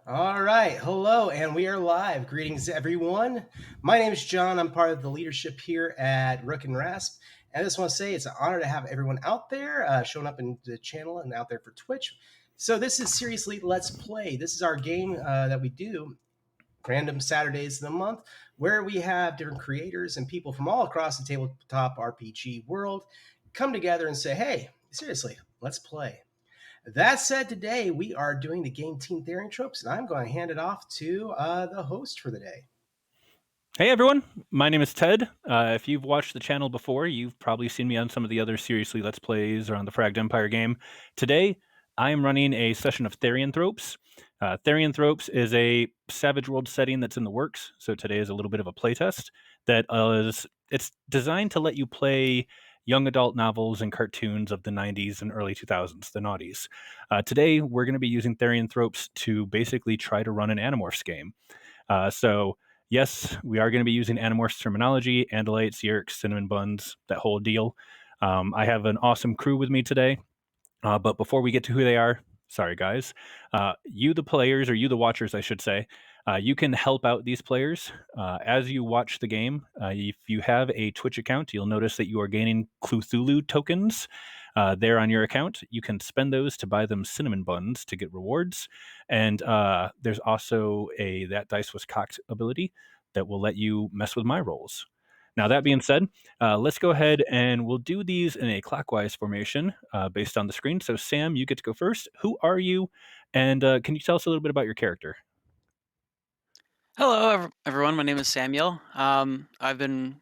All right. Hello, and we are live. Greetings, everyone. My name is John. I'm part of the leadership here at Rook and Rasp. And I just want to say it's an honor to have everyone out there showing up in the channel and out there for Twitch. So, this is Seriously Let's Play. This is our game that we do random Saturdays of the month where we have different creators and people from all across the tabletop RPG world come together and say, hey, seriously, let's play. That said, today we are doing the game Team Therianthropes, and I'm going to hand it off to the host for the day. Hey everyone, my name is Ted. If you've watched the channel before, you've probably seen me on some of the other Seriously Let's Plays or on the Fragged Empire game. Today, I am running a session of Therianthropes. Therianthropes is a Savage World setting that's in the works, so today is a little bit of a playtest it's designed to let you play young adult novels and cartoons of the 90s and early 2000s, the noughties. Today, we're going to be using Therianthropes to basically try to run an Animorphs game. So yes, we are going to be using Animorphs terminology, Andalites, Yerks, cinnamon buns, that whole deal. I have an awesome crew with me today, but before we get to who they are, sorry guys, you the players, or you the watchers, I should say, you can help out these players as you watch the game. If you have a Twitch account, you'll notice that you are gaining Cthulhu tokens there on your account. You can spend those to buy them cinnamon buns to get rewards, and there's also a That Dice Was Cocked ability that will let you mess with my rolls. Now, that being said, let's go ahead and we'll do these in a clockwise formation based on the screen. So, Sam, you get to go first. Who are you? And can you tell us a little bit about your character? Hello, everyone. My name is Samuel. I've been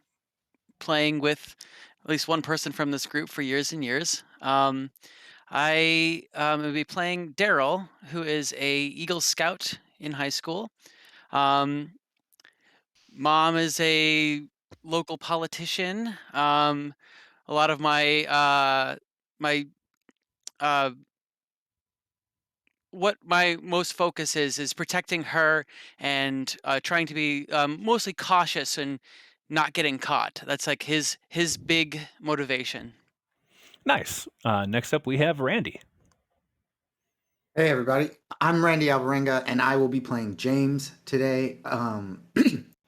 playing with at least one person from this group for years and years. I will be playing Daryl, who is a Eagle Scout in high school. Um, Mom is a local politician. A lot of my uh, what my most focus is protecting her and trying to be mostly cautious and not getting caught. That's like his big motivation. Nice. Next up, we have Randy. Hey everybody, I'm Randy Alvarenga, and I will be playing James today.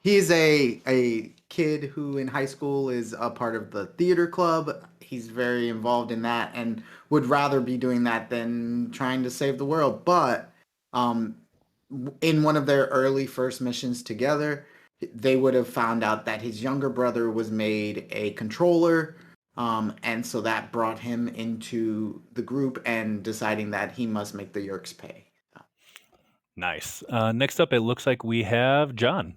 He is a kid who in high school is a part of the theater club. He's very involved in that and would rather be doing that than trying to save the world. But um, in one of their early first missions together, they would have found out that his younger brother was made a controller, and so that brought him into the group and deciding that he must make the Yerks pay. Nice. Next up, it looks like we have John.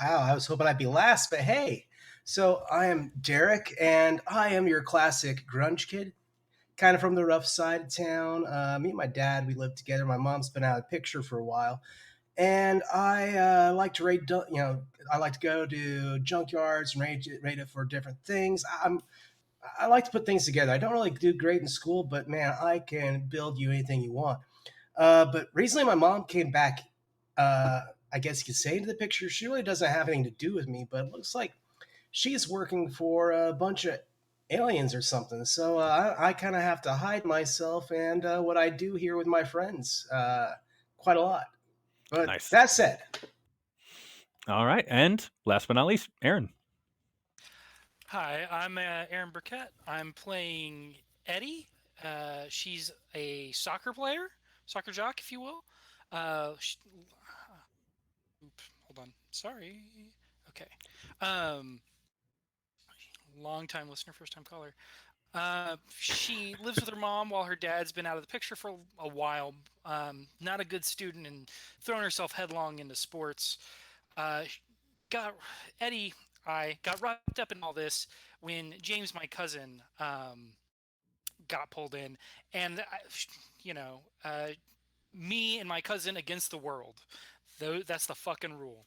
Wow, I was hoping I'd be last, but hey. So, I am Derek, and I am your classic grunge kid, kind of from the rough side of town. Me and my dad, we live together. My mom's been out of the picture for a while. And I like to rate, I like to go to junkyards and rate it for different things. I like to put things together. I don't really do great in school, but man, I can build you anything you want. But recently, my mom came back. I guess you could say into the picture. She really doesn't have anything to do with me, but it looks like she's working for a bunch of aliens or something. So I kind of have to hide myself and what I do here with my friends quite a lot. But Nice. that said, All right. And last but not least, Aaron. Hi, I'm Aaron Burkett. I'm playing Eddie. She's a soccer player, soccer jock, if you will. Hold on. Sorry. Okay. Um, Long time listener, first time caller. She lives with her mom while her dad's been out of the picture for a while. Not a good student and thrown herself headlong into sports. Uh, got Eddie. I got wrapped up in all this when James, my cousin, got pulled in, and you know, me and my cousin against the world. Though that's the fucking rule.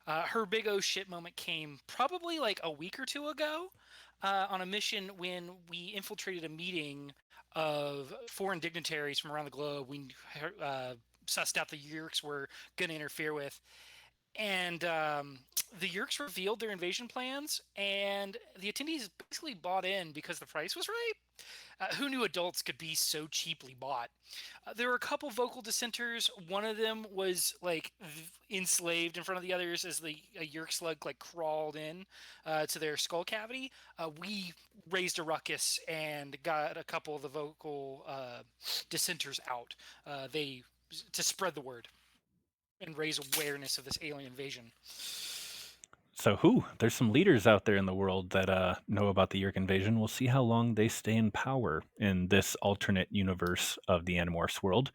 Her big oh shit moment came probably like a week or two ago on a mission when we infiltrated a meeting of foreign dignitaries from around the globe. We sussed out the Yerks were going to interfere with. and the Yerks revealed their invasion plans, and the attendees basically bought in because the price was right. Who knew adults could be so cheaply bought? There were a couple vocal dissenters. One of them was like enslaved in front of the others as a Yerk slug like crawled in to their skull cavity. We raised a ruckus and got a couple of the vocal dissenters out. They to spread the word and raise awareness of this alien invasion. So, there's some leaders out there in the world that know about the Yerk invasion. We'll see how long they stay in power in this alternate universe of the Animorphs world.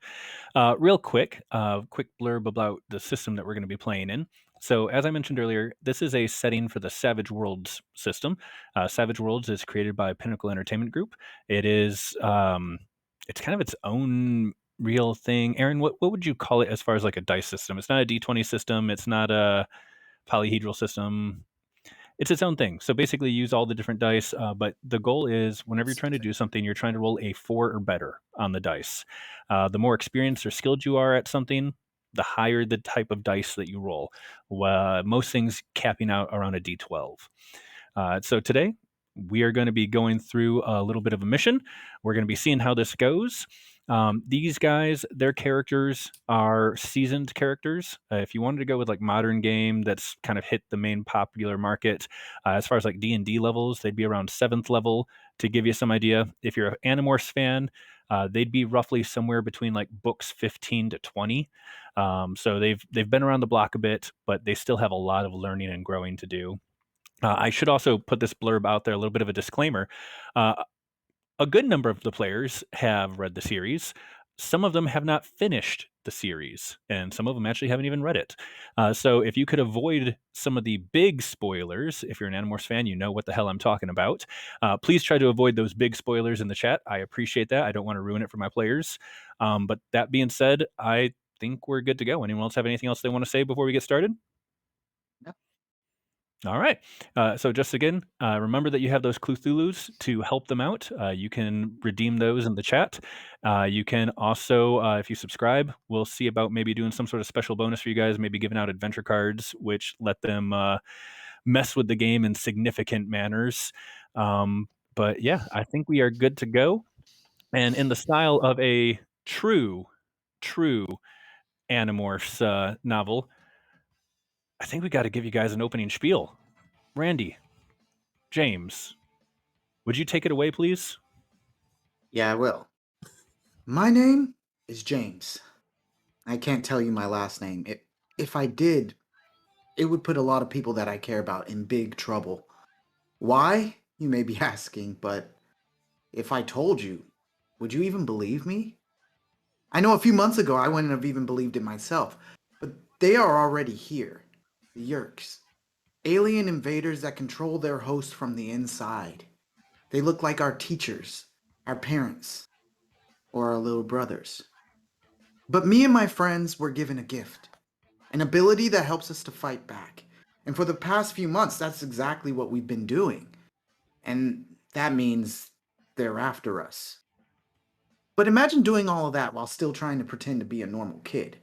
Real quick blurb about the system that we're going to be playing in. So, as I mentioned earlier, this is a setting for the Savage Worlds system. Savage Worlds is created by Pinnacle Entertainment Group. It is, it's kind of its own real thing. Aaron, what would you call it as far as like a dice system? It's not a D20 system. It's not a polyhedral system. It's its own thing. So basically, use all the different dice. But the goal is, whenever you're trying to do something, you're trying to roll a 4 or better on the dice. The more experienced or skilled you are at something, the higher the type of dice that you roll. Most things capping out around a D12. So today, we are going to be going through a little bit of a mission. We're going to be seeing how this goes. These guys, their characters are seasoned characters. If you wanted to go with like modern game that's kind of hit the main popular market, as far as like D&D levels, they'd be around 7th level. To give you some idea, if you're an Animorphs fan, they'd be roughly somewhere between like books 15 to 20. So they've been around the block a bit, but they still have a lot of learning and growing to do. I should also put this blurb out there, a little bit of a disclaimer. A good number of the players have read the series. Some of them have not finished the series, and some of them actually haven't even read it. So if you could avoid some of the big spoilers, if you're an Animorphs fan, you know what the hell I'm talking about. Please try to avoid those big spoilers in the chat. I appreciate that. I don't want to ruin it for my players. But that being said, I think we're good to go. Anyone else have anything else they want to say before we get started? All right. So just again, remember that you have those Cthulhus to help them out. You can redeem those in the chat. You can also, if you subscribe, we'll see about maybe doing some sort of special bonus for you guys, maybe giving out adventure cards, which let them mess with the game in significant manners. But yeah, I think we are good to go. And in the style of a true Animorphs novel, I think we got to give you guys an opening spiel. Randy, James, would you take it away, please? Yeah, I will. My name is James. I can't tell you my last name. If I did, it would put a lot of people that I care about in big trouble. Why, you may be asking, but if I told you, would you even believe me? I know a few months ago I wouldn't have even believed it myself, but they are already here. The Yerks. Alien invaders that control their host from the inside. They look like our teachers, our parents, or our little brothers. But me and my friends were given a gift, an ability that helps us to fight back. And for the past few months, that's exactly what we've been doing. And that means they're after us. But imagine doing all of that while still trying to pretend to be a normal kid.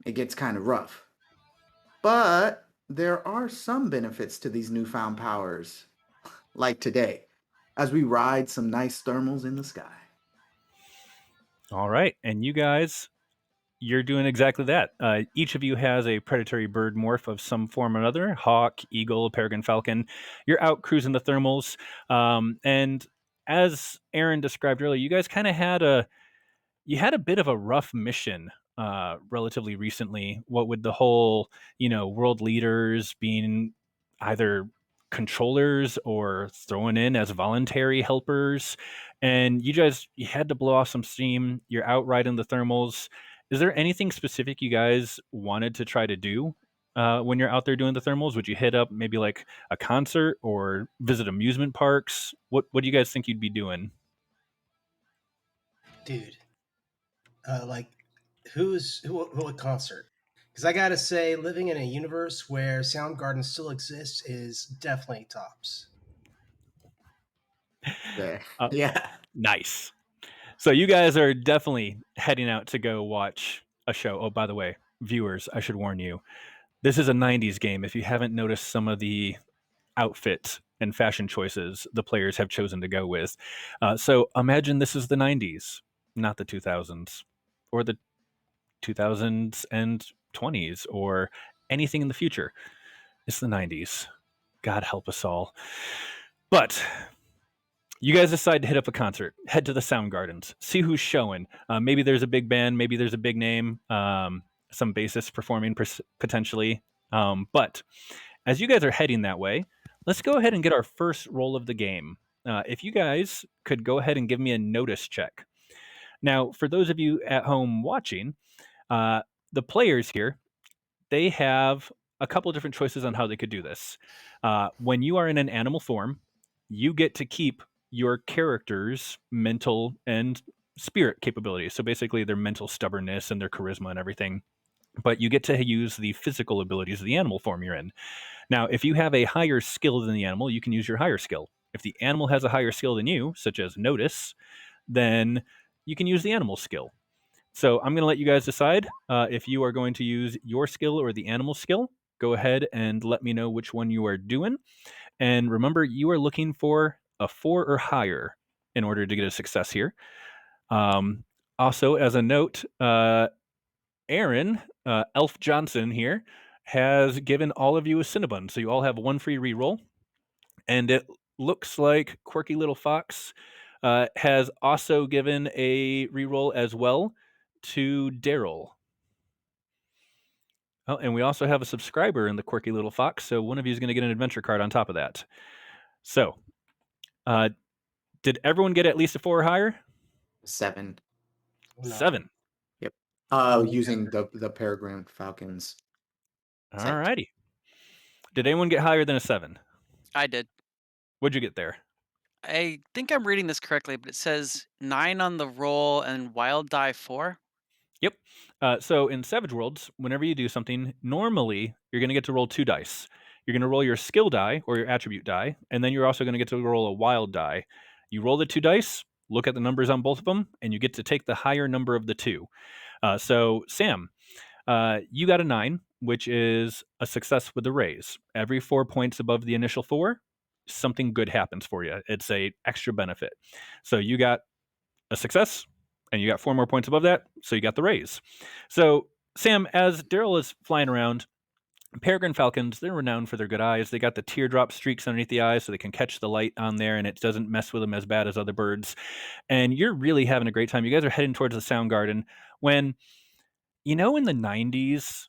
It gets kind of rough. But there are some benefits to these newfound powers, like today, as we ride some nice thermals in the sky. All right. And you guys, you're doing exactly that. Each of you has a predatory bird morph of some form or another: hawk, eagle, peregrine falcon. You're out cruising the thermals. And as Aaron described earlier, you guys kind of had a bit of a rough mission relatively recently. What with the whole, world leaders being either controllers or thrown in as voluntary helpers, and you had to blow off some steam. You're out riding the thermals. Is there anything specific you guys wanted to try to do when you're out there doing the thermals? Would you hit up maybe like a concert or visit amusement parks? What do you guys think you'd be doing? Dude, like, who what concert? Because I gotta say, living in a universe where Soundgarden still exists is definitely tops. There. Uh, Yeah. Nice. So you guys are definitely heading out to go watch a show. Oh, by the way, viewers, I should warn you, This is a 90s game. If you haven't noticed some of the outfits and fashion choices the players have chosen to go with. So imagine this is the 90s, not the 2000s or the 2000s and 20s or anything in the future. It's the 90s. God help us all. But you guys decide to hit up a concert, head to the Sound Gardens, see who's showing. Maybe there's a big band, maybe there's a big name, some bassists performing potentially. But as you guys are heading that way, let's go ahead and get our first roll of the game. If you guys could go ahead and give me a notice check. Now, for those of you at home watching, the players here, they have a couple different choices on how they could do this. When you are in an animal form, you get to keep your character's mental and spirit capabilities. So basically, their mental stubbornness and their charisma and everything. But you get to use the physical abilities of the animal form you're in. Now, if you have a higher skill than the animal, you can use your higher skill. If the animal has a higher skill than you, such as notice, then you can use the animal skill. So I'm going to let you guys decide if you are going to use your skill or the animal skill. Go ahead and let me know which one you are doing. And remember, you are looking for a 4 or higher in order to get a success here. Also, as a note, Aaron, Elf Johnson here, has given all of you a Cinnabon. So you all have one free reroll. And it looks like Quirky Little Fox has also given a reroll as well to Daryl. Oh, and we also have a subscriber in the Quirky Little Fox, so one of you is going to get an adventure card on top of that. So, did everyone get at least a 4 or higher? 7. No. 7. Yep. Oh, Using the Peregrine Falcons. All righty. Did anyone get higher than a 7? I did. What'd you get there? I think I'm reading this correctly, but it says 9 on the roll and wild die 4. Yep. So in Savage Worlds, whenever you do something, normally you're going to get to roll 2 dice. You're going to roll your skill die or your attribute die, and then you're also going to get to roll a wild die. You roll the 2 dice, look at the numbers on both of them, and you get to take the higher number of the 2. So Sam, you got a 9, which is a success with the raise. Every 4 points above the initial 4, something good happens for you. It's a extra benefit. So you got a success, and you got 4 more points above that, so you got the raise. So Sam, as Daryl is flying around, Peregrine Falcons, they're renowned for their good eyes. They got the teardrop streaks underneath the eyes so they can catch the light on there and it doesn't mess with them as bad as other birds. And you're really having a great time. You guys are heading towards the Sound Garden when, in the 90s,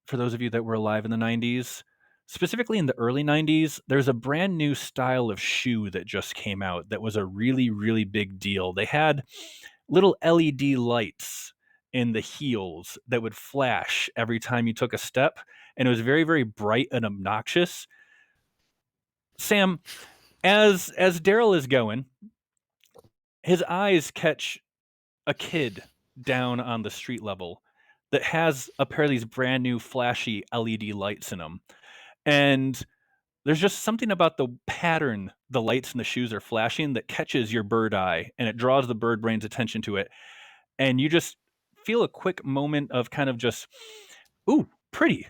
for those of you that were alive in the 90s, specifically in the early 90s, there's a brand new style of shoe that just came out that was a really, really big deal. They had little LED lights in the heels that would flash every time you took a step, and it was very, very bright and obnoxious. Sam, as Daryl is going, his eyes catch a kid down on the street level that has a pair of these brand new flashy LED lights in them. And there's just something about the pattern the lights in the shoes are flashing that catches your bird eye and it draws the bird brain's attention to it. And you just feel a quick moment of kind of just, ooh, pretty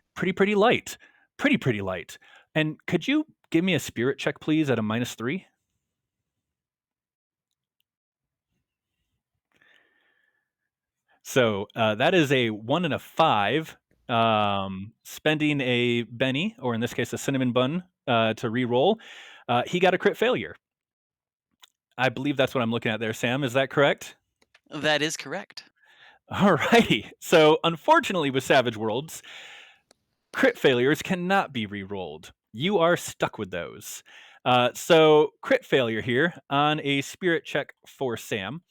light. Pretty light. And could you give me a spirit check, please, at a -3? So that is a 1 and a 5. Spending a Benny, or in this case, a cinnamon bun, to re-roll. He got a crit failure. I believe that's what I'm looking at there, Sam. Is that correct? That is correct. All righty. So unfortunately with Savage Worlds, crit failures cannot be re-rolled. You are stuck with those. So crit failure here on a spirit check for Sam.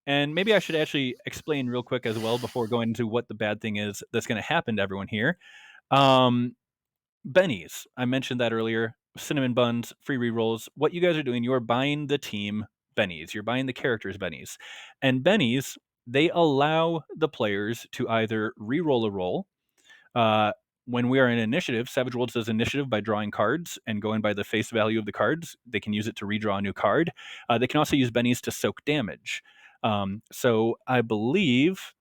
And maybe I should actually explain real quick as well before going into what the bad thing is that's going to happen to everyone here. Bennies, I mentioned that earlier. Cinnamon buns, free rerolls. What you guys are doing, you're buying the team bennies. You're buying the characters bennies. And bennies, they allow the players to either reroll a roll. When we are in initiative, Savage Worlds does initiative by drawing cards and going by the face value of the cards. They can use it to redraw a new card. They can also use bennies to soak damage. So I believe,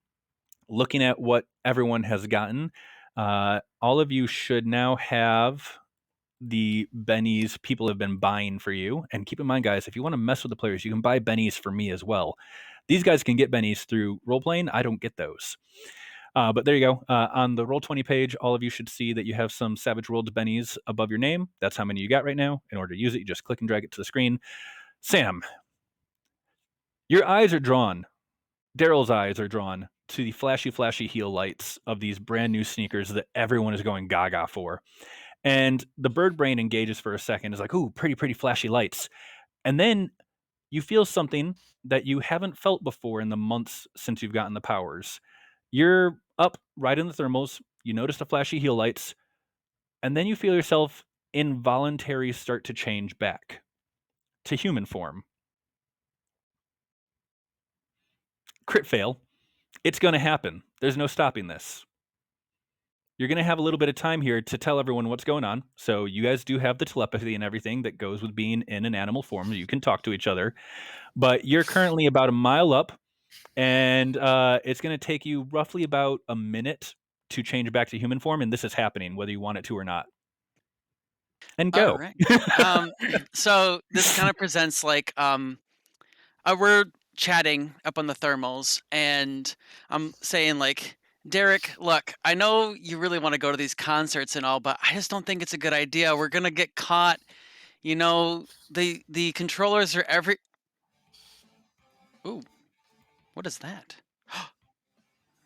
looking at what everyone has gotten, All of you should now have the bennies people have been buying for you. And keep in mind, guys, if you want to mess with the players, you can buy bennies for me as well. These guys can get bennies through role-playing. I don't get those. But there you go. On the Roll20 page, all of you should see that you have some Savage Worlds bennies above your name. That's how many you got right now. In order to use it, you just click and drag it to the screen. Sam, your eyes are drawn. Daryl's eyes are drawn to the flashy heel lights of these brand new sneakers that everyone is going gaga for. And the bird brain engages for a second, is like, ooh, pretty flashy lights. And then you feel something that you haven't felt before in the months since you've gotten the powers. You're up right in the thermals. You notice the flashy heel lights. And then you feel yourself involuntary start to change back to human form. Crit fail. It's going to happen. There's no stopping this. You're going to have a little bit of time here to tell everyone what's going on. So you guys do have the telepathy and everything that goes with being in an animal form. You can talk to each other. But you're currently about a mile up, and it's going to take you roughly about a minute to change back to human form, and this is happening whether you want it to or not. And go. All right. So this kind of presents like we're chatting up on the thermals, and I'm saying like, Derek, look, I know you really want to go to these concerts and all, but I just don't think it's a good idea. We're gonna get caught. You know, the controllers are every. Ooh, what is that?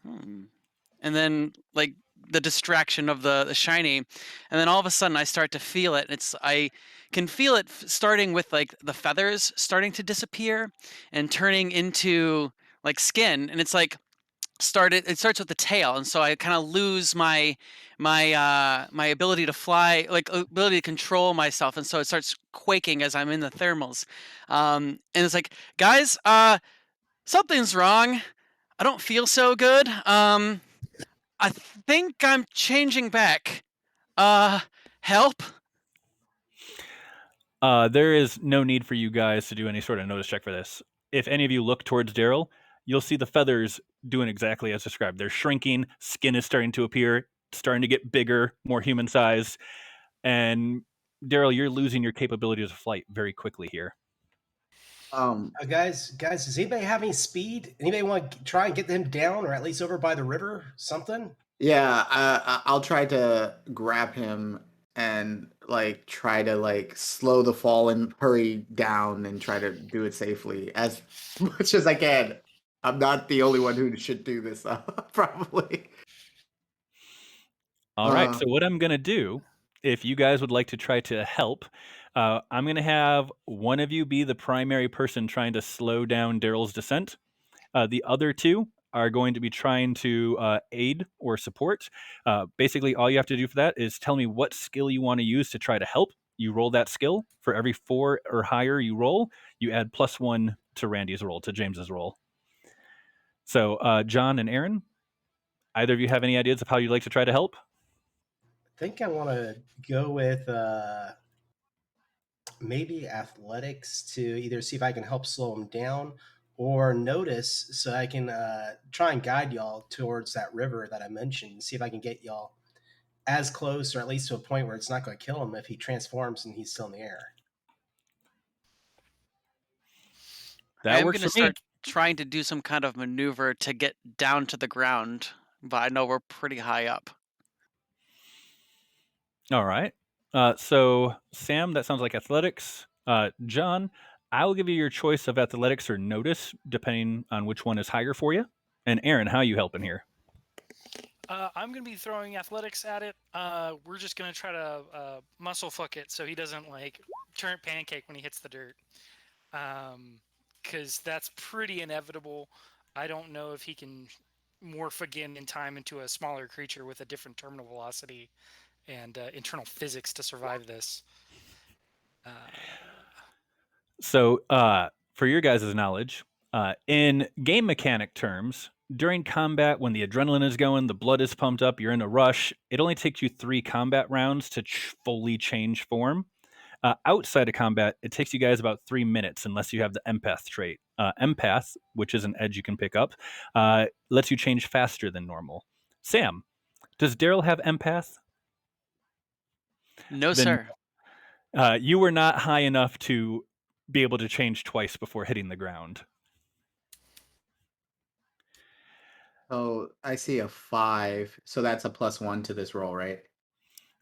And then like the distraction of the shiny, and then all of a sudden I start to feel it. I can feel it starting with like the feathers starting to disappear and turning into like skin, and it's like it starts with the tail, and so I kind of lose my ability to fly, like ability to control myself, and so it starts quaking as I'm in the thermals, and it's like, guys, something's wrong. I don't feel so good. I think I'm changing back. Help? There is no need for you guys to do any sort of notice check for this. If any of you look towards Daryl, you'll see the feathers doing exactly as described. They're shrinking, skin is starting to appear, starting to get bigger, more human size. And Daryl, you're losing your capabilities of flight very quickly here. Guys, does anybody have any speed? Anybody want to try and get them down, or at least over by the river? Something? Yeah, I'll try to grab him and like try to like slow the fall and hurry down and try to do it safely as much as I can. I'm not the only one who should do this, probably. All right, so what I'm going to do, if you guys would like to try to help, I'm going to have one of you be the primary person trying to slow down Daryl's descent. The other two are going to be trying to aid or support. Basically, all you have to do for that is tell me what skill you want to use to try to help. You roll that skill. For every 4 or higher you roll, you add +1 to Randy's roll, to James's roll. So, John and Aaron, either of you have any ideas of how you'd like to try to help? I think I want to go with maybe athletics to either see if I can help slow them down, or notice so I can try and guide y'all towards that river that I mentioned and see if I can get y'all as close, or at least to a point where it's not going to kill him if he transforms and he's still in the air. That I'm works gonna for me. start trying to do some kind of maneuver to get down to the ground, but I know we're pretty high up. All right. So, Sam, that sounds like athletics. John, I will give you your choice of athletics or notice, depending on which one is higher for you. And Aaron, how are you helping here? I'm going to be throwing athletics at it. We're just going to try to muscle fuck it so he doesn't like turn pancake when he hits the dirt. Because that's pretty inevitable. I don't know if he can morph again in time into a smaller creature with a different terminal velocity and internal physics to survive this. So, for your guys' knowledge, in game mechanic terms, during combat, when the adrenaline is going, the blood is pumped up, you're in a rush, it only takes you 3 combat rounds to fully change form. Outside of combat, it takes you guys about 3 minutes unless you have the empath trait. Empath, which is an edge you can pick up, lets you change faster than normal. Sam, Does Daryl have empath? No, Then sir. you were not high enough to be able to change twice before hitting the ground. So I see a 5, so that's a +1 to this roll, right?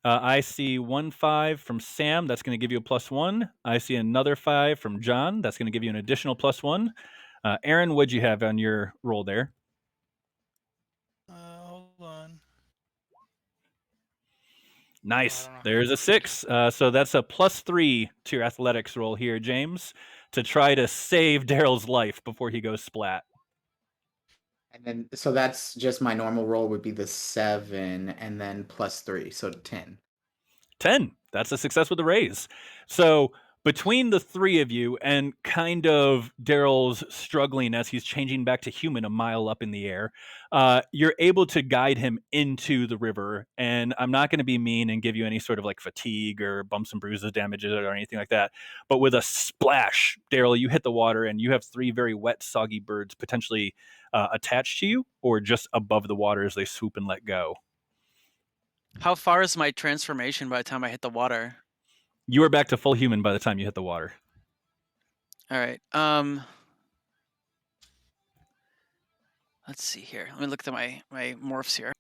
I see 1 5 from Sam. That's going to give you a +1. I see another 5 from John. That's going to give you an additional +1. Aaron, what'd you have on your roll there? Hold on. Nice. don't know. There's a 6. So that's a +3 to your athletics roll here, James, to try to save Daryl's life before he goes splat. And then, so that's just my normal roll would be the 7, and then +3, so 10. 10. That's a success with a raise. So between the three of you and kind of Daryl's struggling as he's changing back to human a mile up in the air, you're able to guide him into the river. And I'm not going to be mean and give you any sort of like fatigue or bumps and bruises damages or anything like that. But with a splash, Daryl, you hit the water and you have 3 very wet, soggy birds potentially attached to you or just above the water as they swoop and let go. How far is my transformation by the time I hit the water? You are back to full human by the time you hit the water. All right. Let's see here. Let me look at my morphs here.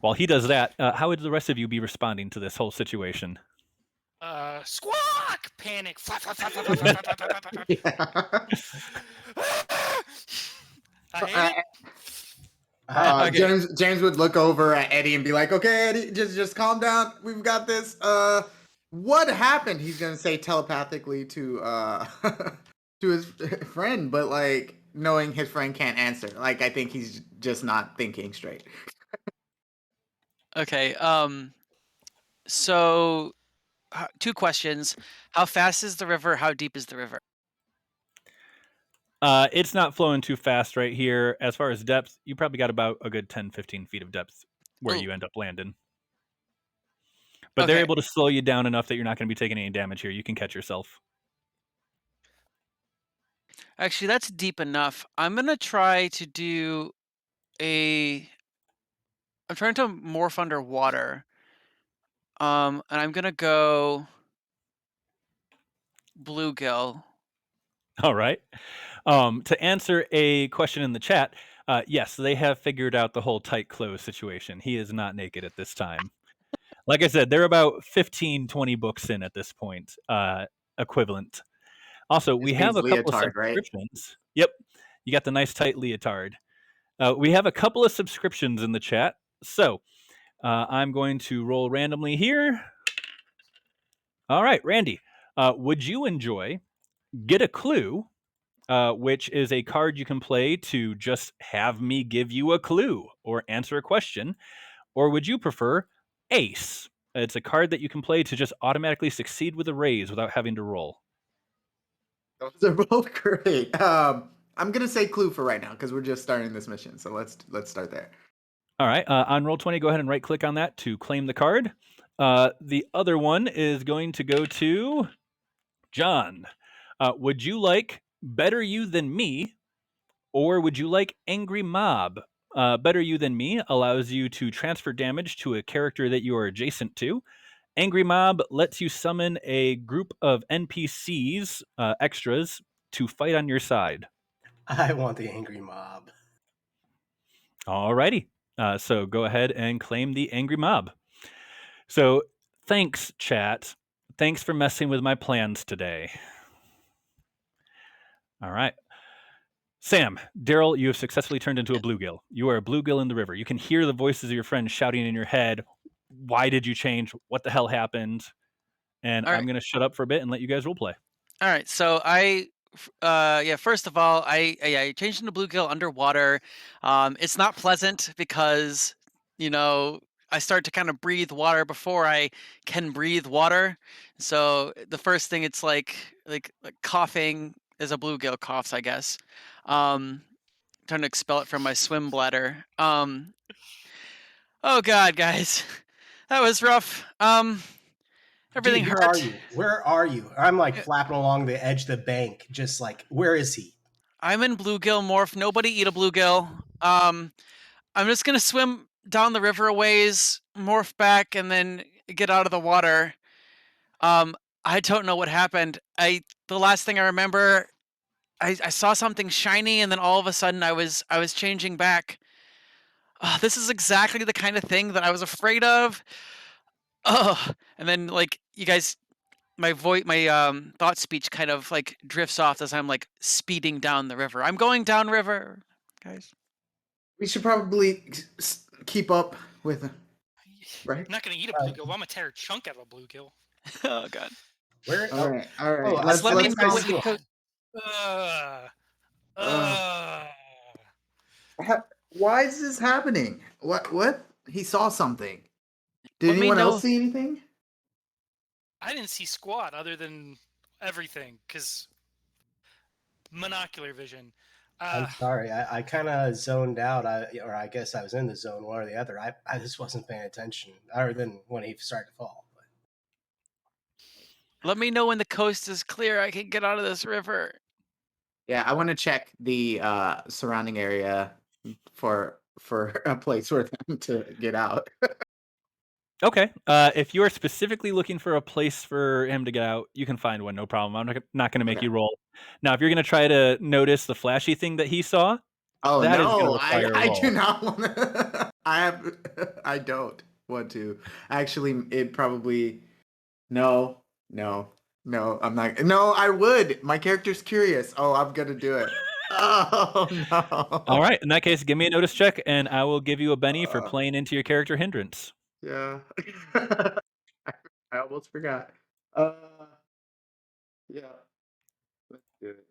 While he does that, how would the rest of you be responding to this whole situation? Squawk! Panic. Flap, flap, flap, flap, flap, flap, flap, flap, flap, flap. I hate it. Okay. James would look over at Eddie and be like, "Okay, Eddie, just calm down. We've got this. What happened?" He's gonna say telepathically to to his friend, but like knowing his friend can't answer. Like I think he's just not thinking straight. Okay. So 2 questions. How fast is the river? How deep is the river? It's not flowing too fast right here. As far as depth, you probably got about a good 10, 15 feet of depth where you end up landing. But they're Okay. able to slow you down enough that you're not going to be taking any damage here. You can catch yourself. Actually, that's deep enough. I'm going to try to do I'm trying to morph underwater. And I'm going to go bluegill. All right. To answer a question in the chat, yes, they have figured out the whole tight clothes situation. He is not naked at this time. Like I said, they're about 15, 20 books in at this point, equivalent. Also, we have a couple of leotard, right? subscriptions. Yep. You got the nice tight leotard. We have a couple of subscriptions in the chat. So I'm going to roll randomly here. All right, Randy, would you enjoy Get a Clue, which is a card you can play to just have me give you a clue or answer a question? Or would you prefer Ace? It's a card that you can play to just automatically succeed with a raise without having to roll. Those are both great. I'm gonna say clue for right now because we're just starting this mission. So let's start there. All right. On Roll20, go ahead and right-click on that to claim the card. The other one is going to go to John. Would you like Better You Than Me, or would you like Angry Mob? Better You Than Me allows you to transfer damage to a character that you are adjacent to. Angry Mob lets you summon a group of NPCs, extras, to fight on your side. I want the angry mob. Alrighty. So go ahead and claim the Angry Mob. So thanks, chat. Thanks for messing with my plans today. All right. Sam, Daryl, you have successfully turned into a bluegill. You are a bluegill in the river. You can hear the voices of your friends shouting in your head, why did you change? What the hell happened? And I'm going to shut up for a bit and let you guys roleplay. All right. So first of all, I changed into bluegill underwater. It's not pleasant because, I start to kind of breathe water before I can breathe water. So the first thing, it's like coughing as a bluegill coughs, I guess. Trying to expel it from my swim bladder. Oh God, guys, that was rough. Everything Dude, hurt. Where are you? I'm like flapping along the edge of the bank, just like, where is he? I'm in bluegill morph. Nobody eat a bluegill. I'm just gonna swim down the river a ways, morph back, and then get out of the water. I don't know what happened. The last thing I remember, I saw something shiny, and then all of a sudden I was changing back. This is exactly the kind of thing that I was afraid of. Oh, and then like you guys, my thought speech kind of like drifts off as I'm like speeding down the river. I'm going down river, guys. We should probably keep up with. Right. I'm not gonna eat a bluegill. I'm gonna tear a chunk out of a bluegill. Oh god. Where? All right. All right. Oh, let's let me let's know go. when the coast. Why is this happening? What? He saw something. Did Let me anyone know. else see anything? I didn't see squat other than everything because monocular vision. I'm sorry. I kind of zoned out. Or I guess I was in the zone, one or the other. I just wasn't paying attention, other than when he started to fall. Let me know when the coast is clear. I can get out of this river. Yeah, I want to check the surrounding area for a place for them to get out. Okay. If you are specifically looking for a place for him to get out, you can find one, no problem. I'm not going to make Okay. you roll. Now, if you're going to try to notice the flashy thing that he saw, Oh that is gonna no, require a I roll. do not want to. I don't want to. Actually, it probably no. I'm not. No, I would. My character's curious. Oh, I'm gonna do it. Oh no. All right. In that case, give me a notice check, and I will give you a Benny for playing into your character hindrance. Yeah. I almost forgot. Yeah. Let's do it.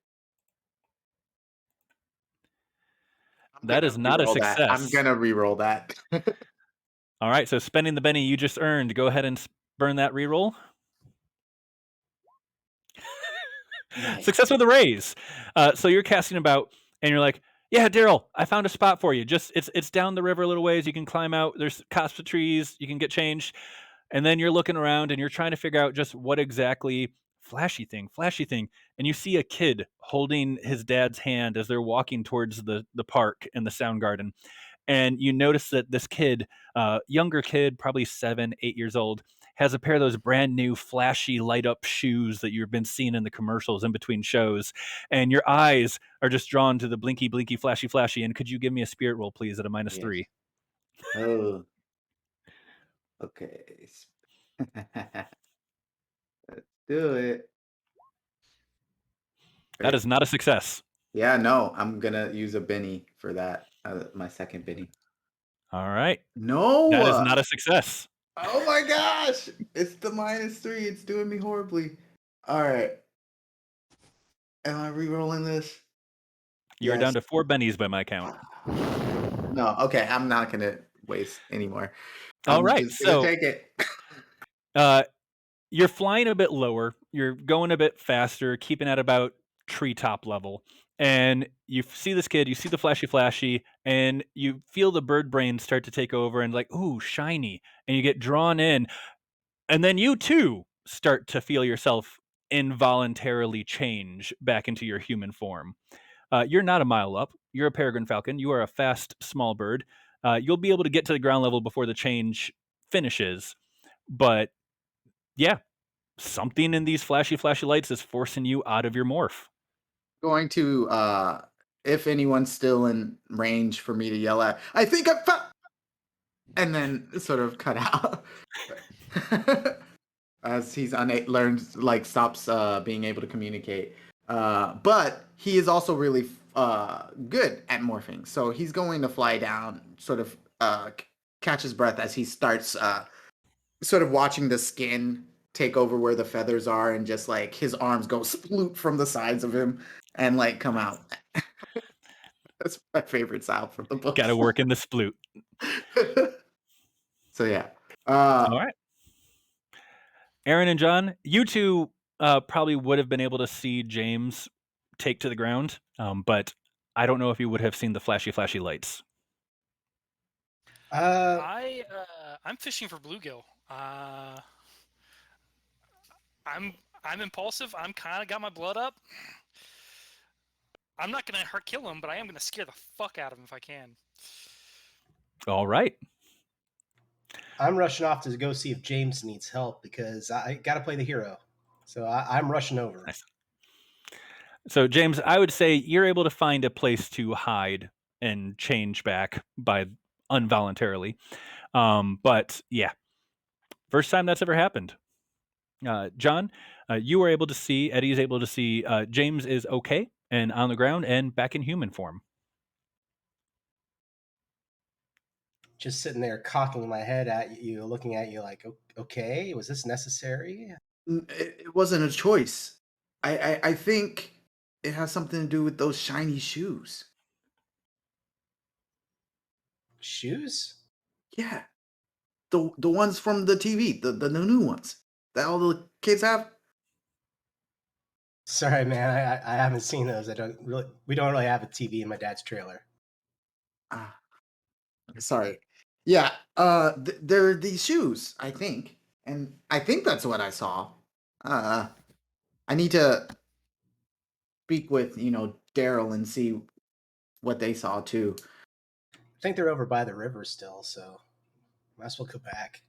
That is not a success. I'm gonna re-roll that. All right. So spending the Benny you just earned, go ahead and burn that reroll. Nice. Success with a raise. So you're casting about, and you're like, "Yeah, Daryl, I found a spot for you. Just it's down the river a little ways. You can climb out. There's copse of trees. You can get changed." And then you're looking around and you're trying to figure out just what exactly flashy thing, and you see a kid holding his dad's hand as they're walking towards the park and the sound garden. And you notice that this kid, younger kid, probably 7, 8 years old, has a pair of those brand new flashy light up shoes that you've been seeing in the commercials in between shows. And your eyes are just drawn to the blinky, blinky, flashy, flashy. And could you give me a spirit roll, please, at a -3? Oh. Okay. Let's do it. That is not a success. Yeah, no, I'm gonna use a Benny for that. My second Benny. All right. No. That is not a success. Oh my gosh! It's the -3. It's doing me horribly. All right. Am I re-rolling this? You're Yes. down to 4 bennies by my count. No. Okay. I'm not gonna waste anymore. All I'm right. just gonna So take it. you're flying a bit lower. You're going a bit faster, keeping at about treetop level. And you see this kid, you see the flashy, and you feel the bird brain start to take over and like, ooh, shiny. And you get drawn in. And then you too start to feel yourself involuntarily change back into your human form. You're not a mile up. You're a peregrine falcon. You are a fast, small bird. You'll be able to get to the ground level before the change finishes. But yeah, something in these flashy lights is forcing you out of your morph. Going to if anyone's still in range for me to yell at, I think I found, and then sort of cut out as he's learns like stops being able to communicate. But he is also really good at morphing, so he's going to fly down, sort of catch his breath as he starts sort of watching the skin take over where the feathers are, and just like his arms go sploot from the sides of him and like come out. That's my favorite style from the book. Got to work in the sploot. So yeah. All right. Aaron and John, you two probably would have been able to see James take to the ground, but I don't know if you would have seen the flashy lights. I'm fishing for bluegill. I'm impulsive. I'm kind of got my blood up. I'm not gonna kill him, but I am gonna scare the fuck out of him if I can. All right. I'm rushing off to go see if James needs help because I got to play the hero. So I'm rushing over. Nice. So, James, I would say you're able to find a place to hide and change back by involuntarily. But yeah, first time that's ever happened. John, you were able to see, Eddie's able to see James is okay and on the ground and back in human form. Just sitting there cocking my head at you, looking at you like, okay, was this necessary? It wasn't a choice. I think it has something to do with those shiny shoes. Shoes? Yeah, the ones from the TV, the new ones that all the kids have. Sorry, man, I haven't seen those. We don't really have a TV in my dad's trailer. Ah, sorry. Yeah, they're these shoes, I think, and I think that's what I saw. I need to speak with Daryl and see what they saw too. I think they're over by the river still, so might as well go back.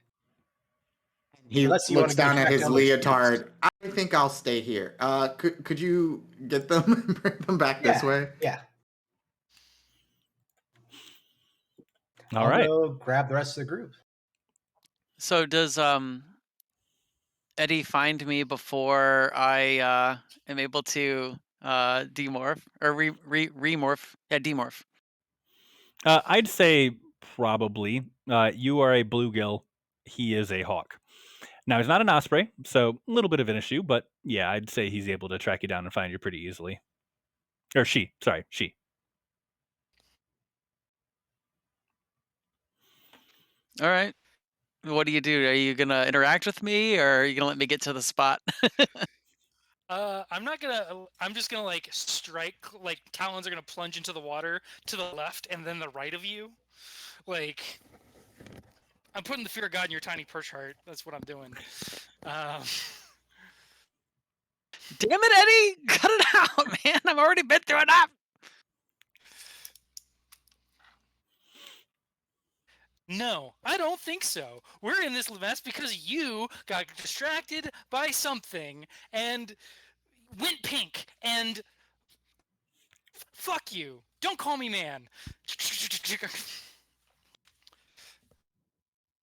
He Unless you want looks to go down at track his down those shoes. leotard. I think I'll stay here. Could you get them and bring them back this way? Yeah. All right. I'll go grab the rest of the group. So does Eddie find me before I am able to demorph or remorph? Yeah, demorph. I'd say probably. You are a bluegill. He is a hawk. Now, he's not an osprey, so a little bit of an issue, but yeah, I'd say he's able to track you down and find you pretty easily. Or she. Sorry, she. All right. What do you do? Are you gonna interact with me, or are you gonna let me get to the spot? I'm not gonna. I'm just gonna like strike. Like talons are gonna plunge into the water to the left and then the right of you. Like I'm putting the fear of God in your tiny perch heart. That's what I'm doing. Damn it, Eddie! Cut it out, man! I've already been through enough. No, I don't think so. We're in this mess because you got distracted by something and went pink and fuck you. Don't call me man.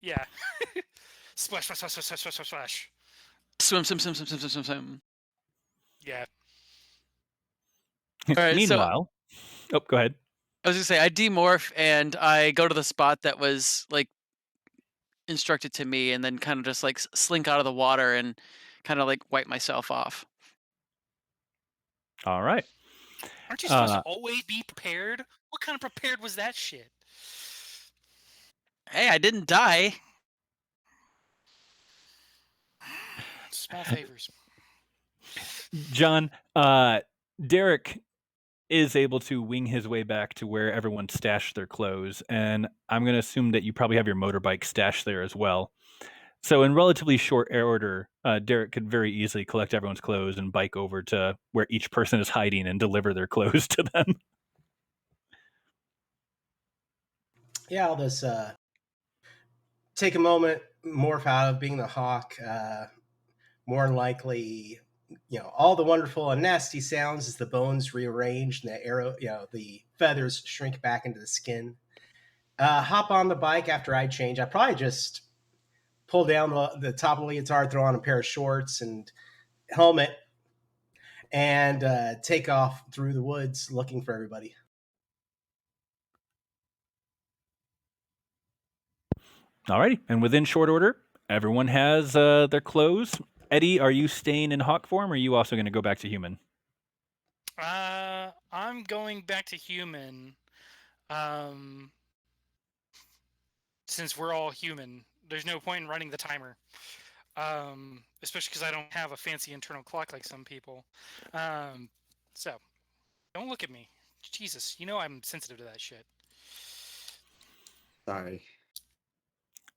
Yeah. Splash, splash, splash, splash, splash, splash, splash. Swim, swim, swim, swim, swim, swim, swim, swim. Yeah. All right. Meanwhile, So, go ahead. I was gonna say I demorph and I go to the spot that was like instructed to me, and then kind of just like slink out of the water and kind of like wipe myself off. All right. Aren't you supposed to always be prepared? What kind of prepared was that shit? Hey, I didn't die. Small favors. John, Derek is able to wing his way back to where everyone stashed their clothes, and I'm going to assume that you probably have your motorbike stashed there as well. So in relatively short order, Derek could very easily collect everyone's clothes and bike over to where each person is hiding and deliver their clothes to them. Yeah, I'll just take a moment, morph out of being the hawk. More than likely, all the wonderful and nasty sounds as the bones rearrange and the arrow, the feathers shrink back into the skin. Hop on the bike after I change. I probably just pull down the top of the leotard, throw on a pair of shorts and helmet, and take off through the woods looking for everybody. Alrighty, and within short order, everyone has their clothes. Eddie, are you staying in hawk form, or are you also going to go back to human? I'm going back to human. Since we're all human, there's no point in running the timer. Especially because I don't have a fancy internal clock like some people. So, don't look at me. Jesus, I'm sensitive to that shit. Sorry.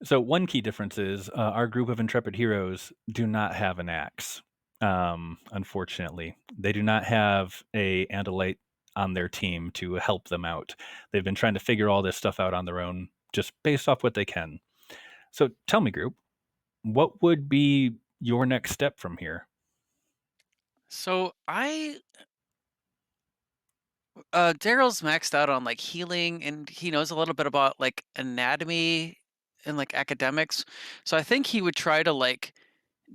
So one key difference is our group of intrepid heroes do not have an axe. Unfortunately, they do not have a Andalite on their team to help them out. They've been trying to figure all this stuff out on their own, just based off what they can. So tell me, group, what would be your next step from here? So Daryl's maxed out on like healing, and he knows a little bit about like anatomy and like academics. So I think he would try to like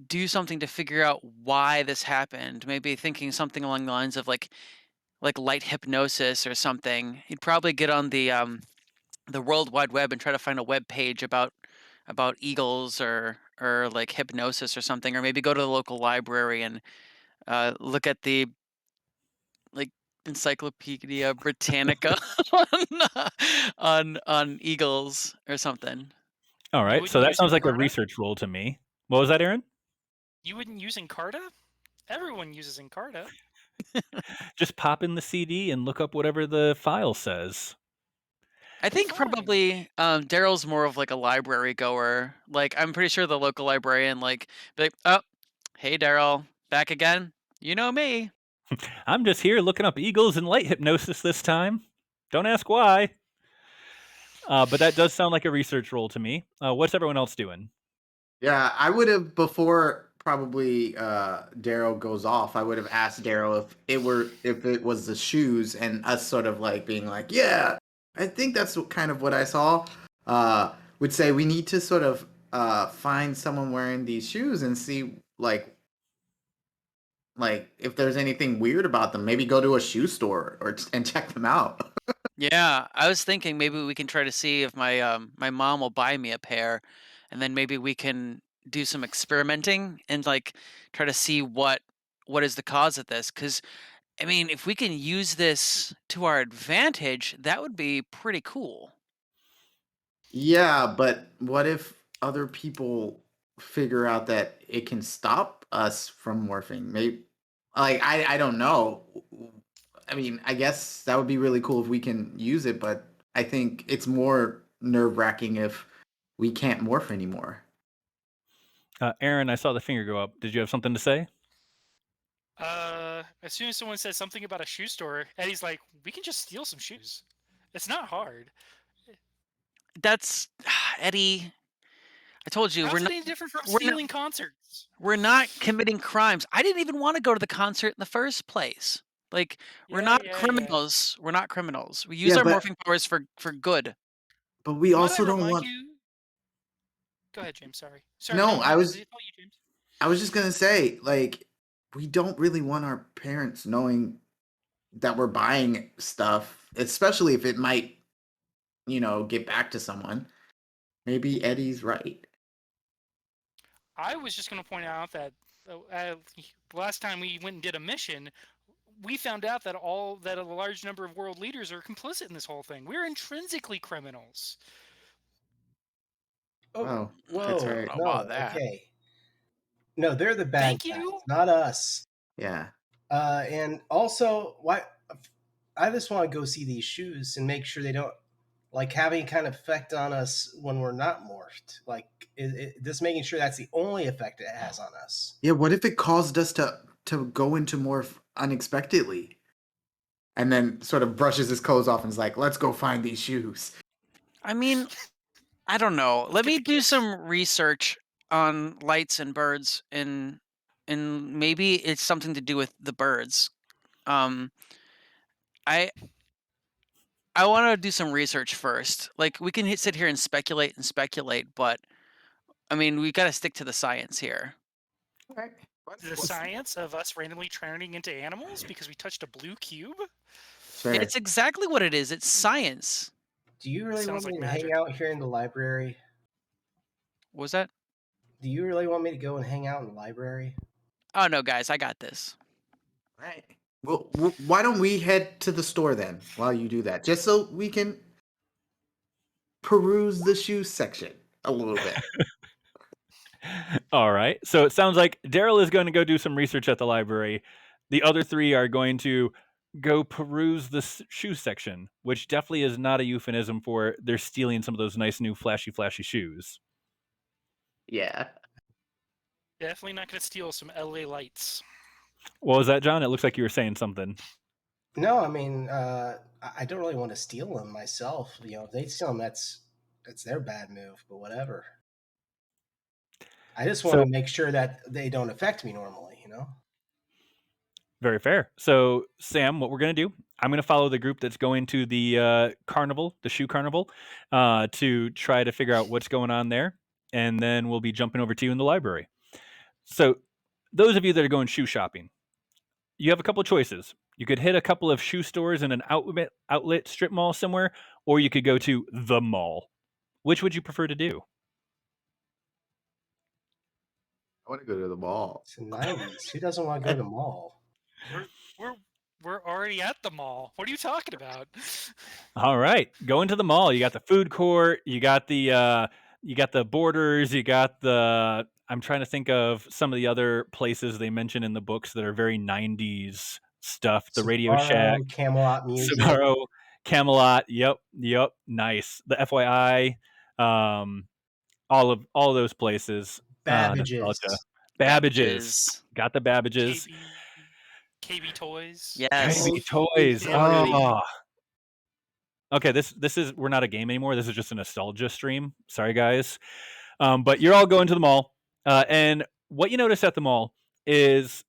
do something to figure out why this happened. Maybe thinking something along the lines of like light hypnosis or something. He'd probably get on the World Wide Web and try to find a web page about eagles or like hypnosis or something, or maybe go to the local library and look at the like Encyclopedia Britannica on eagles or something. All You right, so wouldn't that use sounds like a Encarta? research role to me. What was that, Aaron? You wouldn't use Encarta? Everyone uses Encarta. Just pop in the CD and look up whatever the file says. I think Fine. probably Daryl's more of like a library goer. Like I'm pretty sure the local librarian like be like, oh, hey Daryl, back again? You know me. I'm just here looking up eagles and light hypnosis this time. Don't ask why. But that does sound like a research role to me. What's everyone else doing? Yeah, I would have before probably Daryl goes off. I would have asked Daryl if it was the shoes, and us sort of like being like, yeah, I think that's kind of what I saw. Would say we need to sort of find someone wearing these shoes and see like if there's anything weird about them. Maybe go to a shoe store and check them out. Yeah, I was thinking maybe we can try to see if my mom will buy me a pair, and then maybe we can do some experimenting and like try to see what is the cause of this. Because I mean, if we can use this to our advantage, that would be pretty cool. Yeah, but what if other people figure out that it can stop us from morphing? Maybe, like I don't know. I mean, I guess that would be really cool if we can use it, but I think it's more nerve-wracking if we can't morph anymore. Aaron, I saw the finger go up. Did you have something to say? As soon as someone says something about a shoe store, Eddie's like, we can just steal some shoes. It's not hard. That's Eddie. I told you How's it any different from we're not- stealing concerts? we're not committing crimes. I didn't even want to go to the concert in the first place. Like we're not Yeah. criminals. We're not criminals. We use Yeah, our but morphing powers for good. but we Might also I don't remind want. you? Go ahead, James. Sorry. No, I was you, James. I was just gonna say, like, we don't really want our parents knowing that we're buying stuff, especially if it might, get back to someone. Maybe Eddie's right. I was just going to point out that last time we went and did a mission, we found out that a large number of world leaders are complicit in this whole thing. We're intrinsically criminals. Oh, Oh, that's whoa, right. How no, about that? okay. No, they're the bad Thank guys, you. not us. Yeah. And also, why? I just want to go see these shoes and make sure they don't like have any kind of effect on us when we're not morphed. Like, just making sure that's the only effect it has on us. Yeah, what if it caused us to go into morph unexpectedly? And then sort of brushes his clothes off and is like, let's go find these shoes. I mean, I don't know. Let's Let get me the do kids. some research on lights and birds, and maybe it's something to do with the birds. I I want to do some research first. Like we can sit here and speculate, but I mean, we got to stick to the science here. Right. The science of us randomly turning into animals because we touched a blue cube? Sure. It's exactly what it is. It's science. Do you really Sounds want me like to magic. hang out here in the library? What was that? Do you really want me to go and hang out in the library? Oh no, guys, I got this. Right. Well, why don't we head to the store then while you do that? Just so we can peruse the shoe section a little bit. All right. So it sounds like Daryl is going to go do some research at the library. The other three are going to go peruse the shoe section, which definitely is not a euphemism for they're stealing some of those nice new flashy shoes. Yeah. Definitely not going to steal some LA lights. What was that, John? It looks like you were saying something. No, I mean, I don't really want to steal them myself. You know, if they steal them, that's their bad move. But whatever. I just want So to make sure that they don't affect me normally. You know. very fair. So Sam, what we're gonna do? I'm gonna follow the group that's going to the carnival, the shoe carnival, to try to figure out what's going on there, and then we'll be jumping over to you in the library. So, those of you that are going shoe shopping, you have a couple of choices. You could hit a couple of shoe stores in an outlet strip mall somewhere, or you could go to the mall. Which would you prefer to do? I want to go to the mall. It's the '90s. Who doesn't want to go to the mall? We're we're we're already at the mall. What are you talking about? All right, go into the mall. You got the food court. You got the Borders. You got the. I'm trying to think of some of the other places they mention in the books that are very '90s stuff. The Radio Shack, Sbarro, Camelot Music, Sbarro, Camelot. Yep. Nice. The FYI, all those places. Nostalgia. Babbage's. Babbage's. Got the Babbage's. KB Toys. Yes. KB Toys. Yeah. Oh. Okay, this is we're not a game anymore. This is just a nostalgia stream. Sorry, guys. But you're all going to the mall, and what you notice at the mall is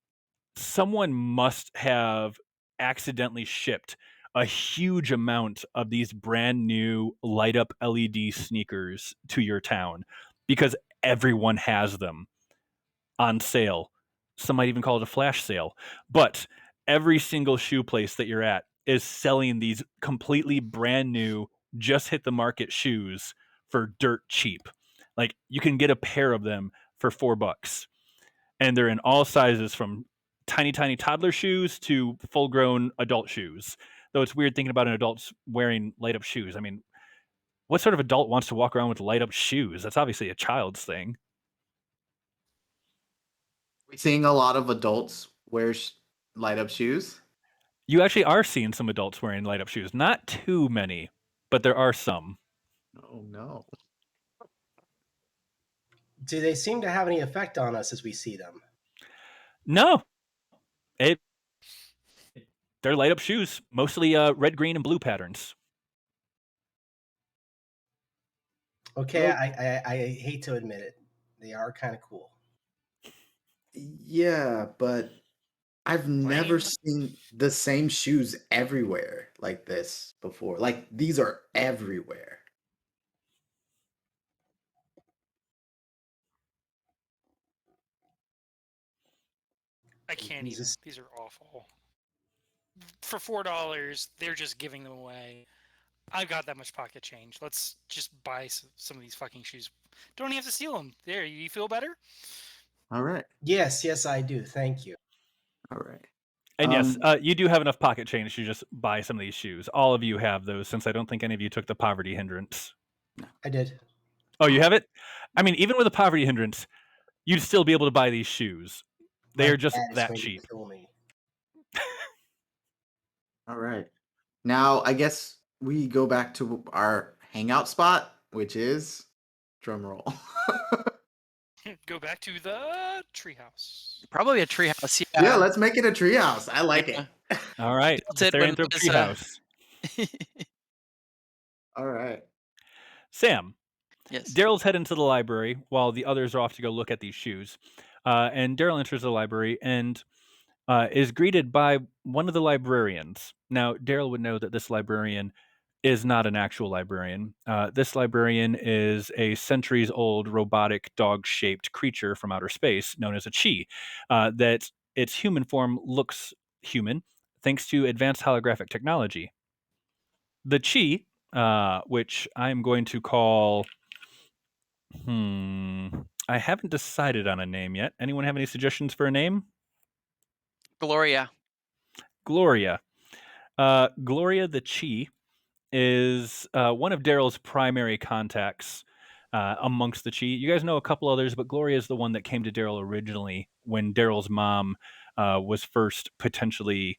someone must have accidentally shipped a huge amount of these brand new light up LED sneakers to your town because everyone has them on sale. Some might even call it a flash sale. But every single shoe place that you're at is selling these completely brand new, just hit the market shoes for dirt cheap. Like you can get a pair of them for $4. And they're in all sizes from tiny toddler shoes to full grown adult shoes. Though it's weird thinking about an adult wearing light up shoes. I mean, what sort of adult wants to walk around with light up shoes? That's obviously a child's thing. We're seeing a lot of adults wear light up shoes. You actually are seeing some adults wearing light up shoes. Not too many, but there are some. Oh no. Do they seem to have any effect on us as we see them? No. They're light up shoes, mostly red, green, and blue patterns. Okay, I hate to admit it. They are kind of cool. Yeah, but I've never seen the same shoes everywhere like this before. Like these are everywhere. I can't even. Jesus. These are awful. For $4, they're just giving them away. I've got that much pocket change. Let's just buy some of these fucking shoes. Don't even have to steal them. There, you feel better? All right. Yes, I do. Thank you. All right. And yes, you do have enough pocket change to just buy some of these shoes. All of you have those, since I don't think any of you took the poverty hindrance. I did. Oh, you have it? I mean, even with a poverty hindrance, you'd still be able to buy these shoes. They My are just dad is that going to cheap. kill me. All right. Now I guess we go back to our hangout spot, which is drum roll. Go back to the treehouse. Probably a treehouse. Yeah, let's make it a treehouse. I like it. All right, the Built it when Therianthropes it was, treehouse. All right. Sam, Yes. Daryl's heading to the library while the others are off to go look at these shoes. And Daryl enters the library and is greeted by one of the librarians. Now, Daryl would know that this librarian is not an actual librarian. This librarian is a centuries-old robotic dog-shaped creature from outer space known as a chi. That its human form looks human thanks to advanced holographic technology. The chi, which I'm going to call... I haven't decided on a name yet. Anyone have any suggestions for a name? Gloria. Gloria. Gloria the Chi is one of Daryl's primary contacts amongst the Chi. You guys know a couple others, but Gloria is the one that came to Daryl originally when Daryl's mom was first potentially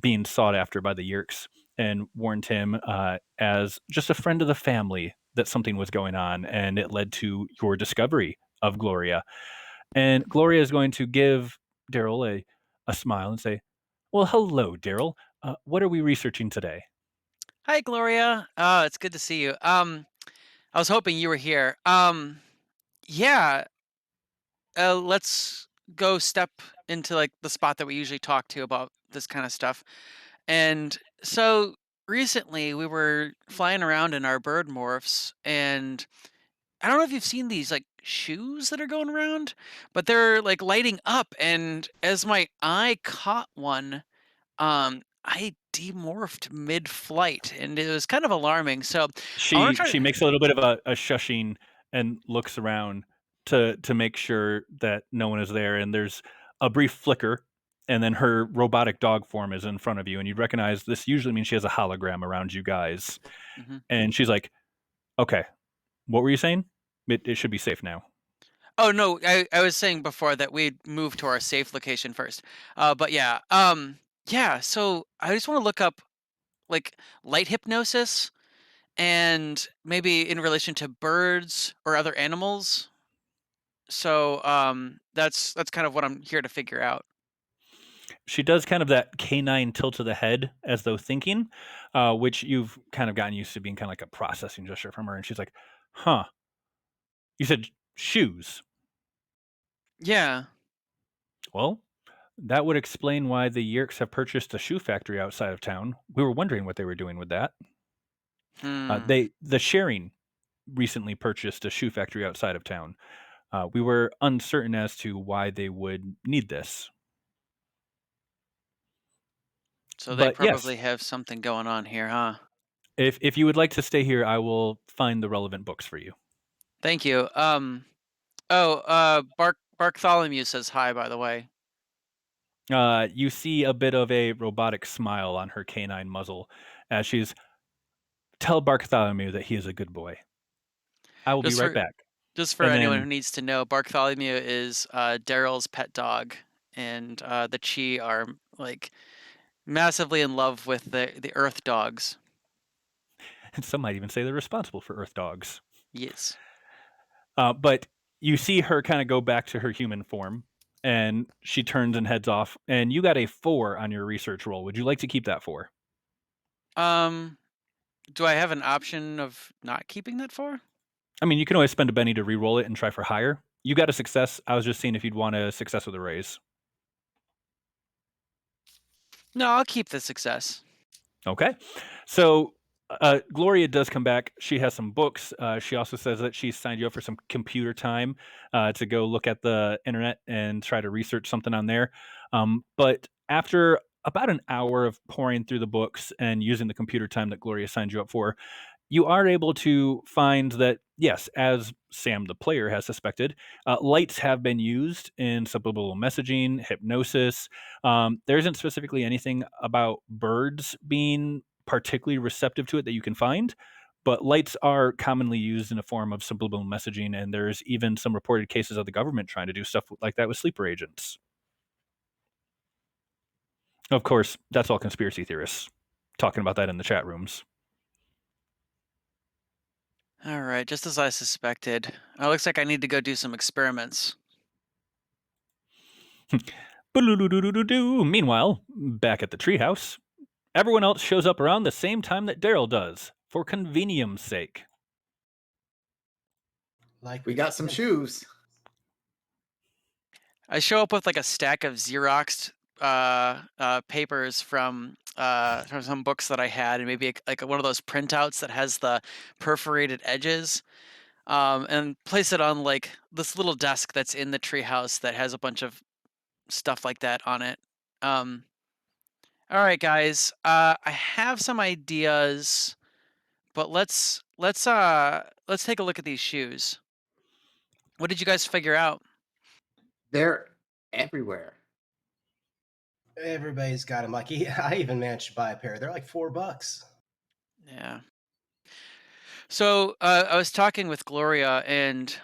being sought after by the Yerks and warned him as just a friend of the family that something was going on, and it led to your discovery of Gloria. And Gloria is going to give Daryl a smile and say, Well, hello, Daryl. What are we researching today? Hi, Gloria. It's good to see you. I was hoping you were here. Yeah. Let's go step into like the spot that we usually talk to about this kind of stuff. And so recently we were flying around in our bird morphs, and I don't know if you've seen these like shoes that are going around, but they're like lighting up. And as my eye caught one, I demorphed mid-flight, and it was kind of alarming. So I want to She try. makes a little bit of a shushing and looks around to make sure that no one is there. And there's a brief flicker, and then her robotic dog form is in front of you, and you'd recognize this usually means she has a hologram around you guys. Mhm. And she's like, "Okay, what were you saying? It should be safe now." Oh no, I was saying before that we'd move to our safe location first. But yeah, yeah. So I just want to look up like light hypnosis and maybe in relation to birds or other animals. So that's kind of what I'm here to figure out. She does kind of that canine tilt of the head as though thinking, which you've kind of gotten used to being kind of like a processing gesture from her. And she's like, "Huh? You said shoes? Yeah. Well, that would explain why the Yerks have purchased a shoe factory outside of town. We were wondering what they were doing with that. Hmm. The sharing recently purchased a shoe factory outside of town. We were uncertain as to why they would need this, So they but yes, probably have something going on here, huh? if you would like to stay here, I will find the relevant books for you. Thank you. Oh, Bartholomew says hi, by the way. You see a bit of a robotic smile on her canine muzzle as she's tell Bartholomew that he is a good boy. I will be Just right for back. just for And anyone who then needs to know, Bartholomew is Daryl's pet dog, and the Chi are like massively in love with the Earth dogs. some might even say they're responsible for Earth dogs. Yes. But you see her kind of go back to her human form, and she turns and heads off. And you got a 4 on your research roll. Would you like to keep that 4? Um, do I have an option of not keeping that for? I mean, you can always spend a penny to re-roll it and try for higher. You got a success. I was just seeing if you'd want a success with a raise. No, I'll keep the success. Okay. So Gloria does come back. She has some books. She also says that she signed you up for some computer time to go look at the internet and try to research something on there. But after about an hour of pouring through the books and using the computer time that Gloria signed you up for, you are able to find that, yes, as Sam the player has suspected, lights have been used in subliminal messaging, hypnosis. There isn't specifically anything about birds being particularly receptive to it that you can find, but lights are commonly used in a form of subliminal messaging, and there's even some reported cases of the government trying to do stuff like that with sleeper agents. Of course, that's all conspiracy theorists talking about that in the chat rooms. All right, just as I suspected. It looks like I need to go do some experiments. Meanwhile, back at the treehouse, everyone else shows up around the same time that Daryl does, for convenience sake. Like We got some shoes. I show up with like a stack of Xeroxed papers from some books that I had, and maybe like one of those printouts that has the perforated edges, and place it on like this little desk that's in the treehouse that has a bunch of stuff like that on it. Um, all right, guys, I have some ideas, but let's take a look at these shoes. What did you guys figure out? They're everywhere. everybody's got them. Like I even managed to buy a pair. They're like $4. Yeah. So I was talking with Gloria, and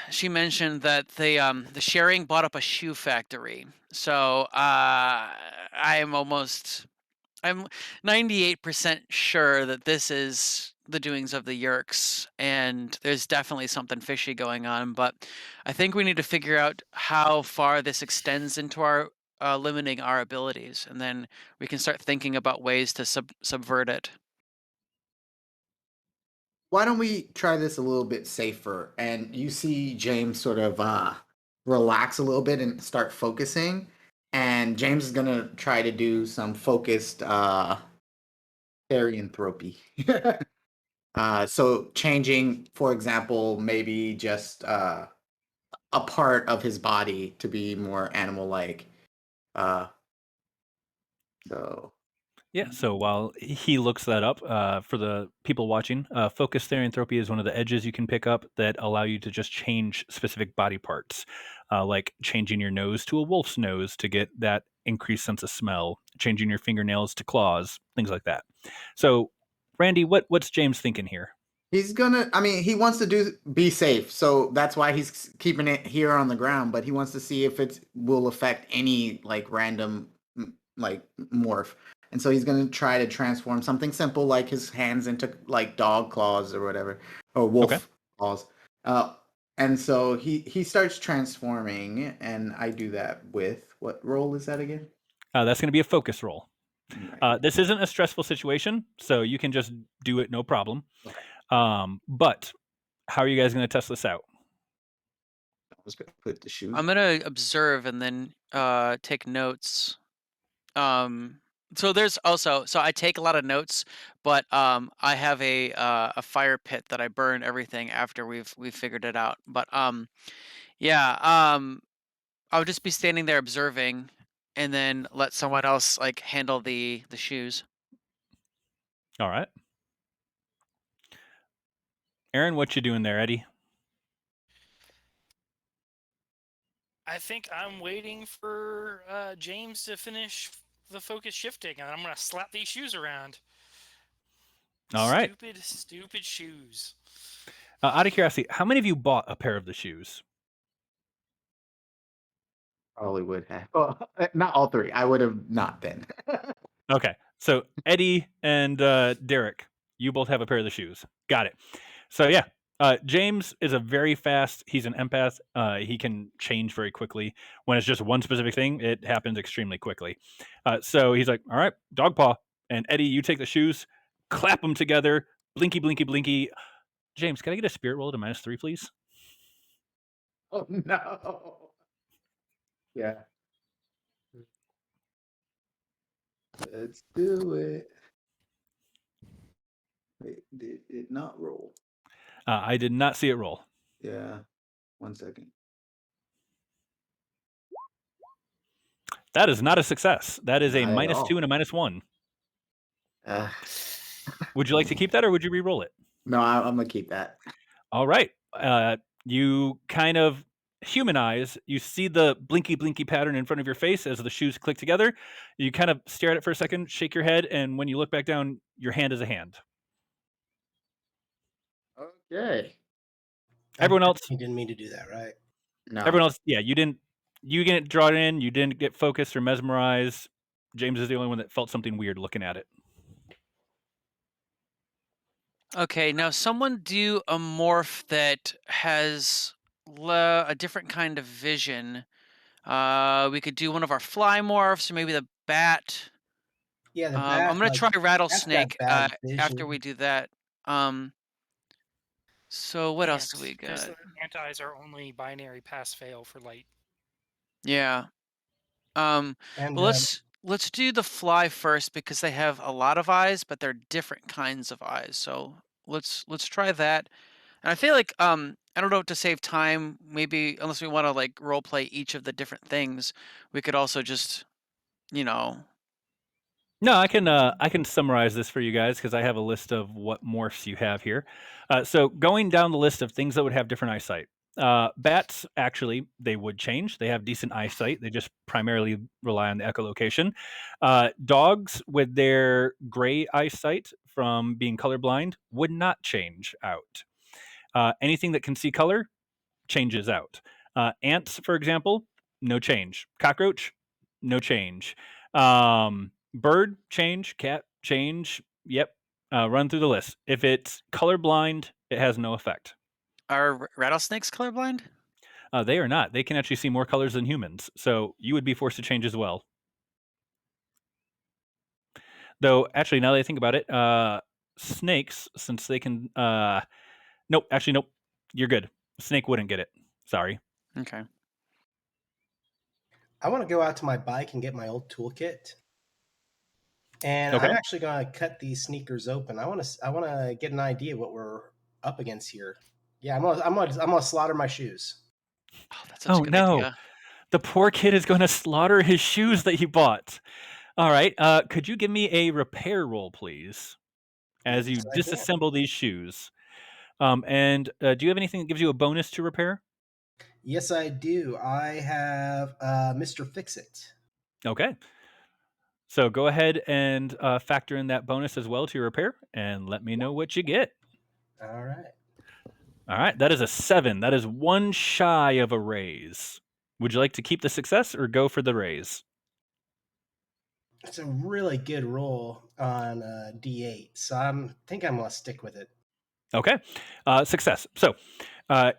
she mentioned that the sharing bought up a shoe factory. So I'm 98% sure that this is the doings of the Yerks, and there's definitely something fishy going on. But I think we need to figure out how far this extends into our limiting our abilities, and then we can start thinking about ways to subvert it. Why don't we try this a little bit safer? And you see James sort of relax a little bit and start focusing. And James is gonna try to do some focused Therianthropy. So changing, for example, maybe just a part of his body to be more animal-like. Uh, so Yeah, so while he looks that up, for the people watching, focused therianthropy is one of the edges you can pick up that allow you to just change specific body parts, like changing your nose to a wolf's nose to get that increased sense of smell, changing your fingernails to claws, things like that. So, Randy, what's James thinking here? he's gonna. I mean, he wants to be safe, so that's why he's keeping it here on the ground. But he wants to see if it will affect any like random like morph, and so he's gonna try to transform something simple like his hands into like dog claws or whatever, or wolf Okay. claws. Uh, and so he starts transforming, and I do that with what role is that again? That's going to be a focus roll. Right. This isn't a stressful situation, so you can just do it no problem. Okay. But how are you guys going to test this out? I was gonna put the shoes. I'm gonna observe and then take notes. So there's also, so I take a lot of notes, but I have a fire pit that I burn everything after we've figured it out. But yeah, I would just be standing there observing, and then let someone else like handle the shoes. All right. Aaron, what you doing there, Eddie? I think I'm waiting for James to finish the focus shifting, and I'm gonna slap these shoes around. All right. Stupid shoes. Out of curiosity, how many of you bought a pair of the shoes? Probably would have. Well, not all three. I would have not then. Okay. So Eddie and Derek, you both have a pair of the shoes. Got it. So yeah, James is a very fast. He's an empath. He can change very quickly. When it's just one specific thing, it happens extremely quickly. So he's like, "All right, dog paw." And Eddie, you take the shoes, clap them together, blinky, blinky, blinky. James, can I get a spirit roll to -3, please? Oh no. Yeah. Let's do it. Wait, did it not roll? I did not see it roll. Yeah. 1 second. That is not a success. That is a Not at -2 all. and a -1. Uh, Would you like to keep that, or would you re-roll it? no, I'm gonna keep that. All right. You kind of humanize. You see the blinky blinky pattern in front of your face as the shoes click together. You kind of stare at it for a second, shake your head, and when you look back down, your hand is a hand. Okay. Everyone else, You didn't mean to do that, right? No. everyone else, yeah, you didn't draw it in. You didn't get focused or mesmerized. James is the only one that felt something weird looking at it. Okay, now someone do a morph that has a different kind of vision. We could do one of our fly morphs, or maybe the bat. Yeah, the I'm bat, gonna like, try that's got rattlesnake bad after vision. we do that. So what else do we Because got? the antis are only binary pass fail for light. Yeah. And Well, let's do the fly first because they have a lot of eyes, but they're different kinds of eyes. So let's try that. And I feel like I don't know, to save time, maybe unless we want to like role play each of the different things, we could also just, you know, No, I can summarize this for you guys because I have a list of what morphs you have here. So going down the list of things that would have different eyesight. Bats actually they would change. They have decent eyesight. They just primarily rely on the echolocation. Dogs with their gray eyesight from being colorblind would not change out. Anything that can see color changes out. Ants, for example, no change. Cockroach, no change. Bird, change. Cat, change. Yep. Run through the list. If it's colorblind, it has no effect. are rattlesnakes colorblind? They are not. They can actually see more colors than humans, so you would be forced to change as well. Though, actually, now that I think about it, snakes, since they can, nope, actually, nope, you're good. Snake wouldn't get it. Sorry. Okay. I want to go out to my bike and get my old toolkit, and Okay. I'm actually going to cut these sneakers open. I want to get an idea what we're up against here. Yeah, I'm gonna slaughter my shoes. Oh, that's such a Oh good no, idea. the poor kid is going to slaughter his shoes that he bought. All right, could you give me a repair roll, please, as you Yes, I can. disassemble these shoes? And do you have anything that gives you a bonus to repair? Yes, I do. I have Mr. Fix It. Okay. So go ahead and factor in that bonus as well to your repair, and let me know what you get. All right. All right, that is a 7. That is one shy of a raise. Would you like to keep the success or go for the raise? It's a really good roll on D8, so think I'm gonna stick with it. Okay, success. So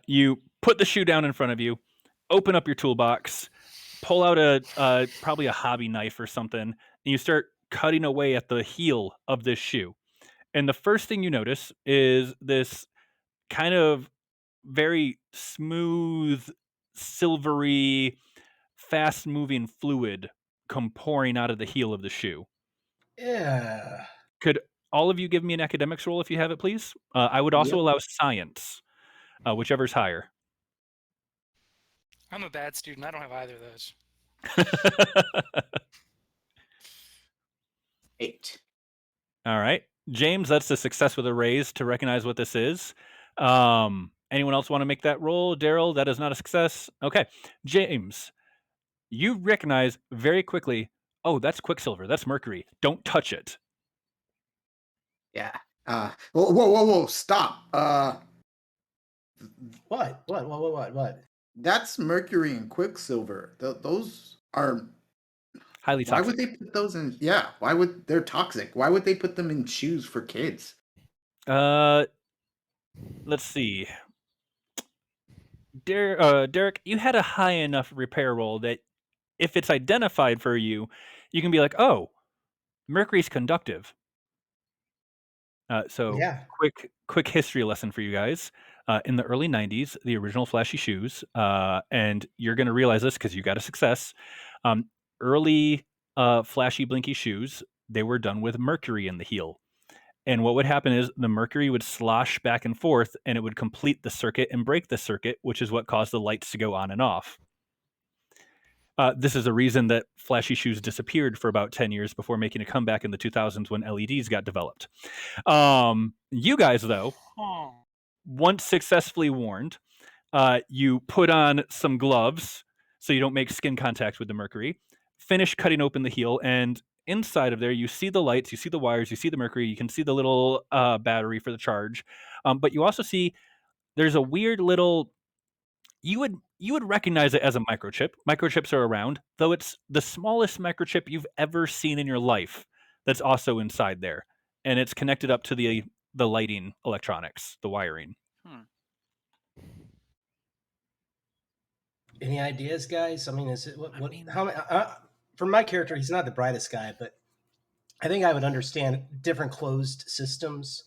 you put the shoe down in front of you, open up your toolbox, pull out probably a hobby knife or something, and you start cutting away at the heel of this shoe. And the first thing you notice is this kind of very smooth, silvery, fast moving fluid come pouring out of the heel of the shoe. Yeah. Could all of you give me an academics roll if you have it, please? I would also Yep. allow science, whichever's higher. I'm a bad student. I don't have either of those. 8. All right. James, that's a success with a raise to recognize what this is. Anyone else want to make that roll? Daryl, that is not a success. Okay. James, you recognize very quickly, oh, that's Quicksilver. That's Mercury. Don't touch it. Yeah. Whoa! Stop. What? That's Mercury and Quicksilver. Those are. Highly Why would toxic. they put those in? Yeah. Why would they're toxic? Why would they put them in shoes for kids? Let's see. Derek, you had a high enough repair roll that if it's identified for you, you can be like, oh, Mercury's conductive. So Yeah. quick history lesson for you guys. In the early 90s, the original flashy shoes, and you're going to realize this because you got a success. Early flashy blinky shoes, they were done with mercury in the heel. And what would happen is the mercury would slosh back and forth and it would complete the circuit and break the circuit, which is what caused the lights to go on and off. This is a reason that flashy shoes disappeared for about 10 years before making a comeback in the 2000s when LEDs got developed. You guys, though, once successfully warned, you put on some gloves so you don't make skin contact with the mercury, finish cutting open the heel, and inside of there, you see the lights, you see the wires, you see the mercury, you can see the little battery for the charge. But you also see there's a weird little you would recognize it as a microchip. Microchips are around, though it's the smallest microchip you've ever seen in your life that's also inside there. And it's connected up to the lighting electronics, the wiring. Hmm. Any ideas, guys? I mean, is it I what mean, how for my character, he's not the brightest guy, but I think I would understand different closed systems.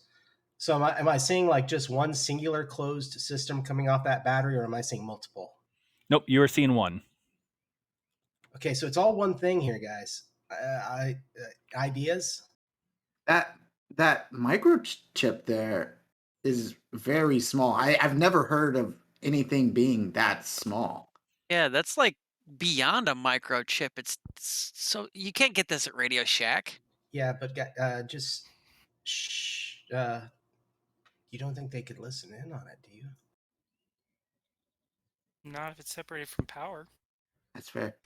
So am I seeing like just one singular closed system coming off that battery, or am I seeing multiple? Nope, you are seeing one. Okay, so it's all one thing here, guys. Ideas? That microchip there is very small. I've never heard of anything being that small. yeah, that's like beyond a microchip. So you can't get this at Radio Shack. Yeah, but just shh. You don't think they could listen in on it, do you? Not if it's separated from power. That's fair.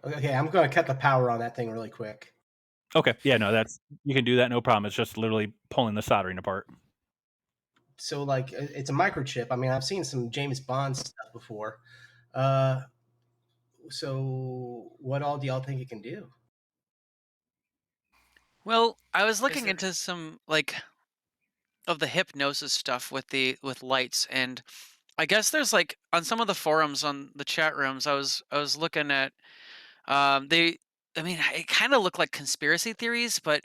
Okay, I'm going to cut the power on that thing really quick. Okay, yeah, no, you can do that, no problem. It's just literally pulling the soldering apart. So, like, it's a microchip. I mean, I've seen some James Bond stuff before. Uh, so, what all do y'all think it can do? Well, I was looking there- into some like of the hypnosis stuff with lights, and I guess there's like on some of the forums on the chat rooms, I was looking at they I mean it kind of looked like conspiracy theories, but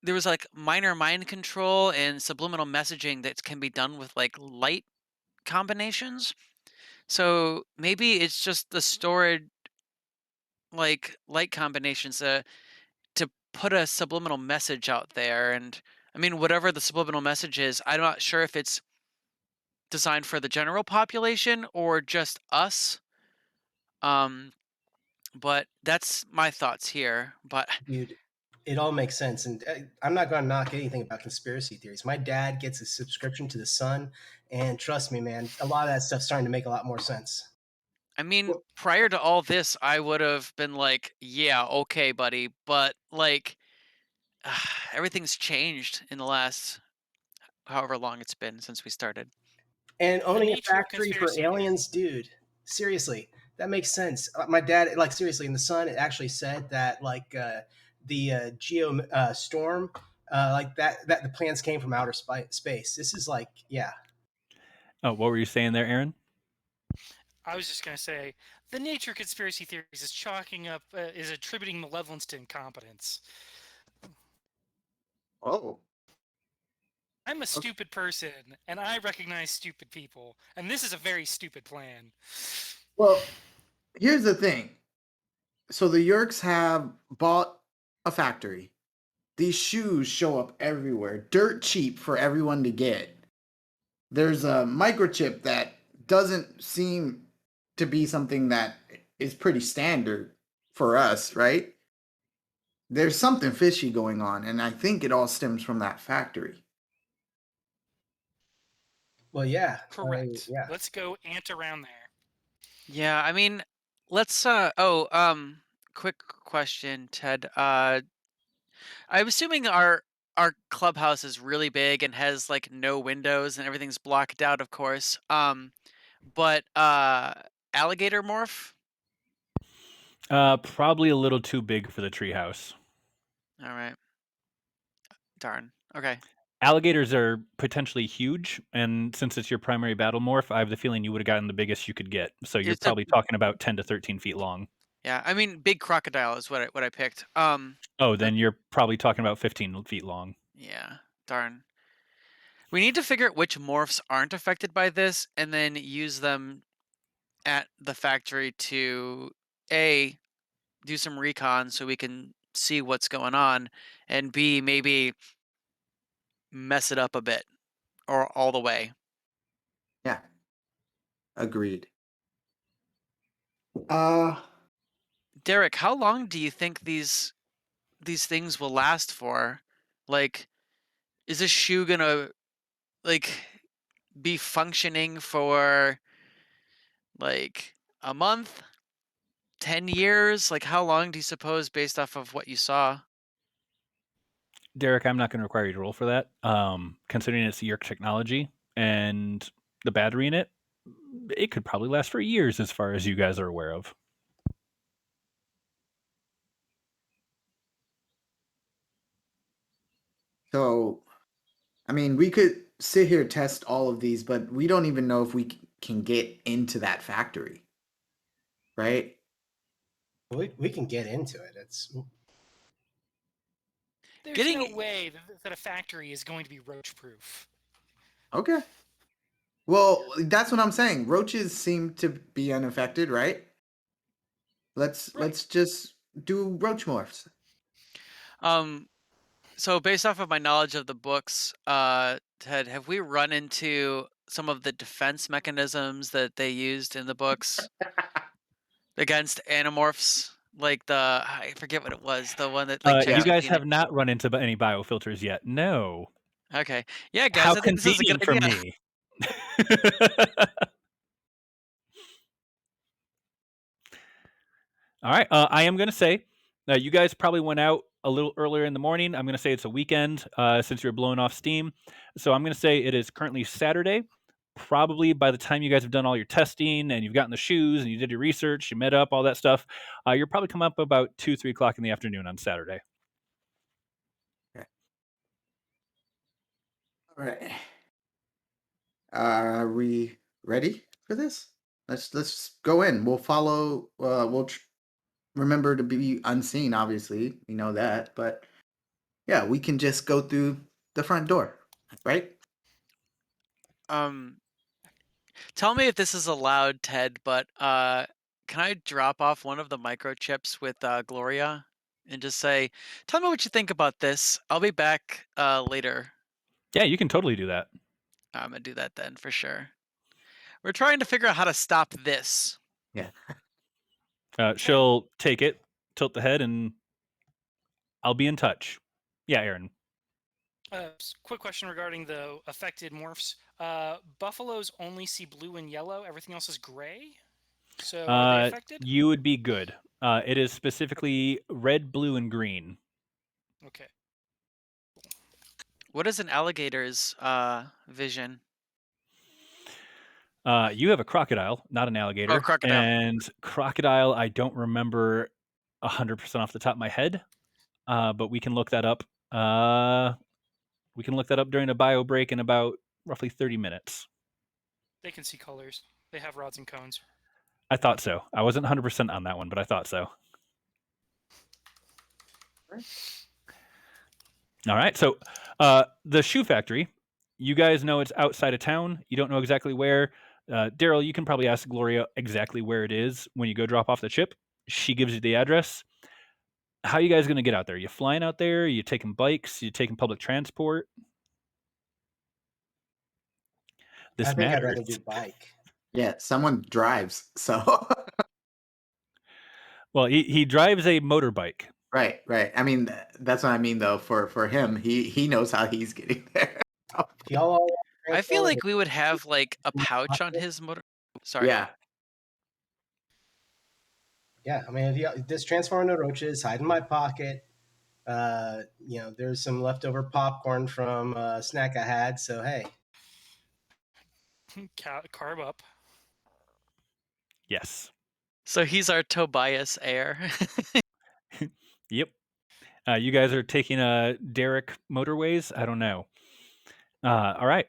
there was like minor mind control and subliminal messaging that can be done with like light combinations. So maybe it's just the stored like light combinations to put a subliminal message out there. And I mean, whatever the subliminal message is, I'm not sure if it's designed for the general population or just us. Um, but that's my thoughts here. But Dude, it all makes sense. And I'm not going to knock anything about conspiracy theories. My dad gets a subscription to the Sun, and trust me, man, a lot of that stuff's starting to make a lot more sense. I mean, prior to all this, I would have been like, yeah, okay, buddy. But like, everything's changed in the last however long it's been since we started. And The owning a nature of factory for conspiracy aliens, dude, seriously, that makes sense. My dad, like, seriously, in the Sun, it actually said that, like, the geo storm, like that the plans came from outer space. This is like, yeah. Oh, what were you saying there, Aaron? I was just going to say the nature of conspiracy theories is chalking up, is attributing malevolence to incompetence. Oh. I'm a stupid person, and I recognize stupid people, and this is a very stupid plan. Well, here's the thing. So the Yerks have bought a factory. These shoes show up everywhere, dirt cheap for everyone to get. There's a microchip that doesn't seem to be something that is pretty standard for us, right? There's something fishy going on, and I think it all stems from that factory. Well, yeah. Correct. Yeah. Let's go ant around there. Yeah, I mean, let's quick question, Ted. I'm assuming our clubhouse is really big and has like no windows and everything's blocked out, of course. But alligator morph? Probably a little too big for the treehouse. All right. Darn. Okay. Alligators are potentially huge, and since it's your primary battle morph, I have the feeling you would have gotten the biggest you could get. So you're It's a probably talking about 10 to 13 feet long. yeah. I mean, big crocodile is what I picked. Oh, then you're probably talking about 15 feet long. Yeah. Darn. We need to figure out which morphs aren't affected by this, and then use them at the factory to A, do some recon so we can see what's going on, and B, maybe mess it up a bit or all the way. Yeah. Agreed. Uh Derek, how long do you think these things will last for? Like, is this shoe gonna like be functioning for like a month, 10 years? Like, how long do you suppose based off of what you saw? Derek, I'm not going to require you to roll for that. Considering it's Yerk technology and the battery in it, it could probably last for years as far as you guys are aware of. so I mean, we could sit here test all of these, but we don't even know if we can get into that factory, right? We can get into it. It's There's Getting no way that a factory is going to be roach proof. Okay. Well, that's what I'm saying. Roaches seem to be unaffected, right? Let's just do roach morphs. So based off of my knowledge of the books, Ted, have we run into some of the defense mechanisms that they used in the books against animorphs? Like I forget what it was, the one that like You checks your guys DNA. have not run into any biofilters yet. No. Okay, yeah, guys, How I think this is a good convenient for idea. me. All right. I am going to say you guys probably went out a little earlier in the morning. I'm going to say it's a weekend since you're blowing off steam. So I'm going to say it is currently Saturday. Probably by the time you guys have done all your testing and you've gotten the shoes and you did your research, you met up, all that stuff, you're probably come up about 2, 3 o'clock in the afternoon on Saturday. Okay. All right. Are we ready for this? Let's go in. We'll follow. Remember to be unseen. Obviously, we know that, but yeah, we can just go through the front door, right? Um, tell me if this is allowed, Ted, but can I drop off one of the microchips with Gloria and just say, "Tell me what you think about this. I'll be back later." Yeah, you can totally do that. I'm gonna do that then for sure. We're trying to figure out how to stop this. Yeah. She'll take it, tilt the head, and I'll be in touch. Yeah, Aaron. Quick question regarding the affected morphs. Buffaloes only see blue and yellow. Everything else is gray. So are they affected? You would be good. It is specifically red, blue, and green. Okay. What is an alligator's vision? You have a crocodile, not an alligator. Oh, crocodile. And crocodile, I don't remember 100% off the top of my head, but we can look that up. We can look that up during a bio break in about roughly 30 minutes. They can see colors. They have rods and cones. I thought so. I wasn't 100% on that one, but I thought so. All right. So the shoe factory, you guys know it's outside of town. You don't know exactly where. Daryl, you can probably ask Gloria exactly where it is when you go drop off the chip. She gives you the address. How are you guys going to get out there? You flying out there? You taking bikes? You taking public transport? This I think matters. I'd rather do bike. Yeah, someone drives. So Well, he drives a motorbike. right. I mean, that's what I mean though. For him, he knows how he's getting there. If y'all all I feel transport like we would have like a pouch on his motor. Sorry. Yeah. Yeah, I mean, if you just transform into roaches, hide in my pocket. There's some leftover popcorn from a snack I had. So hey, Carb up. Yes. So he's our Tobias heir. Yep. You guys are taking Derek motorways? I don't know. All right.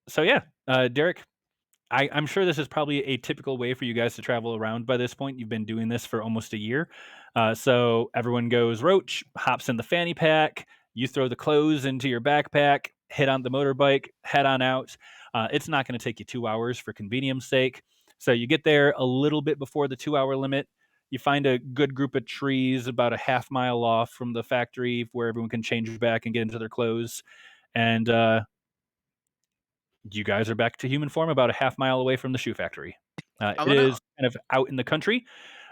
So yeah, Derek, I'm sure this is probably a typical way for you guys to travel around by this point. You've been doing this for almost a year. So everyone goes roach, hops in the fanny pack, you throw the clothes into your backpack, hit on the motorbike, head on out. It's not going to take you 2 hours for convenience sake. So you get there a little bit before the 2-hour limit. You find a good group of trees about a half mile off from the factory where everyone can change back and get into their clothes. And you guys are back to human form about a half mile away from the shoe factory. It is kind of out in the country,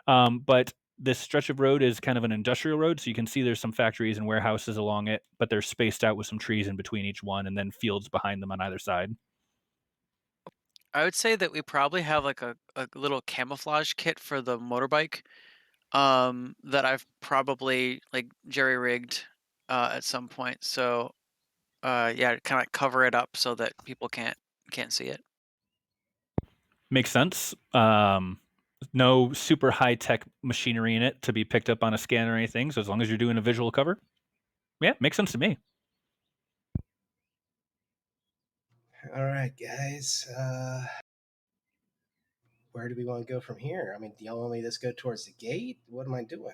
but this stretch of road is kind of an industrial road, so you can see there's some factories and warehouses along it, but they're spaced out with some trees in between each one and then fields behind them on either side. I would say that we probably have like a little camouflage kit for the motorbike that I've probably like jerry rigged at some point. So yeah, kind of cover it up so that people can't see it. Makes sense. No super high tech machinery in it to be picked up on a scan or anything. So as long as you're doing a visual cover, yeah, makes sense to me. all right, guys. Where do we want to go from here? I mean, do y'all want me to just go towards the gate? What am I doing?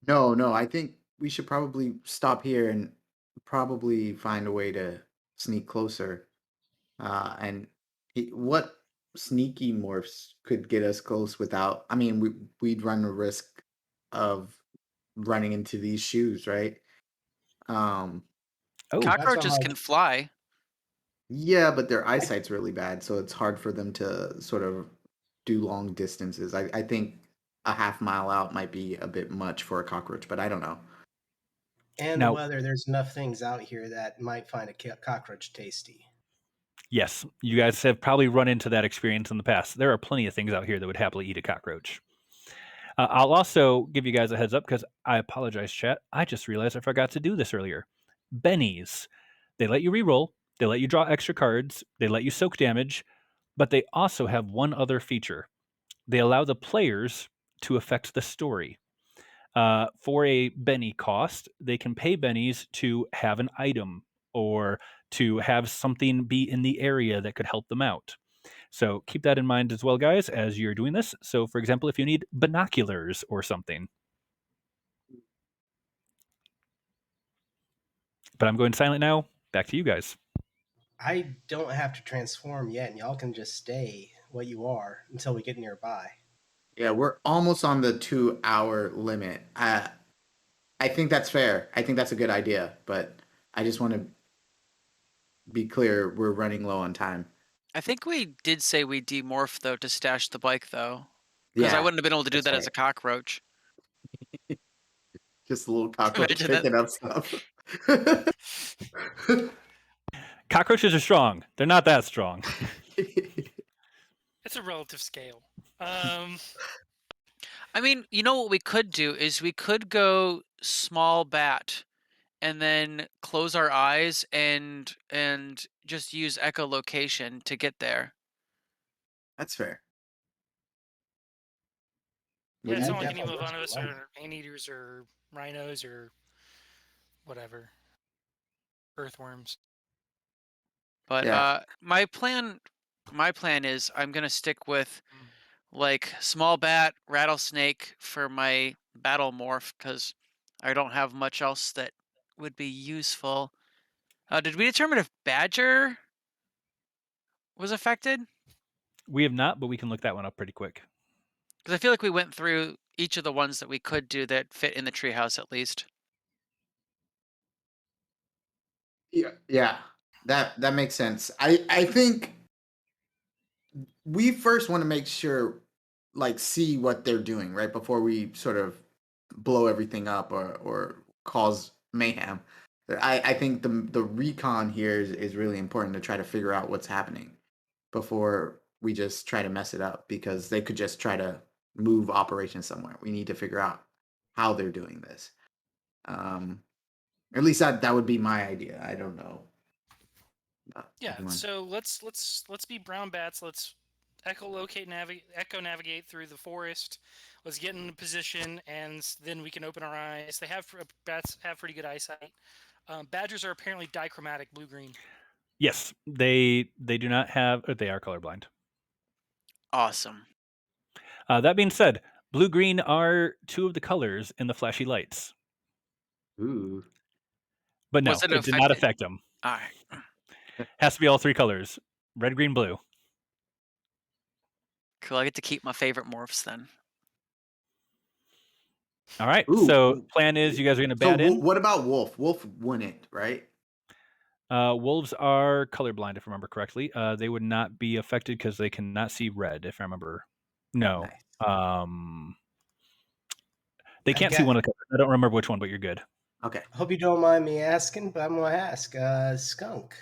No. I think we should probably stop here and probably find a way to sneak closer. And what sneaky morphs could get us close without? I mean, we'd run the risk of running into these shoes, right? Oh, Cockroaches can fly. Yeah, but their eyesight's really bad, so it's hard for them to sort of do long distances. I think a half mile out might be a bit much for a cockroach, but I don't know. And Now- whether there's enough things out here that might find a cockroach tasty. yes, you guys have probably run into that experience in the past. There are plenty of things out here that would happily eat a cockroach. I'll also give you guys a heads up because I apologize, chat. I just realized I forgot to do this earlier. Bennies. They let you reroll. They let you draw extra cards. They let you soak damage. But they also have one other feature. They allow the players to affect the story. For a Benny cost, they can pay Bennies to have an item or to have something be in the area that could help them out. So keep that in mind as well, guys, as you're doing this. So, for example, if you need binoculars or something. But I'm going silent now. Back to you guys. I don't have to transform yet, and y'all can just stay what you are until we get nearby. Yeah, we're almost on the 2 hour limit. I think that's fair. I think that's a good idea, but I just want to be clear we're running low on time. I think we did say we demorph though to stash the bike though, because I Yeah, wouldn't have been able to do that's that as a right. cockroach. Just a little cockroach Imagine that. picking up stuff. Cockroaches are strong. They're not that strong. It's a relative scale. I mean, you know what we could do is we could go small bat and then close our eyes and just use echolocation to get there. That's fair. Yeah, What do it's you not like any think? Definitely one works of for us life. are anteaters or rhinos or whatever. Earthworms. But Yeah. my plan is I'm gonna stick with like small bat, rattlesnake for my battle morph because I don't have much else that would be useful. Did we determine if badger was affected? We have not, but we can look that one up pretty quick. Because I feel like we went through each of the ones that we could do that fit in the treehouse at least. Yeah. That makes sense. I think we first want to make sure, like, see what they're doing right before we sort of blow everything up or cause mayhem. I think the recon here is really important to try to figure out what's happening before we just try to mess it up, because they could just try to move operations somewhere. We need to figure out how they're doing this. At least that would be my idea. I don't know. Yeah, Everyone. so let's be brown bats. Let's echo navigate through the forest. Let's get in position, and then we can open our eyes. Bats have pretty good eyesight. Badgers are apparently dichromatic, blue green. Yes, they do not have. Or they are colorblind. Awesome. That being said, blue green are two of the colors in the flashy lights. Ooh. But no, Was it it did not affected? affect them. All right. Has to be all three colors: red, green, blue. Cool. I get to keep my favorite morphs then. All right. Ooh. So plan is you guys are going to So bat in. what about Wolf? Wolf wouldn't, right? Wolves are colorblind, if I remember correctly. They would not be affected because they cannot see red, if I remember. No. Nice. They I can't see got. one of the colors. I don't remember which one, but you're good. Okay. Hope you don't mind me asking, but I'm gonna ask. Skunk.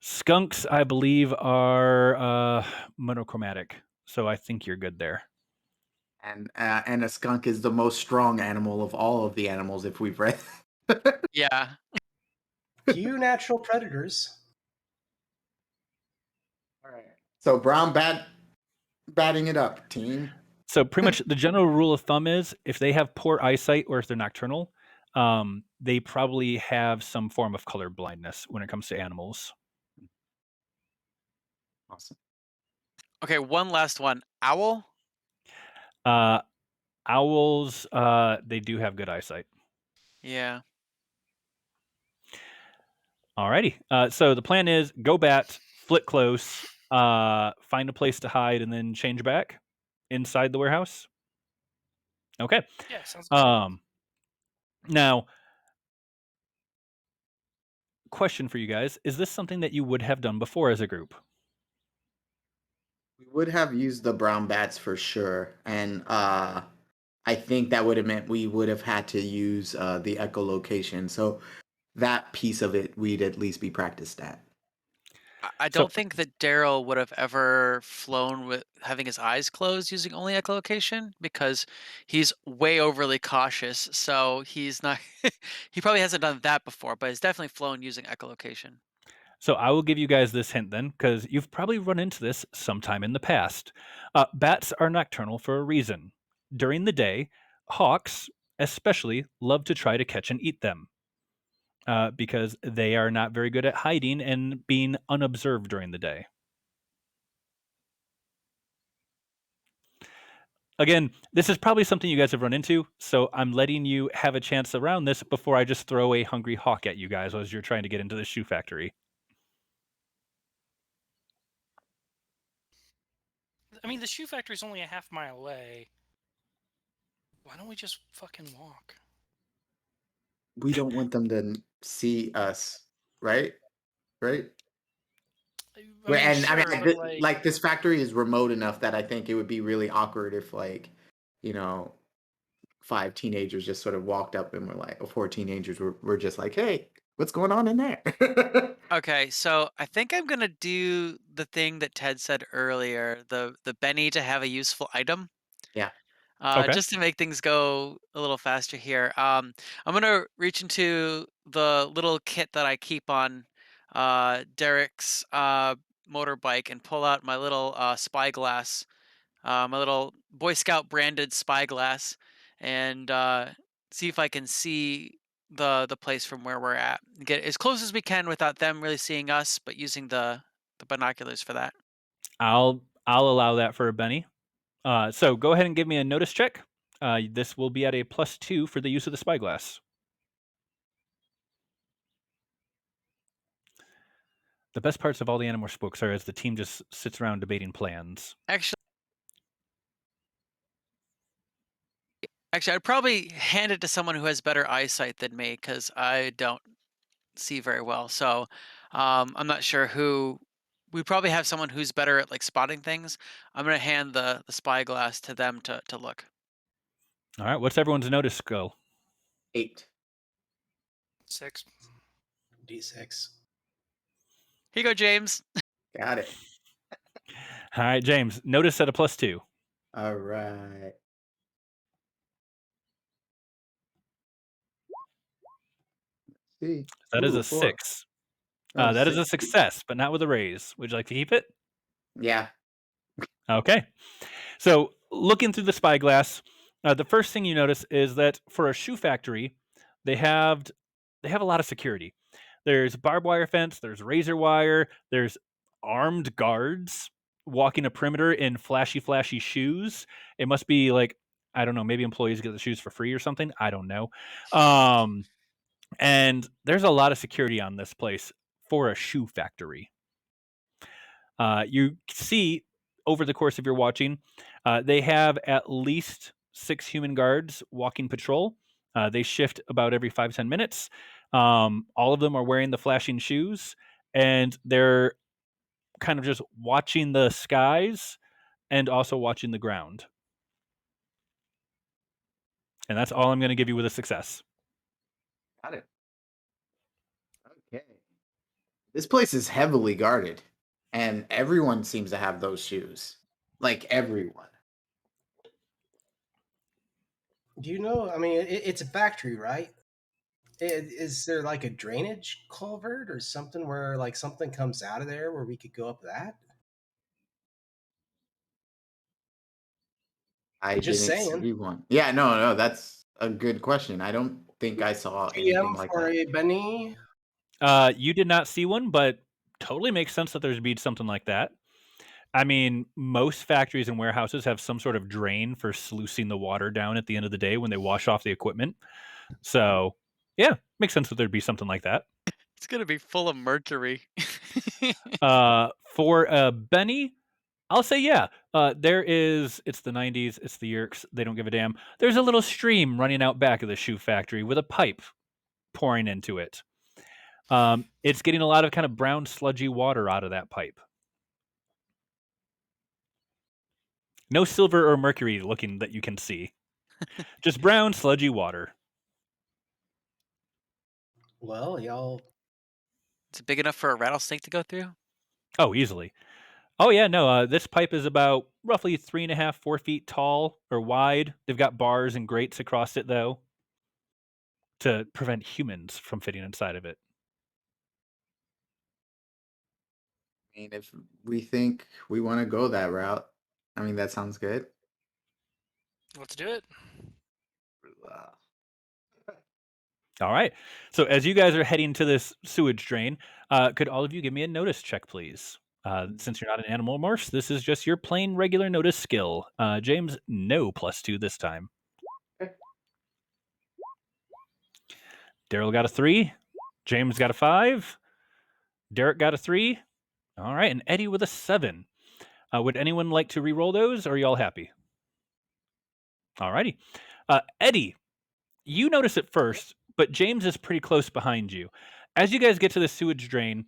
Skunks, I believe, are monochromatic. So I think you're good there. And a skunk is the most strong animal of all of the animals, if we've read. Yeah. Few natural predators. All right. So brown batting it up, team. So pretty much the general rule of thumb is if they have poor eyesight or if they're nocturnal, they probably have some form of color blindness when it comes to animals. Awesome. Okay, one last one. Owl? Owls, they do have good eyesight. Yeah. Alrighty. So the plan is go bat, flit close, find a place to hide, and then change back inside the warehouse. Okay. Yeah, sounds good. Now, question for you guys: is this something that you would have done before as a group? We would have used the brown bats for sure, and I think that would have meant we would have had to use the echolocation. So that piece of it, we'd at least be practiced at. I So don't think that Daryl would have ever flown with having his eyes closed using only echolocation because he's way overly cautious. So he's not, he probably hasn't done that before, but he's definitely flown using echolocation. So I will give you guys this hint then, because you've probably run into this sometime in the past. Bats are nocturnal for a reason. During the day, hawks, especially, love to try to catch and eat them because they are not very good at hiding and being unobserved during the day. Again, this is probably something you guys have run into, so I'm letting you have a chance around this before I just throw a hungry hawk at you guys as you're trying to get into the shoe factory. I mean, the shoe factory's only a half mile away. Why don't we just fucking walk? We don't want them to see us, right? Right? I mean, And I mean, sure, but like, this factory is remote enough that I think it would be really awkward if, like, you know, 5 teenagers just sort of walked up and were like, or 4 teenagers were just like, "Hey, what's going on in there?" Okay, so I think I'm gonna do the thing that Ted said earlier, the Benny to have a useful item. Yeah. Okay. Just to make things go a little faster here. I'm gonna reach into the little kit that I keep on Derek's motorbike and pull out my little spyglass, my little Boy Scout branded spyglass, and see if I can see the place from where we're at. Get as close as we can without them really seeing us, but using the binoculars for that. I'll allow that for a Benny. So go ahead and give me a notice check. This will be at a +2 for the use of the spyglass. The best parts of all the Animorphs books are as the team just sits around debating plans. Actually, I'd probably hand it to someone who has better eyesight than me because I don't see very well. So I'm not sure who. We probably have someone who's better at like spotting things. I'm gonna hand the spyglass to them to look. All right, what's everyone's notice skill? 8. 6. D6. Here you go, James. Got it. All right, James, notice at a +2. All right. See. That is Ooh, a 4. 6. Oh, That is 6. a success, but not with a raise. Would you like to keep it? Yeah. Okay. So looking through the spyglass, the first thing you notice is that for a shoe factory, they have a lot of security. There's barbed wire fence, there's razor wire, there's armed guards walking a perimeter in flashy shoes. It must be like, I don't know, maybe employees get the shoes for free or something. I don't know. And there's a lot of security on this place for a shoe factory. You see over the course of your watching, they have at least 6 human guards walking patrol. They shift about every 5-10 minutes. All of them are wearing the flashing shoes, and they're kind of just watching the skies and also watching the ground. And that's all I'm going to give you with a success. Got it. Okay. This place is heavily guarded, and everyone seems to have those shoes. Like everyone. Do you know? I mean, it's a factory, right? Is there like a drainage culvert or something where like something comes out of there where we could go up that? I Just didn't saying. see one. Yeah, no, that's a good question. I don't think I saw GM anything like for that. a Benny. You did not see one, but totally makes sense that there'd be something like that. I mean, most factories and warehouses have some sort of drain for sluicing the water down at the end of the day when they wash off the equipment. So, yeah, makes sense that there'd be something like that. It's gonna be full of mercury. For Benny, I'll say yeah. It's the 90s, it's the Yerks, they don't give a damn. There's a little stream running out back of the shoe factory with a pipe pouring into it. It's getting a lot of kind of brown, sludgy water out of that pipe. No silver or mercury looking that you can see. Just brown, sludgy water. Well, y'all. Is it big enough for a rattlesnake to go through? Oh, easily. Oh yeah, no. This pipe is about roughly 3.5, 4 feet tall or wide. They've got bars and grates across it though, to prevent humans from fitting inside of it. I mean, if we think we want to go that route, I mean, that sounds good. Let's do it. Uh, All right. So as you guys are heading to this sewage drain, could all of you give me a notice check, please? Since you're not an Animorphs, this is just your plain regular notice skill. James, no +2 this time. Okay. Daryl got a 3. James got a 5. Derek got a 3. All right, and Eddie with a 7. Would anyone like to re-roll those, or are you all happy? All righty. Eddie, you notice it first, but James is pretty close behind you. As you guys get to the sewage drain,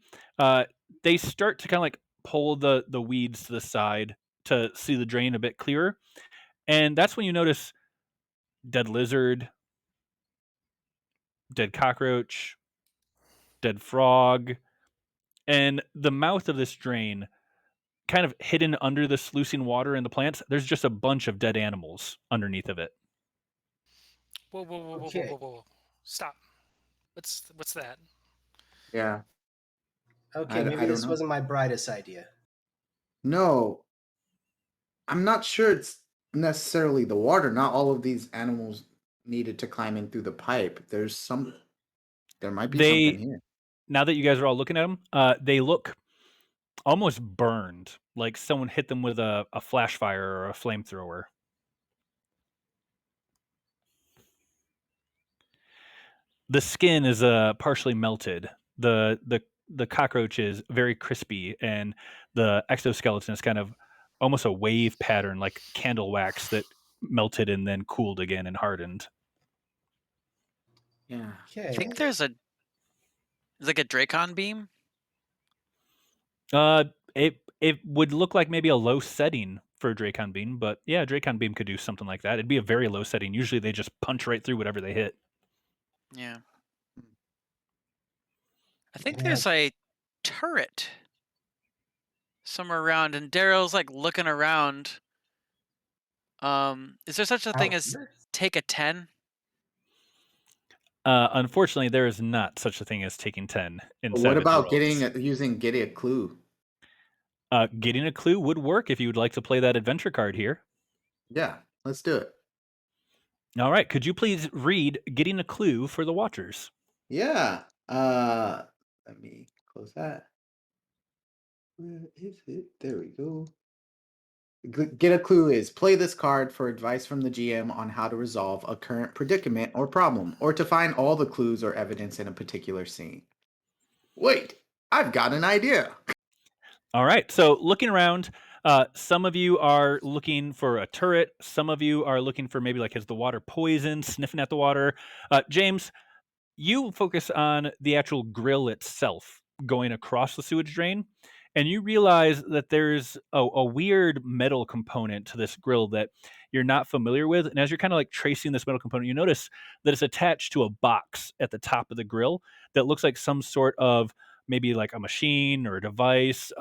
they start to kind of like pull the weeds to the side to see the drain a bit clearer. And that's when you notice dead lizard, dead cockroach, dead frog, and the mouth of this drain, kind of hidden under the sluicing water and the plants, there's just a bunch of dead animals underneath of it. Whoa, whoa, whoa, whoa, Okay. whoa, whoa, whoa! Stop. What's that? Yeah. Okay, I maybe don't this know. wasn't my brightest idea. No, I'm not sure it's necessarily the water. Not all of these animals needed to climb in through the pipe. There might be something here. Now that you guys are all looking at them, they look almost burned, like someone hit them with a flash fire or a flamethrower. The skin is partially melted. The cockroach is very crispy, and the exoskeleton is kind of almost a wave pattern, like candle wax that melted and then cooled again and hardened. Yeah. I Okay. think there's like a Dracon beam. It would look like maybe a low setting for a Dracon beam, but yeah, a Dracon beam could do something like that. It'd be a very low setting. Usually they just punch right through whatever they hit. Yeah. I think Yeah. there's a turret somewhere around, and Daryl's like looking around. Is there such a thing Out as here? take a 10? Unfortunately, there is not such a thing as taking 10 in But what Savage about Worlds. getting a clue? Getting a clue would work if you would like to play that adventure card here. Yeah, let's do it. All right, could you please read Getting a Clue for the Watchers? Yeah. Let me close that. Where is it? There we go. Get a clue is play this card for advice from the GM on how to resolve a current predicament or problem, or to find all the clues or evidence in a particular scene. Wait, I've got an idea. All right, so looking around, some of you are looking for a turret. Some of you are looking for maybe like, is the water poisoned, sniffing at the water. James, you focus on the actual grill itself going across the sewage drain, and you realize that there's a weird metal component to this grill that you're not familiar with. And as you're kind of like tracing this metal component, you notice that it's attached to a box at the top of the grill that looks like some sort of maybe like a machine or a device.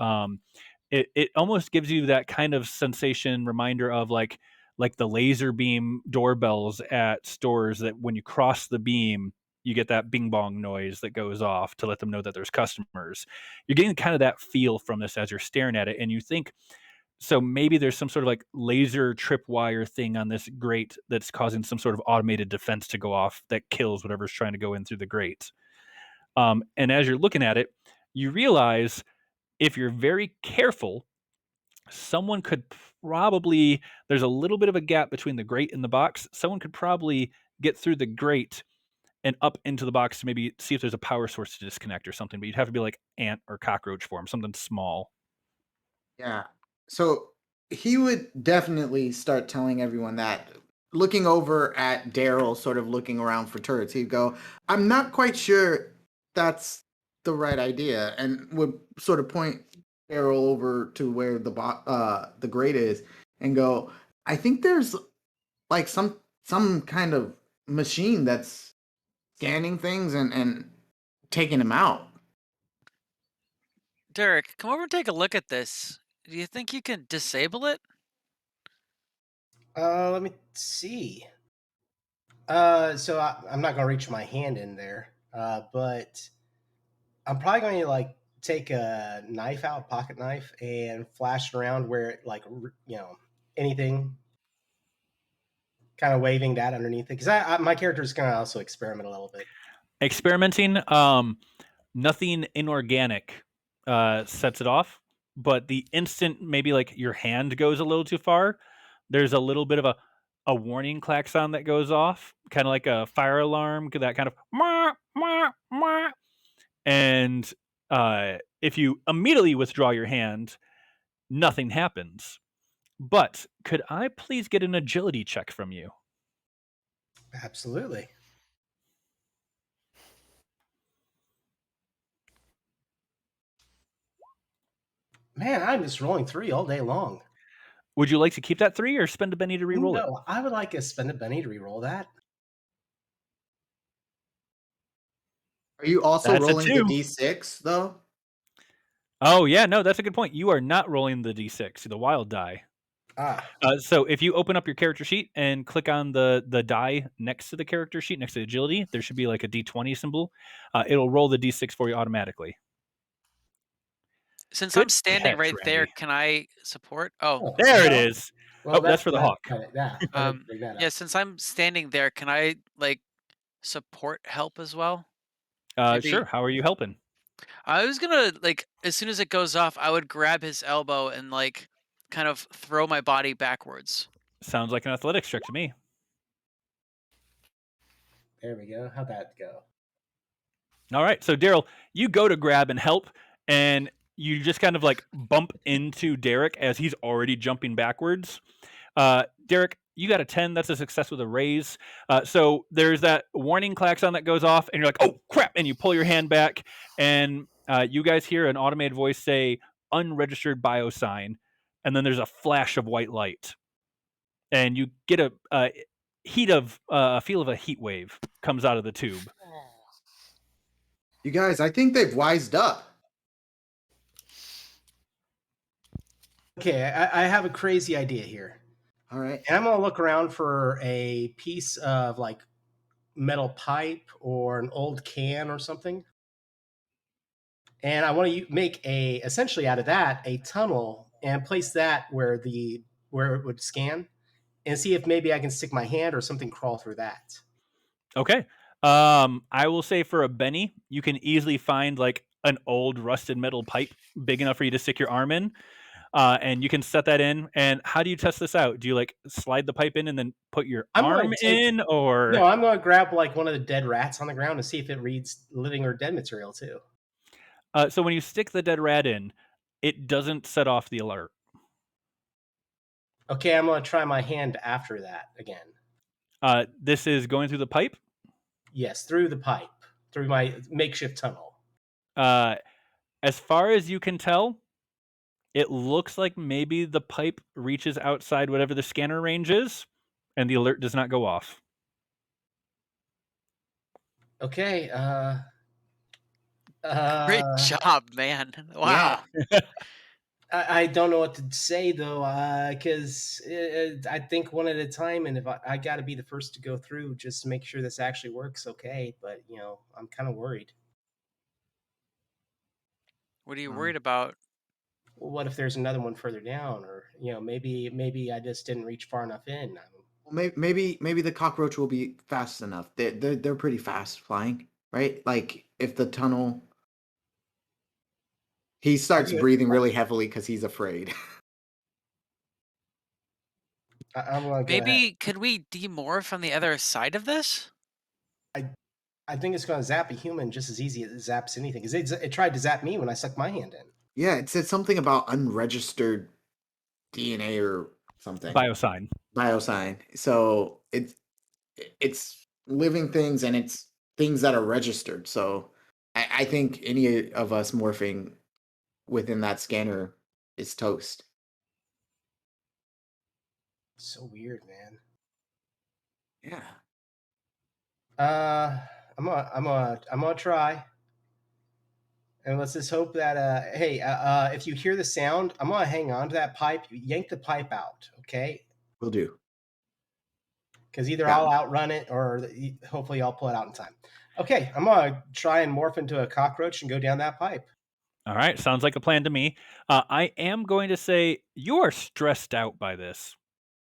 It almost gives you that kind of sensation reminder of like the laser beam doorbells at stores, that when you cross the beam you get that bing bong noise that goes off to let them know that there's customers. You're getting kind of that feel from this as you're staring at it, and you think, so maybe there's some sort of like laser tripwire thing on this grate that's causing some sort of automated defense to go off that kills whatever's trying to go in through the grate. And as you're looking at it, you realize if you're very careful, someone could probably, there's a little bit of a gap between the grate and the box. Someone could probably get through the grate and up into the box to maybe see if there's a power source to disconnect or something, but you'd have to be like ant or cockroach form, something small. Yeah. So he would definitely start telling everyone that. Looking over at Daryl, sort of looking around for turrets, he'd go, I'm not quite sure that's the right idea, and would sort of point Daryl over to where the grate is and go, I think there's like some kind of machine that's scanning things and taking them out. Derek, come over and take a look at this. Do you think you can disable it? Let me see. So I'm not gonna reach my hand in there, but I'm probably going to like take a knife out, pocket knife, and flash it around where it like anything, kind of waving that underneath it, because my character is gonna also experiment a little bit. Experimenting, nothing inorganic sets it off. but the instant maybe like your hand goes a little too far, there's a little bit of a warning klaxon that goes off, kind of like a fire alarm, that kind of "Meow, meow, meow." And if you immediately withdraw your hand, nothing happens. But could I please get an agility check from you? Absolutely. Man, I'm just rolling 3 all day long. Would you like to keep that 3 or spend a Benny to re-roll it? No, I would like to spend a Benny to re-roll that. Are you also That's a rolling the 2. D6 though? Oh yeah, no, that's a good point. You are not rolling the d6, the wild die. Ah, So if you open up your character sheet and click on the die next to the character sheet, next to agility, there should be like a d20 symbol. It'll roll the d6 for you automatically. Since I'm Good standing catch, right there, Randy. can I support? Oh, oh, There it well, is. well, Oh, that's for the hawk. yeah, I didn't bring that yeah. up. Since I'm standing there, can I like support help as well? Maybe Sure. How are you helping? I was gonna like as soon as it goes off, I would grab his elbow and like kind of throw my body backwards. Sounds like an athletics check to me. There we go. How'd that go? All right. So Daryl, you go to grab and help, and you just kind of like bump into Derek as he's already jumping backwards. Derek, you got a 10. That's a success with a raise. So there's that warning klaxon that goes off, and you're like, oh, crap. And you pull your hand back, and you guys hear an automated voice say, unregistered biosign. And then there's a flash of white light. And you get a feel of a heat wave comes out of the tube. You guys, I think they've wised up. Okay, I have a crazy idea here. All right. And I'm going to look around for a piece of like metal pipe or an old can or something. And I want to make essentially out of that a tunnel and place that where it would scan and see if maybe I can stick my hand or something crawl through that. Okay. I will say for a Benny, you can easily find like an old rusted metal pipe big enough for you to stick your arm in. And you can set that in. And how do you test this out? Do you like slide the pipe in and then put your arm in, or No, I'm going to grab like one of the dead rats on the ground and see if it reads living or dead material too. So when you stick the dead rat in, it doesn't set off the alert. Okay, I'm going to try my hand after that again. This is going through the pipe. Yes, through the pipe, through my makeshift tunnel. As far as you can tell, it looks like maybe the pipe reaches outside whatever the scanner range is, and the alert does not go off. Okay. Great job, man! Wow. Yeah. I don't know what to say though, because I think one at a time, and if I got to be the first to go through, just to make sure this actually works. Okay, but I'm kind of worried. What are you worried about? Well, what if there's another one further down, or maybe I just didn't reach far enough in. Well, maybe the cockroach will be fast enough. They're pretty fast flying, right? Like if the tunnel, he starts breathing really heavily because he's afraid. I'm like, Maybe could we demorph on the other side of this? I think it's going to zap a human just as easy as it zaps anything. Because it tried to zap me when I stuck my hand in. Yeah, it said something about unregistered DNA or something. Biosign. Biosign. So it's living things and it's things that are registered. So I think any of us morphing within that scanner is toast. So weird, man. Yeah. I'm gonna try. And let's just hope that hey, if you hear the sound, I'm gonna hang on to that pipe. You yank the pipe out, okay? Will do. Because either Yeah. I'll outrun it or hopefully I'll pull it out in time. Okay, I'm gonna try and morph into a cockroach and go down that pipe. All right, sounds like a plan to me. I am going to say you are stressed out by this.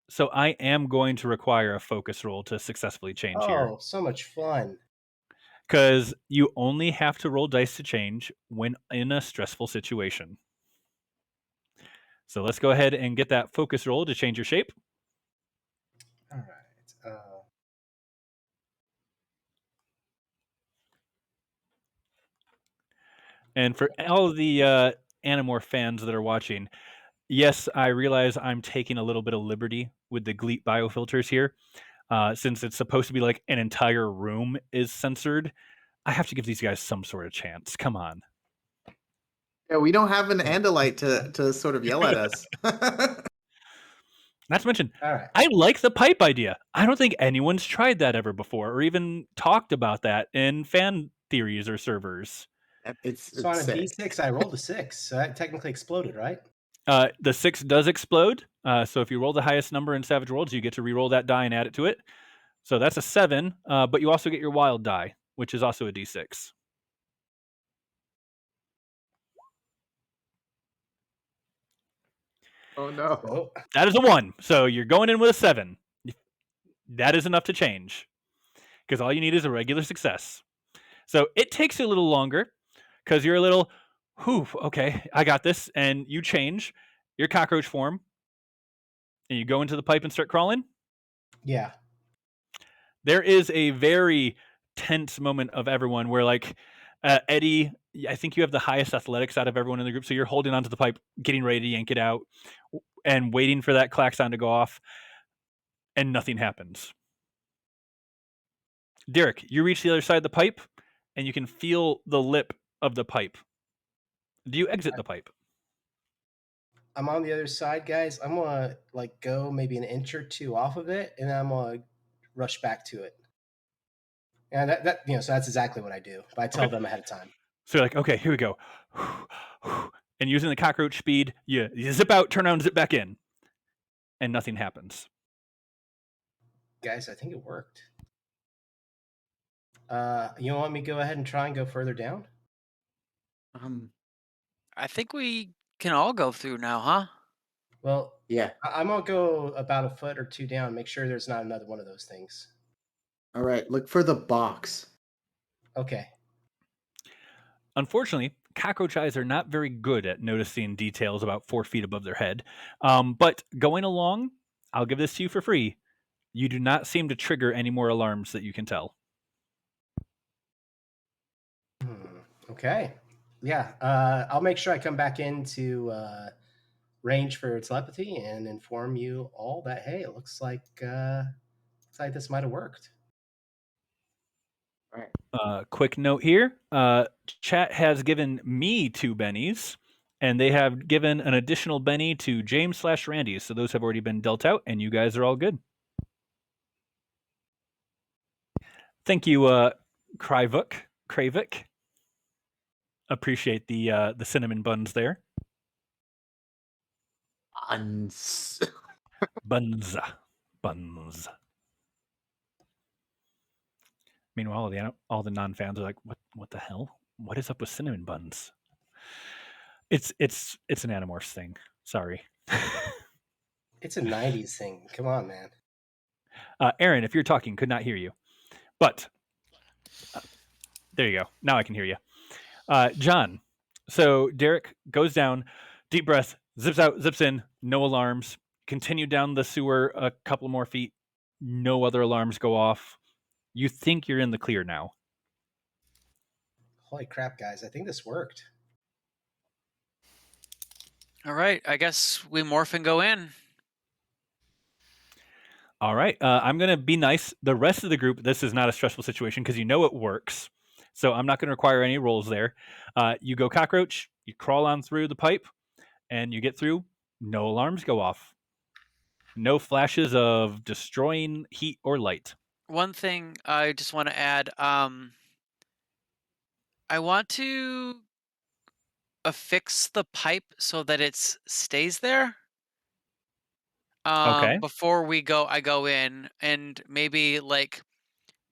So I am going to require a focus roll to successfully change here. Oh, so much fun. Because you only have to roll dice to change when in a stressful situation. So let's go ahead and get that focus roll to change your shape. All right. And for all of the Animorph fans that are watching, yes, I realize I'm taking a little bit of liberty with the GLEET biofilters here. Since it's supposed to be like an entire room is censored, I have to give these guys some sort of chance. Come on. Yeah, we don't have an Andalite to sort of yell at us. Not to mention, All right. I like the pipe idea. I don't think anyone's tried that ever before or even talked about that in fan theories or servers. So on a sick. D6, I rolled a 6. So that technically exploded, right? The 6 does explode. So if you roll the highest number in Savage Worlds, you get to re-roll that die and add it to it. So that's a 7, but you also get your wild die, which is also a D6. Oh no. Oh, That is a 1. So you're going in with a 7. That is enough to change because all you need is a regular success. So it takes you a little longer because you're a little, whew, okay, I got this. And you change your cockroach form and you go into the pipe and start crawling. yeah. There is a very tense moment of everyone where, like, Eddie, I think you have the highest athletics out of everyone in the group. So you're holding onto the pipe, getting ready to yank it out and waiting for that klaxon to go off. And nothing happens. Derek, you reach the other side of the pipe and you can feel the lip of the pipe. Do you exit the pipe? I'm on the other side, guys. I'm gonna like go maybe an inch or two off of it, and then I'm gonna rush back to it. And that so that's exactly what I do. But I tell them ahead of time. So you're like, okay, here we go. And using the cockroach speed, you zip out, turn around, zip back in. And nothing happens. Guys, I think it worked. You want me to go ahead and try and go further down? I think we can all go through now, huh? Well, Yeah. I'm gonna go about a foot or two down. Make sure there's not another one of those things. All right. Look for the box. Okay. Unfortunately, cockroach eyes are not very good at noticing details about 4 feet above their head. But going along, I'll give this to you for free. You do not seem to trigger any more alarms that you can tell. Okay. Yeah. I'll make sure I come back into range for telepathy and inform you all that hey, it looks like this might have worked. All right. Quick note here. Chat has given me 2 bennies, and they have given an additional benny to James/Randy. So those have already been dealt out, and you guys are all good. Thank you, Kravik. Appreciate the cinnamon buns there. Buns. Meanwhile, all the non-fans are like, "What the hell? What is up with cinnamon buns?" It's an Animorphs thing. Sorry. It's a 90s thing. Come on, man. Aaron, if you're talking, could not hear you. But there you go. Now I can hear you. John. So Derek goes down, deep breath, zips out, zips in, no alarms. Continue down the sewer a couple more feet. No other alarms go off. You think you're in the clear now. Holy crap, guys. I think this worked. All right, I guess we morph and go in. All right. I'm going to be nice. The rest of the group, this is not a stressful situation because you know it works. So I'm not going to require any rolls there. You go cockroach, you crawl on through the pipe, and you get through. No alarms go off. No flashes of destroying heat or light. One thing I just want to add, I want to affix the pipe so that it stays there. Okay. Before I go in and maybe like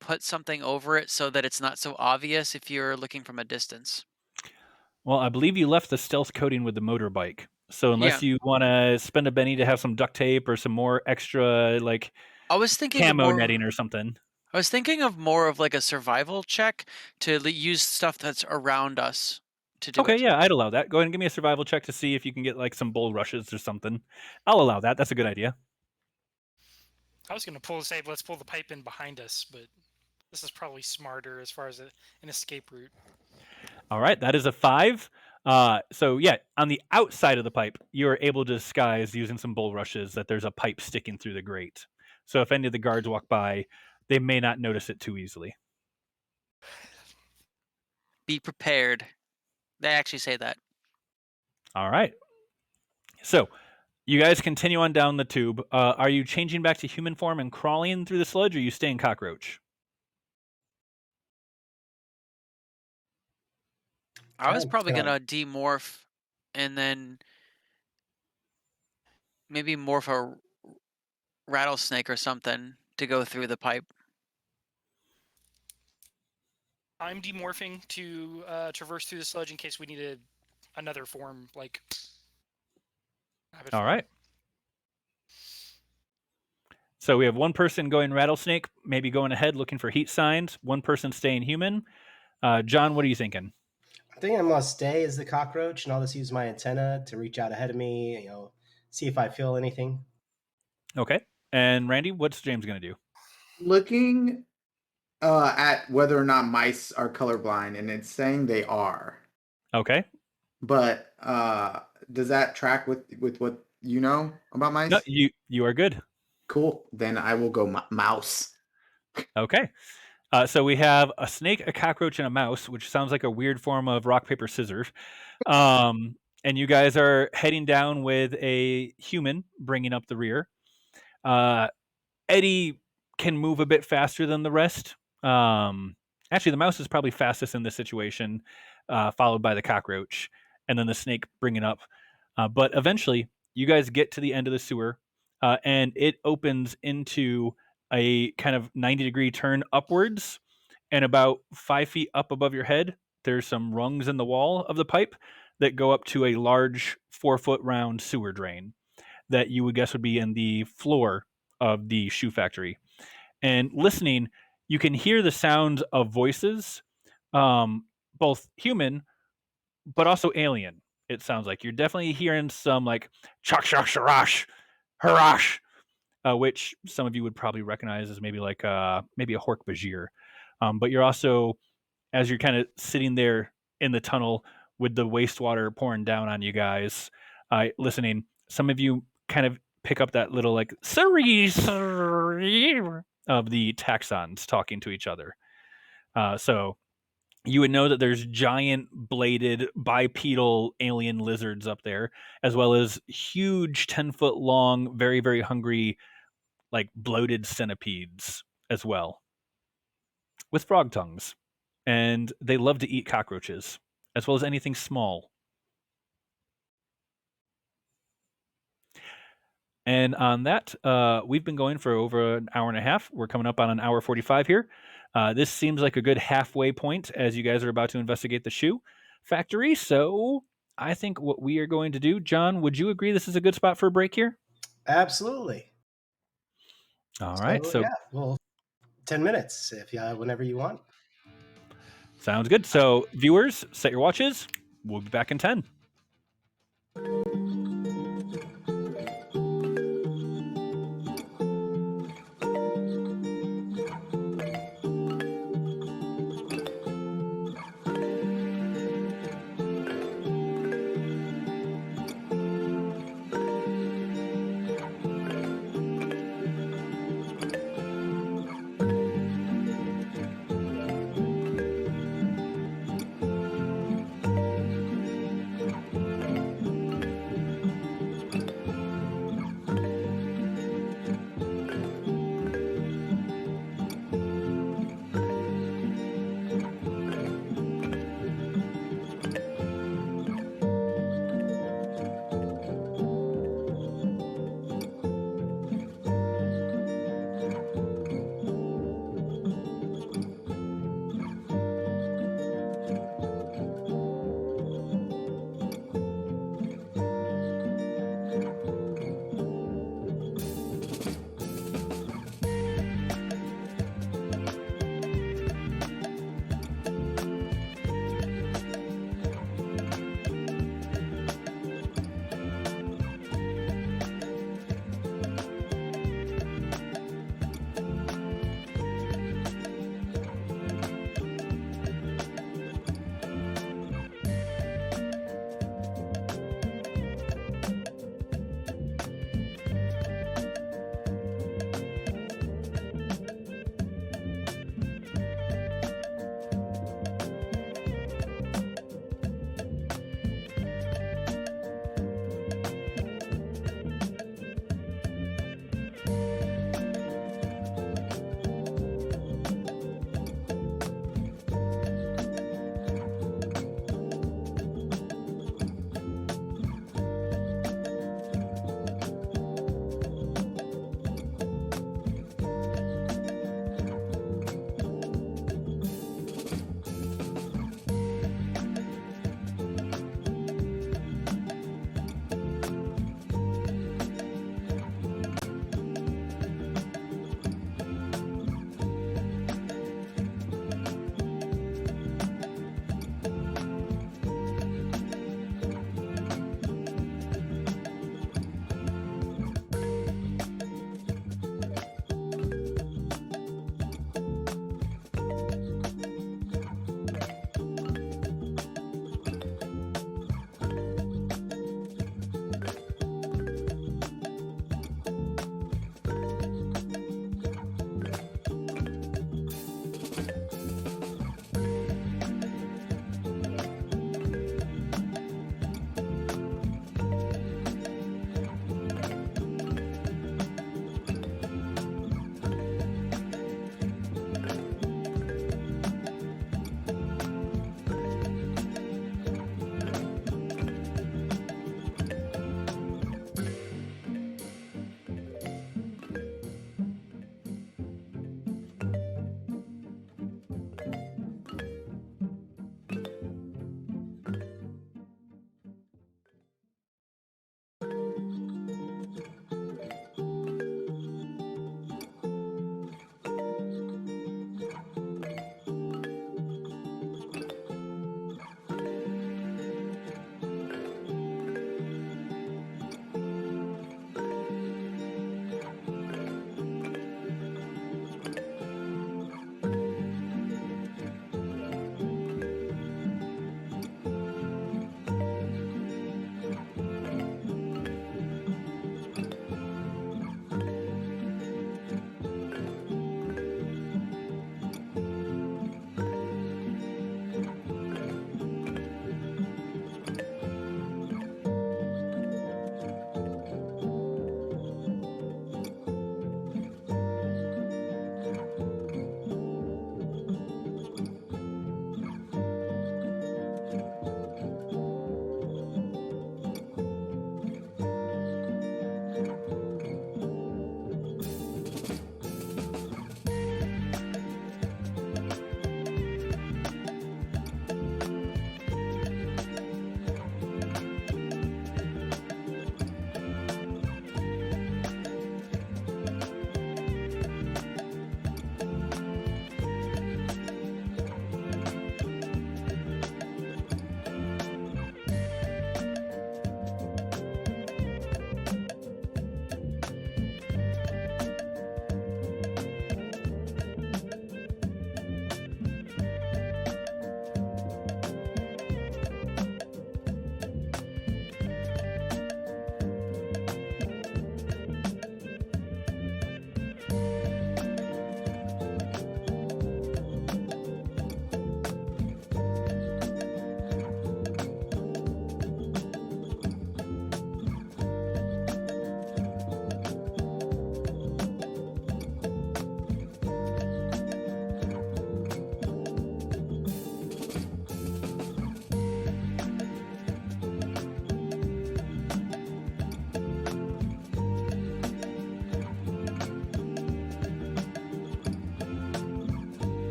put something over it so that it's not so obvious if you're looking from a distance. Well, I believe you left the stealth coating with the motorbike. So unless you want to spend a penny to have some duct tape or some more extra like I was thinking camo netting or something. I was thinking of more of like a survival check to use stuff that's around us to do Okay, it. yeah, I'd allow that. Go ahead and give me a survival check to see if you can get like some bull rushes or something. I'll allow that. That's a good idea. I was going to say, let's pull the pipe in behind us, but this is probably smarter as far as an escape route. All right, that is a 5. So yeah, on the outside of the pipe, you're able to disguise using some bull rushes that there's a pipe sticking through the grate. So if any of the guards walk by, they may not notice it too easily. Be prepared. They actually say that. All right. So you guys continue on down the tube. Are you changing back to human form and crawling through the sludge, or are you staying cockroach? I was I'm probably done. gonna demorph and then maybe morph a rattlesnake or something to go through the pipe. I'm demorphing to traverse through the sludge in case we need another form, like rabbit All form. right. So we have one person going rattlesnake, maybe going ahead looking for heat signs. One person staying human. John, what are you thinking? I think I'm gonna stay as the cockroach, and I'll just use my antenna to reach out ahead of me. See if I feel anything. Okay. And Randy, what's James going to do? Looking at whether or not mice are colorblind, and it's saying they are. Okay. But does that track with what you know about mice? No, you are good. Cool. Then I will go mouse. Okay. So we have a snake, a cockroach, and a mouse, which sounds like a weird form of rock, paper, scissors. And you guys are heading down with a human bringing up the rear. Eddie can move a bit faster than the rest. Actually, the mouse is probably fastest in this situation, followed by the cockroach, and then the snake bringing up. But eventually, you guys get to the end of the sewer, and it opens into a kind of 90-degree turn upwards, and about 5 feet up above your head, there's some rungs in the wall of the pipe that go up to a large 4-foot round sewer drain that you would guess would be in the floor of the shoe factory. And listening, you can hear the sound of voices, both human, but also alien. It sounds like you're definitely hearing some like chok chok sharash, harash, which some of you would probably recognize as maybe like maybe a Hork Bajir. But you're also, as you're kind of sitting there in the tunnel with the wastewater pouring down on you guys, listening, some of you kind of pick up that little like of the taxons talking to each other. So you would know that there's giant bladed bipedal alien lizards up there, as well as huge 10-foot long, very, very hungry, like bloated centipedes as well, with frog tongues. And they love to eat cockroaches, as well as anything small. And on that, we've been going for over an hour and a half. We're coming up on an hour 45 here. This seems like a good halfway point as you guys are about to investigate the shoe factory. So I think what we are going to do, John, would you agree this is a good spot for a break here? Absolutely. All right. So yeah, well, 10 minutes whenever you want. sounds good. So viewers, set your watches. We'll be back in 10.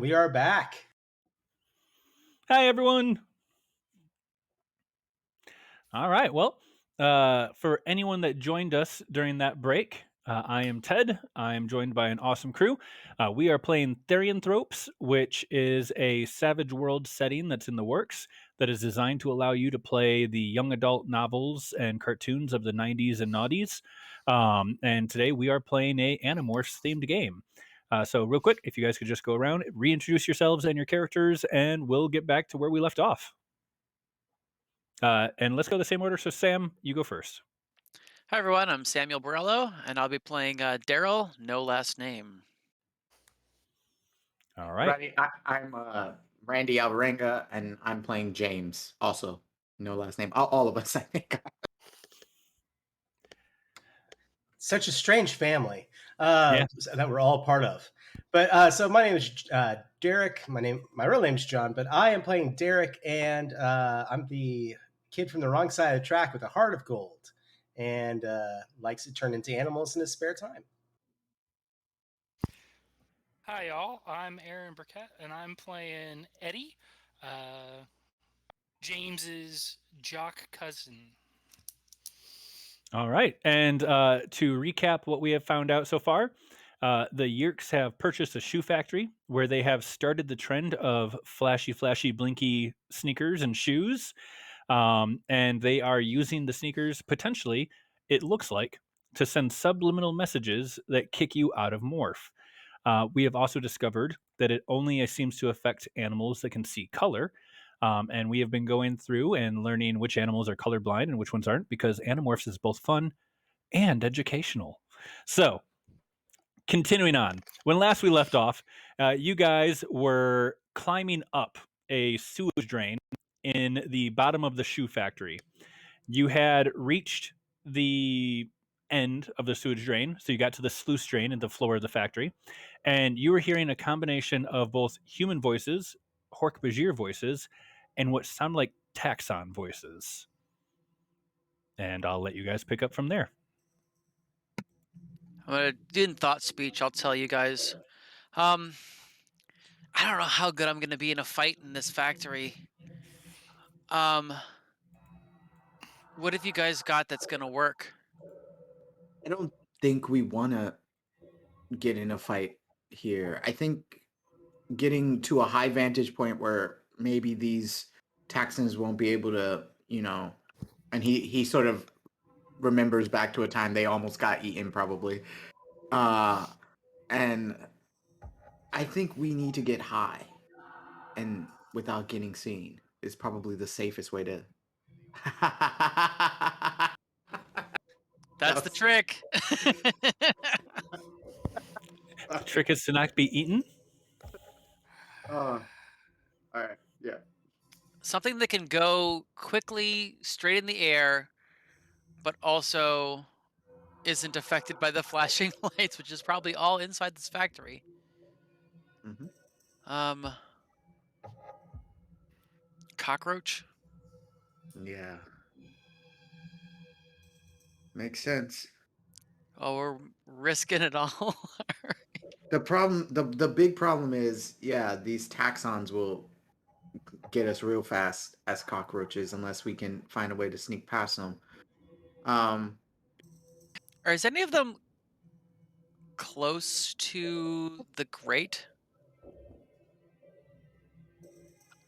we are back. Hi, everyone. All right. Well, for anyone that joined us during that break, I am Ted. I'm joined by an awesome crew. We are playing Therianthropes, which is a Savage World setting that's in the works that is designed to allow you to play the young adult novels and cartoons of the 90s and noughties. And today we are playing a Animorphs themed game. So real quick, if you guys could just go around, reintroduce yourselves and your characters, and we'll get back to where we left off. And let's go the same order. So Sam, you go first. Hi, everyone. I'm Samuel Borrello, and I'll be playing Daryl, no last name. All right. I'm Randy Alvarenga, and I'm playing James. Also, no last name. All of us, I think. Such a strange family Yeah. that we're all part of. But so my name is Derek. My real name is John, but I am playing Derek, and I'm the kid from the wrong side of the track with a heart of gold, and likes to turn into animals in his spare time. Hi, y'all. I'm Aaron Burkett, and I'm playing Eddie, James's jock cousin. All right. And to recap what we have found out so far, the Yerks have purchased a shoe factory where they have started the trend of flashy, blinky sneakers and shoes. And they are using the sneakers potentially, it looks like, to send subliminal messages that kick you out of morph. We have also discovered that it only seems to affect animals that can see color. And we have been going through and learning which animals are colorblind and which ones aren't, because Animorphs is both fun and educational. So, continuing on, when last we left off, you guys were climbing up a sewage drain in the bottom of the shoe factory. You had reached the end of the sewage drain, so you got to the sluice drain at the floor of the factory, and you were hearing a combination of both human voices, Hork-Bajir voices, and what sound like taxon voices. And I'll let you guys pick up from there. I'm gonna do in thought speech. I'll tell you guys. I don't know how good I'm gonna be in a fight in this factory. What have you guys got that's gonna work? I don't think we want to get in a fight here. I think getting to a high vantage point where maybe these Texans won't be able to, and he sort of remembers back to a time they almost got eaten, probably. And I think we need to get high, and without getting seen is probably the safest way to. That's the trick. The trick is to not be eaten. All right, yeah. Something that can go quickly, straight in the air, but also isn't affected by the flashing lights, which is probably all inside this factory. Mm-hmm. Cockroach. Yeah. Makes sense. Oh, we're risking it all. The big problem is, yeah, these taxons will get us real fast as cockroaches unless we can find a way to sneak past them. Or is any of them close to the grate?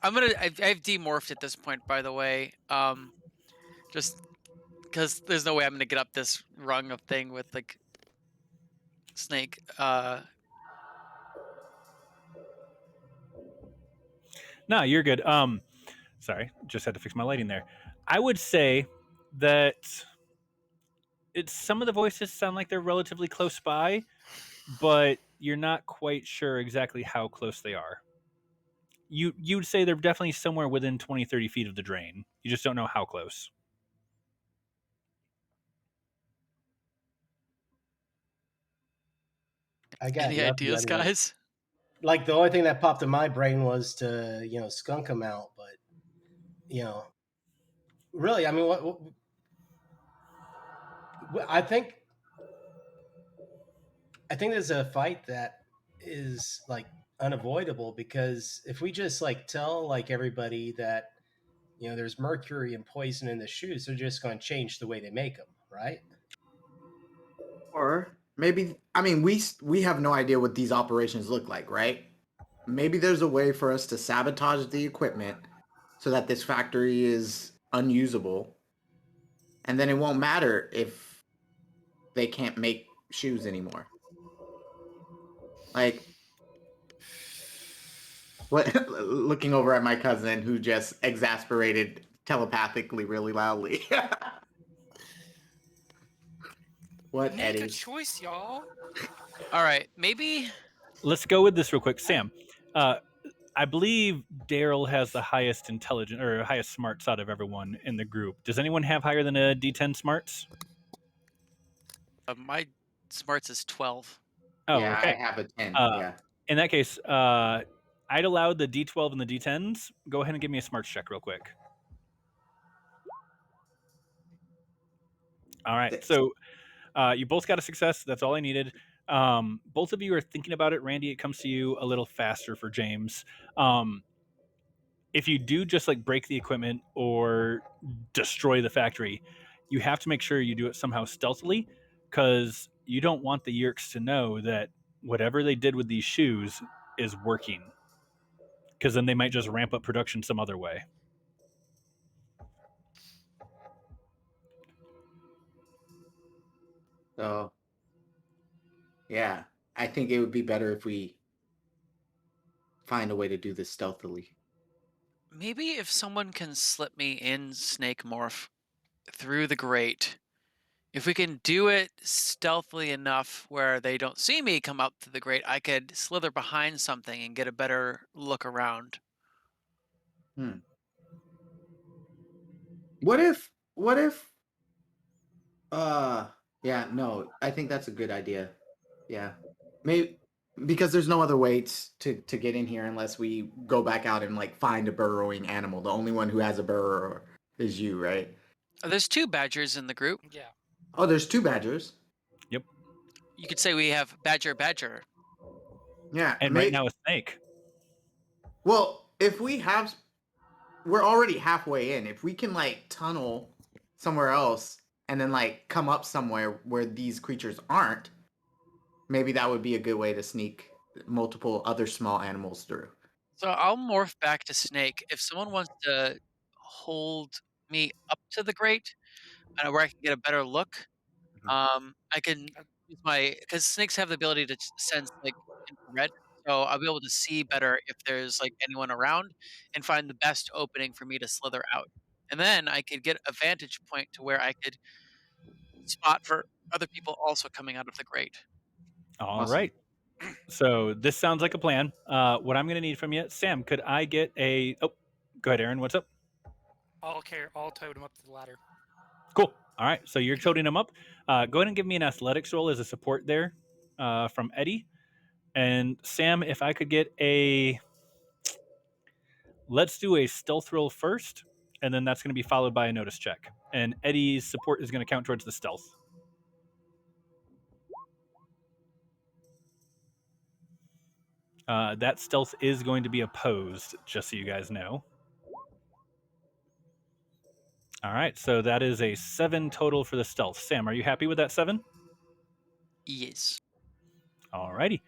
I've demorphed at this point, by the way. Just because there's no way I'm gonna get up this rung of thing with like snake. No, you're good. Sorry, just had to fix my lighting there. I would say that some of the voices sound like they're relatively close by, but you're not quite sure exactly how close they are. You'd say they're definitely somewhere within 20, 30 feet of the drain. You just don't know how close. I got Any ideas, nothing. guys? Like the only thing that popped in my brain was to skunk them out, but really, I mean, what I think there's a fight that is like unavoidable, because if we just like tell like everybody that there's mercury and poison in the shoes, they're just going to change the way they make them, right? Or maybe, I mean, we have no idea what these operations look like, right? Maybe there's a way for us to sabotage the equipment so that this factory is unusable, and then it won't matter if they can't make shoes anymore. Like, what? Looking over at my cousin who just exasperated telepathically really loudly. What, Make Eddie? a choice, y'all. All right, maybe Let's go with this real quick. Sam, I believe Daryl has the highest intelligence or highest smarts out of everyone in the group. Does anyone have higher than a D10 smarts? my smarts is 12. Oh, Yeah, okay. I have a 10. Uh, Yeah. In that case, I'd allow the D12 and the D10s. Go ahead and give me a smarts check real quick. All right. 6. So you both got a success. That's all I needed. Both of you are thinking about it. Randy, it comes to you a little faster for James. If you do just like break the equipment or destroy the factory, you have to make sure you do it somehow stealthily, because you don't want the Yerks to know that whatever they did with these shoes is working, because then they might just ramp up production some other way. So, yeah, I think it would be better if we find a way to do this stealthily. Maybe if someone can slip me in Snake Morph through the grate, if we can do it stealthily enough where they don't see me come up to the grate, I could slither behind something and get a better look around. What if yeah, no, I think that's a good idea. Yeah. Maybe because there's no other way to get in here unless we go back out and like find a burrowing animal. The only one who has a burrower is you, right? There's 2 badgers in the group. Yeah. Oh, there's 2 badgers. Yep. You could say we have badger. Yeah. And right now a snake. Well, if we have, we're already halfway in. If we can like tunnel somewhere else and then like come up somewhere where these creatures aren't, maybe that would be a good way to sneak multiple other small animals through. So I'll morph back to snake. If someone wants to hold me up to the grate, where I can get a better look, I can use because snakes have the ability to sense like infrared, so I'll be able to see better if there's like anyone around and find the best opening for me to slither out. And then I could get a vantage point to where I could spot for other people also coming out of the grate. All Awesome. right. So this sounds like a plan. What I'm going to need from you, Sam, could I get a... Oh, go ahead, Aaron. What's up? I'll tote him up to the ladder. Cool. All right. So you're toting him up. Go ahead and give me an athletics roll as a support there from Eddie. And Sam, if I could get a... Let's do a stealth roll first, and then that's going to be followed by a notice check. And Eddie's support is going to count towards the stealth. That stealth is going to be opposed, just so you guys know. All right, so that is a 7 total for the stealth. Sam, are you happy with that 7? Yes. All righty.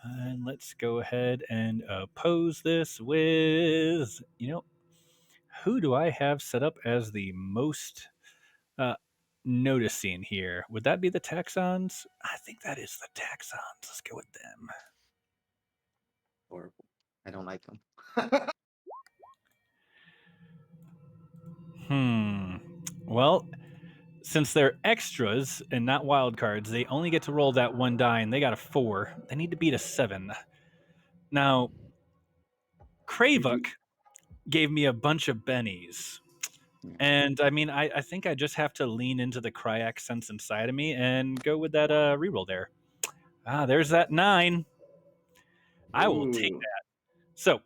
And let's go ahead and oppose this with, who do I have set up as the most noticing here? Would that be the taxons? I think that is the taxons. Let's go with them. Horrible. I don't like them. Well, since they're extras and not wild cards, they only get to roll that 1 die, and they got a 4. They need to beat a 7. Now, Kravuk gave me a bunch of bennies. And I mean, I think I just have to lean into the Cryax sense inside of me and go with that reroll there. There's that 9. I will take that. So,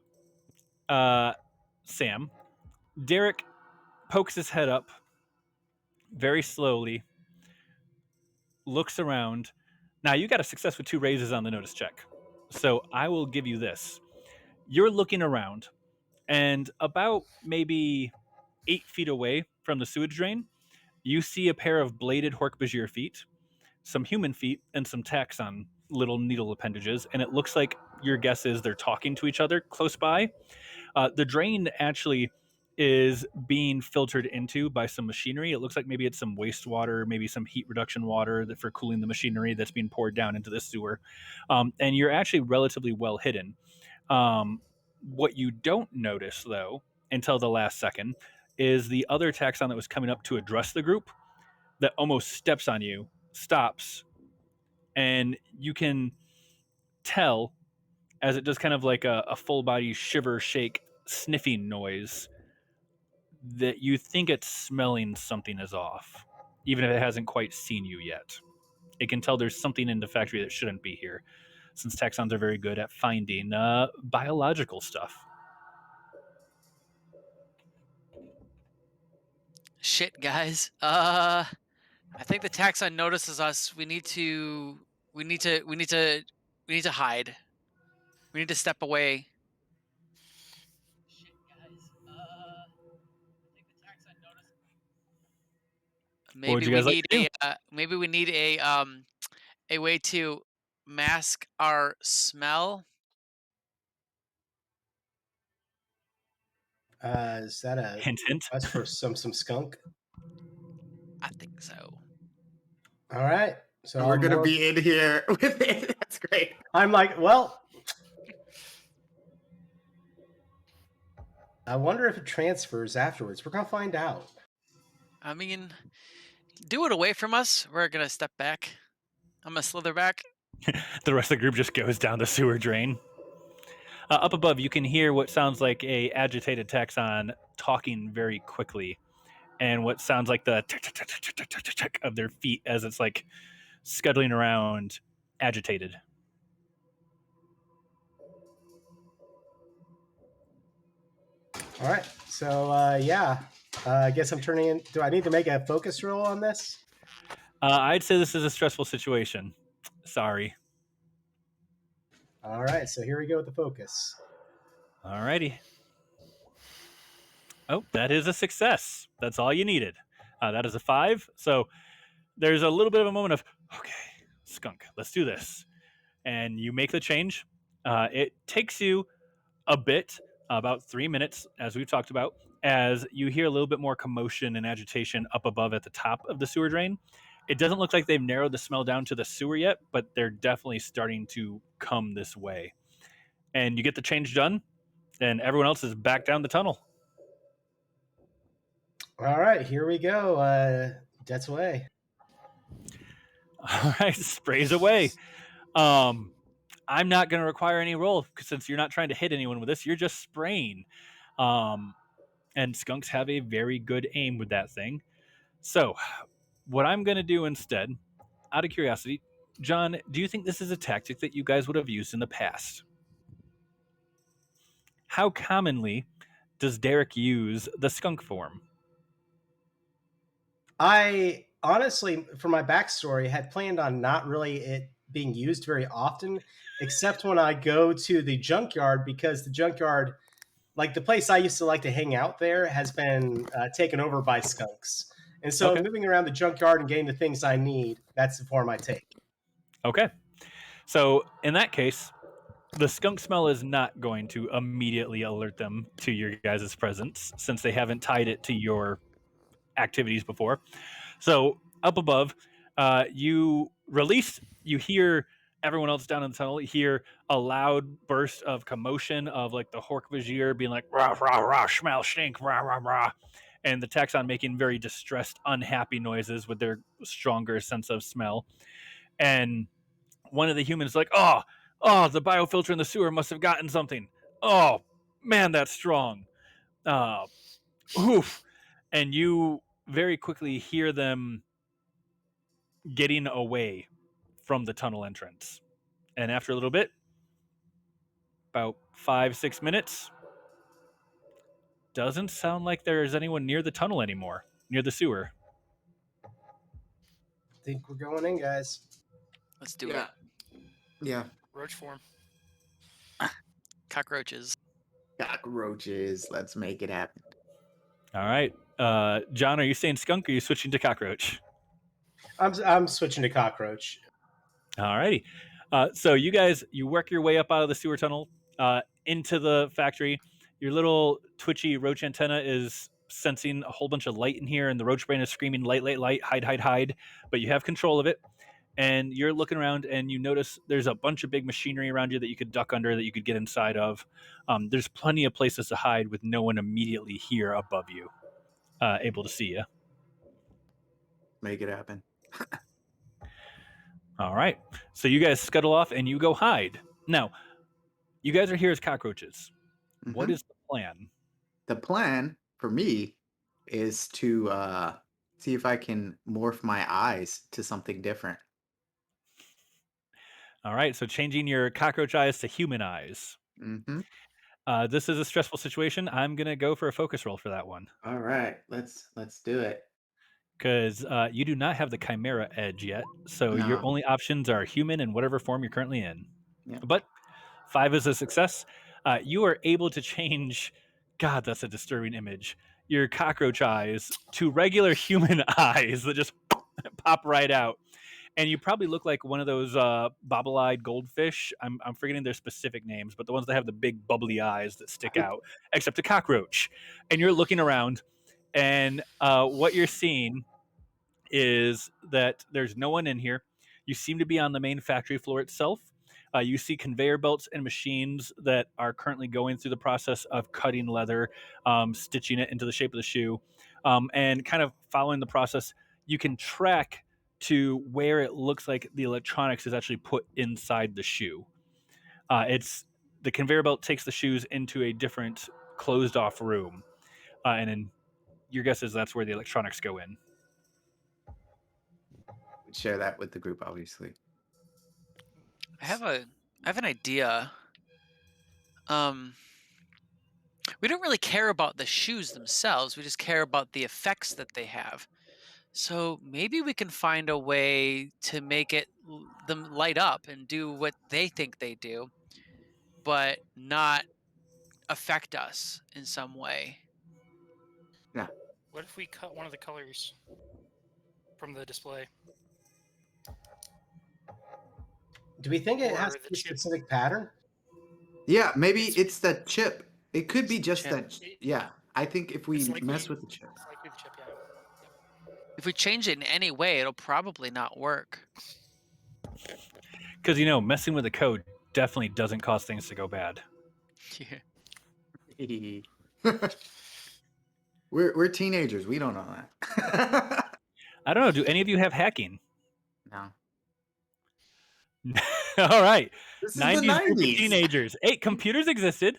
Sam, Derek pokes his head up very slowly, looks around. Now, you got a success with 2 raises on the notice check. So I will give you this. You're looking around, and about maybe 8 feet away from the sewage drain, you see a pair of bladed Hork-Bajir feet, some human feet, and some taxon little needle appendages. And it looks like your guess is they're talking to each other close by. The drain actually is being filtered into by some machinery. It looks like maybe it's some wastewater, maybe some heat reduction water that for cooling the machinery that's being poured down into the sewer. And you're actually relatively well hidden. What you don't notice, though, until the last second, is the other taxon that was coming up to address the group that almost steps on you, stops, and you can tell as it does kind of like a full body shiver, shake, sniffing noise that you think it's smelling something is off, even if it hasn't quite seen you yet. It can tell there's something in the factory that shouldn't be here, since taxons are very good at finding biological stuff. Shit, guys. I think the taxon notices us. We need to hide. We need to step away. Shit, guys. I think the taxon notices. What would Maybe you we guys like need to do? maybe we need a way to mask our smell. Is that a Hint, hint. request for some skunk? I think so. All right. So And we're I'll gonna morph- be in here with it. That's great. I'm like, well, I wonder if it transfers afterwards. We're gonna find out. I mean, do it away from us. We're gonna step back. I'm gonna slither back. The rest of the group just goes down the sewer drain. Up above, you can hear what sounds like a agitated taxon talking very quickly, and what sounds like the tick of their feet as it's like scuttling around, agitated. All right. So yeah, I guess I'm turning in. Do I need to make a focus roll on this? I'd say this is a stressful situation. Sorry. All right. So here we go with the focus. Alrighty. Oh, that is a success. That's all you needed. That is a 5. So there's a little bit of a moment of, okay, skunk, let's do this. And you make the change. It takes you a bit, about 3 minutes, as we've talked about, as you hear a little bit more commotion and agitation up above at the top of the sewer drain. It doesn't look like they've narrowed the smell down to the sewer yet, but they're definitely starting to come this way. And you get the change done, and everyone else is back down the tunnel. All right. Here we go. Jets away. All right, sprays away. I'm not going to require any roll since you're not trying to hit anyone with this. You're just spraying. And skunks have a very good aim with that thing. So, what I'm going to do instead, out of curiosity, John, do you think this is a tactic that you guys would have used in the past? How commonly does Derek use the skunk form? I honestly, for my backstory, had planned on not really it being used very often, except when I go to the junkyard, because the junkyard, like the place I used to like to hang out there, has been taken over by skunks. And so Okay. moving around the junkyard and getting the things I need, that's the form I take. Okay. So, in that case, the skunk smell is not going to immediately alert them to your guys' presence since they haven't tied it to your activities before. So up above, you release, you hear everyone else down in the tunnel hear a loud burst of commotion of like the Hork-Bajir being like, rah, rah, rah, smell, stink, rah, rah, rah. And the taxon making very distressed, unhappy noises with their stronger sense of smell. And one of the humans is like, oh, the biofilter in the sewer must have gotten something. Oh, man, that's strong. Oof. And you very quickly hear them getting away from the tunnel entrance. And after a little bit, about 5-6 minutes, doesn't sound like there's anyone near the tunnel anymore, near the sewer. I think we're going in, guys. Let's do Yeah. it. Yeah. Roach form. Cockroaches. Cockroaches. Let's make it happen. All right. John, are you saying skunk or are you switching to cockroach? I'm switching to cockroach. All righty. So you guys, you work your way up out of the sewer tunnel into the factory. Your little twitchy roach antenna is sensing a whole bunch of light in here, and the roach brain is screaming, light, light, light, hide, hide, hide. But you have control of it. And you're looking around and you notice there's a bunch of big machinery around you that you could duck under, that you could get inside of. There's plenty of places to hide with no one immediately here above you, able to see you. Make it happen. All right. So you guys scuttle off and you go hide. Now, you guys are here as cockroaches. What Mhm. is the plan? The plan for me is to see if I can morph my eyes to something different. All right. So changing your cockroach eyes to human eyes. Mm-hmm. This is a stressful situation. I'm going to go for a focus roll for that one. All right, let's do it. Because you do not have the chimera edge yet. So your No. only options are human in whatever form you're currently in. Yeah. But 5 is a success. You are able to change. God, that's a disturbing image. Your cockroach eyes to regular human eyes that just pop right out. And you probably look like one of those bobble-eyed goldfish. I'm forgetting their specific names, but the ones that have the big bubbly eyes that stick out, except a cockroach. And you're looking around, and what you're seeing is that there's no one in here. You seem to be on the main factory floor itself. You see conveyor belts and machines that are currently going through the process of cutting leather, stitching it into the shape of the shoe, and kind of following the process. You can track to where it looks like the electronics is actually put inside the shoe. It's the conveyor belt takes the shoes into a different closed off room, and then your guess is that's where the electronics go in. We'd share that with the group, obviously. I have an idea. We don't really care about the shoes themselves. We just care about the effects that they have. So maybe we can find a way to make them light up and do what they think they do, but not affect us in some way. Yeah. What if we cut one of the colors from the display? Do we think it has Or to the be a chip. specific pattern? Yeah, maybe It's- it's the chip. It could be It's the just chip. that. Yeah, I think if we It's likely, mess with the chip. it's likely the chip, yeah. If we change it in any way, it'll probably not work. Because messing with the code definitely doesn't cause things to go bad. Yeah. We're teenagers. We don't know that. I don't know. Do any of you have hacking? No. All right. This is the 90s group of 90s. teenagers. Hey, computers existed.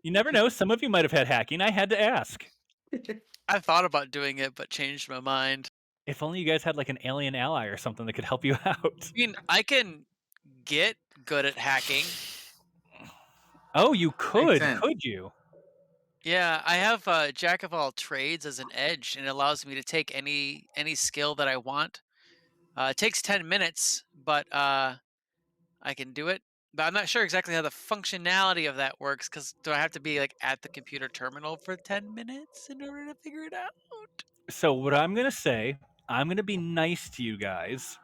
You never know. Some of you might have had hacking. I had to ask. I thought about doing it, but changed my mind. If only you guys had like an alien ally or something that could help you out. I mean, I can get good at hacking. Oh, you could. sense. Could you? Yeah, I have Jack of all trades as an edge, and it allows me to take any skill that I want. It takes 10 minutes, but I can do it. But I'm not sure exactly how the functionality of that works, because do I have to be like at the computer terminal for 10 minutes in order to figure it out? So what I'm going to say, I'm going to be nice to you guys.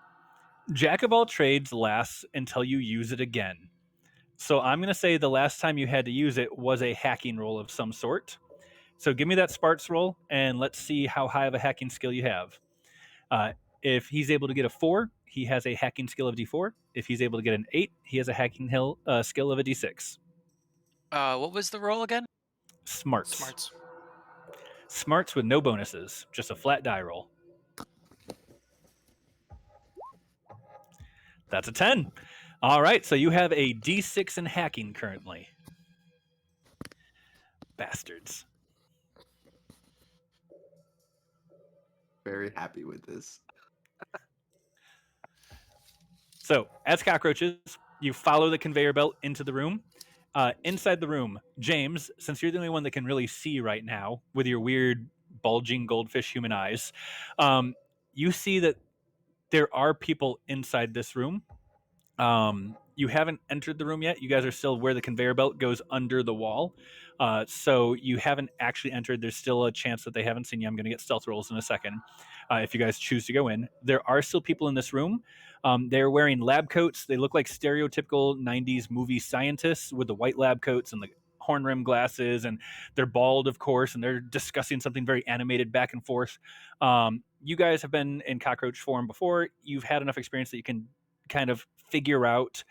Jack of all trades lasts until you use it again. So I'm going to say the last time you had to use it was a hacking roll of some sort. So give me that Sparts roll, and let's see how high of a hacking skill you have. If he's able to get a 4, he has a hacking skill of D4. If he's able to get an 8, he has a hacking skill of a D6. What was the roll again? Smarts. Smarts with no bonuses, just a flat die roll. That's a 10. All right, so you have a D6 in hacking currently. Bastards. Very happy with this. So, as cockroaches, you follow the conveyor belt into the room. Inside the room, James, since you're the only one that can really see right now with your weird bulging goldfish human eyes, you see that there are people inside this room. You haven't entered the room yet. You guys are still where the conveyor belt goes under the wall. So you haven't actually entered. There's still a chance that they haven't seen you. I'm going to get stealth rolls in a second if you guys choose to go in. There are still people in this room. They're wearing lab coats. They look like stereotypical 90s movie scientists with the white lab coats and the horn rim glasses, and they're bald, of course, and they're discussing something very animated back and forth. You guys have been in cockroach form before. You've had enough experience that you can kind of figure out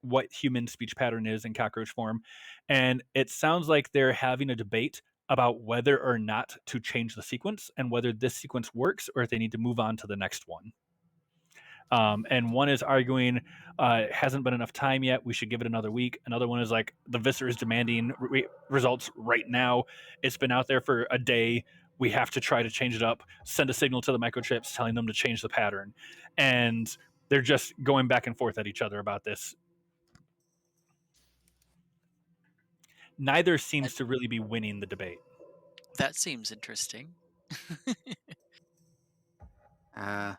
what human speech pattern is in cockroach form. And it sounds like they're having a debate about whether or not to change the sequence and whether this sequence works or if they need to move on to the next one. And one is arguing it hasn't been enough time yet. We should give it another week. Another one is like the Visser is demanding results right now. It's been out there for a day. We have to try to change it up. Send a signal to the microchips telling them to change the pattern. And they're just going back and forth at each other about this. Neither seems to really be winning the debate. That seems interesting. Okay.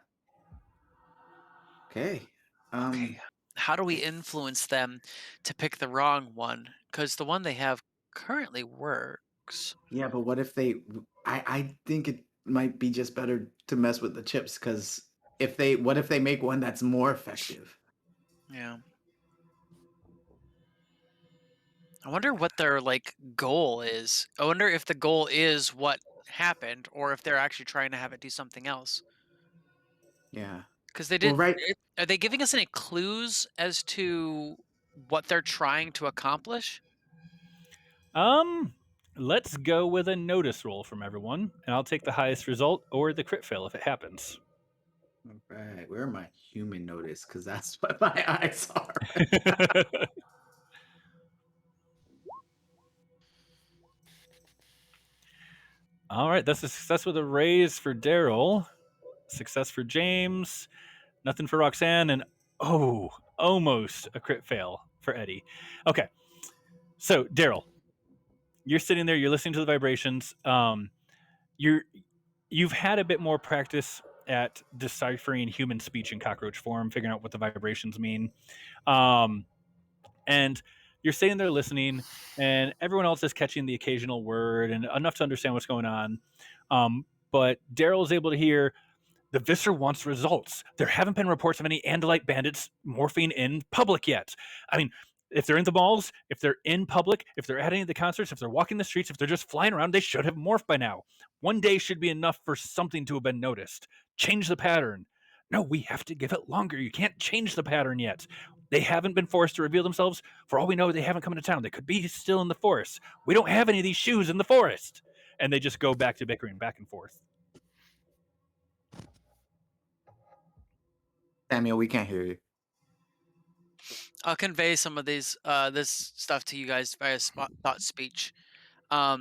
Okay. How do we influence them to pick the wrong one? Because the one they have currently works. Yeah, but what if they? I think it might be just better to mess with the chips because what if they make one that's more effective? Yeah. I wonder what their like goal is. I wonder if the goal is what happened or if they're actually trying to have it do something else. Yeah. Because they Well, did. right. Are they giving us any clues as to what they're trying to accomplish? Let's go with a notice roll from everyone, and I'll take the highest result or the crit fail if it happens. All right. Where are my human notice? Because that's what my eyes are. All right, that's a success with a raise for Daryl. Success for James. Nothing for Roxanne, and almost a crit fail for Eddie. Okay, so Daryl, you're sitting there, you're listening to the vibrations. You've had a bit more practice at deciphering human speech in cockroach form, figuring out what the vibrations mean. And you're sitting there listening, and everyone else is catching the occasional word and enough to understand what's going on. But Daryl is able to hear the Visser wants results. There haven't been reports of any Andalite bandits morphing in public yet. I mean, if they're in the malls, if they're in public, if they're at any of the concerts, if they're walking the streets, if they're just flying around, they should have morphed by now. One day should be enough for something to have been noticed. Change the pattern. No, we have to give it longer. You can't change the pattern yet. They haven't been forced to reveal themselves. For all we know, they haven't come into town. They could be still in the forest. We don't have any of these shoes in the forest. And they just go back to bickering back and forth. Samuel, we can't hear you. I'll convey some of these this stuff to you guys via thought speech. I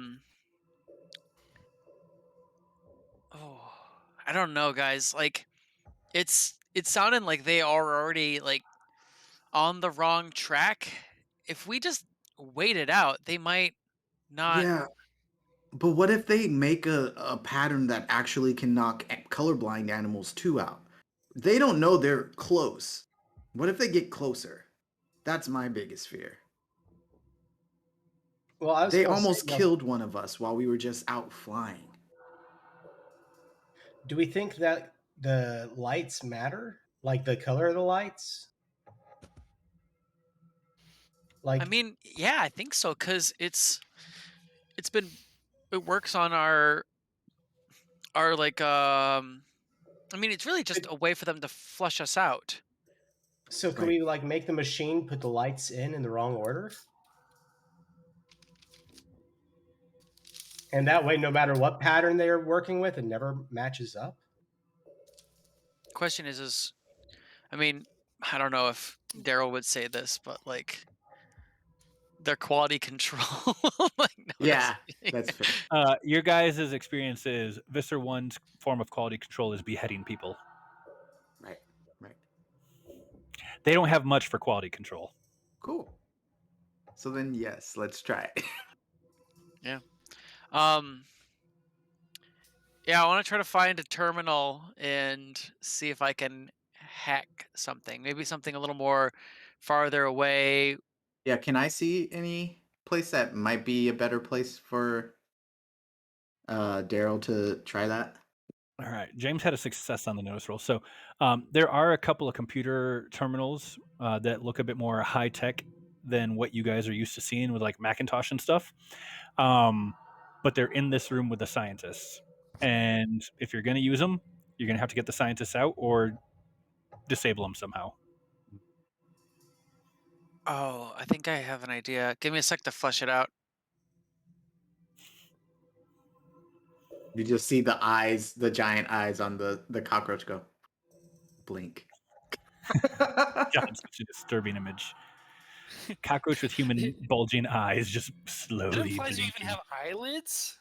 don't know, guys. Like, it's sounding like they are already like on the wrong track. If we just wait it out, they might not. Yeah. But what if they make a pattern that actually can knock colorblind animals too out? They don't know they're close. What if they get closer? That's my biggest fear. Well, I was They gonna say, almost killed one of us while we were just out flying. do we think that the lights matter? Like the color of the lights? Like, I mean, yeah, I think so because it works on our like I mean, it's really just a way for them to flush us out. so could Right. we like make the machine put the lights in the wrong order? And that way, no matter what pattern they're working with, it never matches up. Question is, I mean, I don't know if Daryl would say this, but like their quality control, like Yeah, noticing. that's fair. Your guys' experience is Visser 1's form of quality control is beheading people. Right. They don't have much for quality control. Cool. So then, yes, let's try it. Yeah. Yeah, I want to try to find a terminal and see if I can hack something. Maybe something a little more farther away. Yeah, can I see any place that might be a better place for Daryl to try that? All right, James had a success on the notice roll. So there are a couple of computer terminals that look a bit more high tech than what you guys are used to seeing with like Macintosh and stuff. But they're in this room with the scientists. And if you're going to use them, you're going to have to get the scientists out or disable them somehow. Oh, I think I have an idea. Give me a sec to flesh it out. You just see the eyes, the giant eyes on the cockroach go blink. God, it's such a disturbing image. Cockroach with human bulging eyes just It slowly implies you even blinking. have eyelids.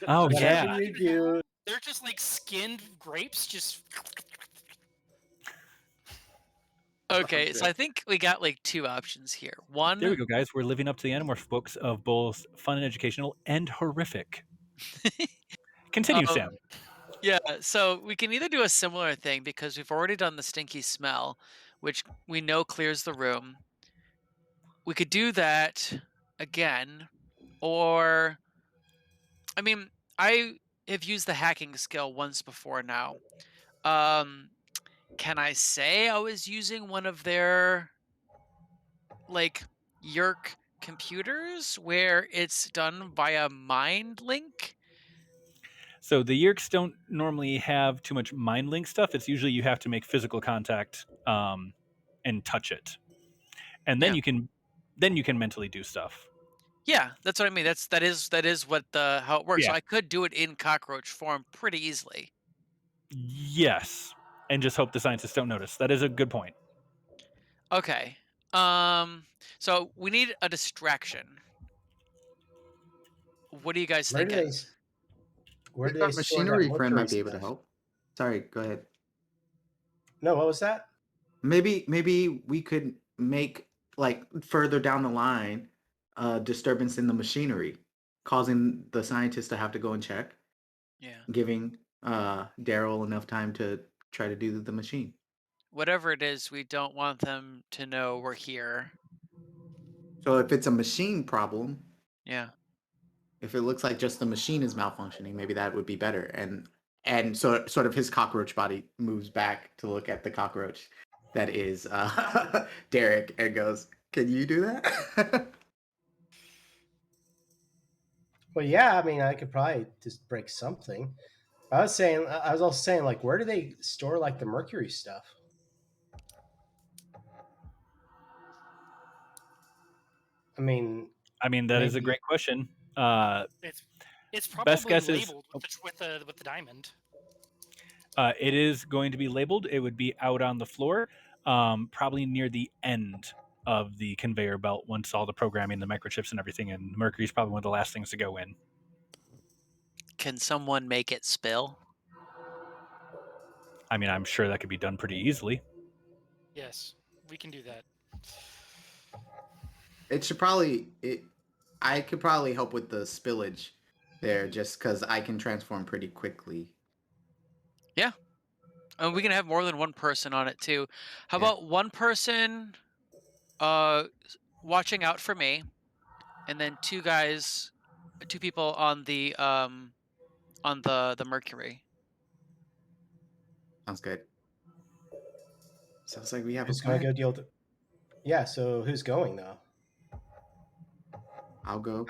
Oh, Which yeah. not Whatever you even have. do, They're just like skinned grapes, just. Okay, so I think we got like two options here. There we One, go, guys. We're living up to the Animorphs books of both fun and educational and horrific. Continue, um, Sam. yeah, so we can either do a similar thing because we've already done the stinky smell, which we know clears the room. We could do that again, or I mean, I have used the hacking skill once before now. Um, can I say I was using one of their like Yerk computers where it's done via mind link? So the Yerks don't normally have too much mind link stuff. It's usually you have to make physical contact and touch it, and then Yeah. you can mentally do stuff. Yeah, that's what I mean. That is what the how it works. So Yeah. I could do it in cockroach form pretty easily. Yes, and just hope the scientists don't notice. That is a good point. Okay. So we need a distraction. What are you guys where do thinking? they where do Our they store that machinery friend mercury might be able to stuff? help. Sorry, go ahead. No, what was that? Maybe we could make like further down the line a disturbance in the machinery, causing the scientists to have to go and check, Yeah. giving Daryl enough time to try to do the machine. Whatever it is, we don't want them to know we're here. So if it's a machine problem, Yeah. if it looks like just the machine is malfunctioning, maybe that would be better. And so sort of his cockroach body moves back to look at the cockroach that is Derek and goes, "Can you do that?" Well, yeah, I mean, I could probably just break something. I was also saying, like, where do they store like the mercury stuff? I mean, That is a maybe great question. It's Best probably guess is labeled with the diamond. it is going to be labeled. It would be out on the floor, probably near the end of the conveyor belt once all the programming, the microchips, and everything. And mercury is probably one of the last things to go in. Can someone make it spill? I'm sure that could be done pretty easily. Yes, we can do that. It should probably it. I could probably help with the spillage there, just because I can transform pretty quickly. Yeah. We can have more than one person on it too. How Yeah. about one person watching out for me, and then two people on the Mercury. Sounds good. Sounds like we have a who's going to plan. go deal with it? Yeah, so who's going though? I'll go.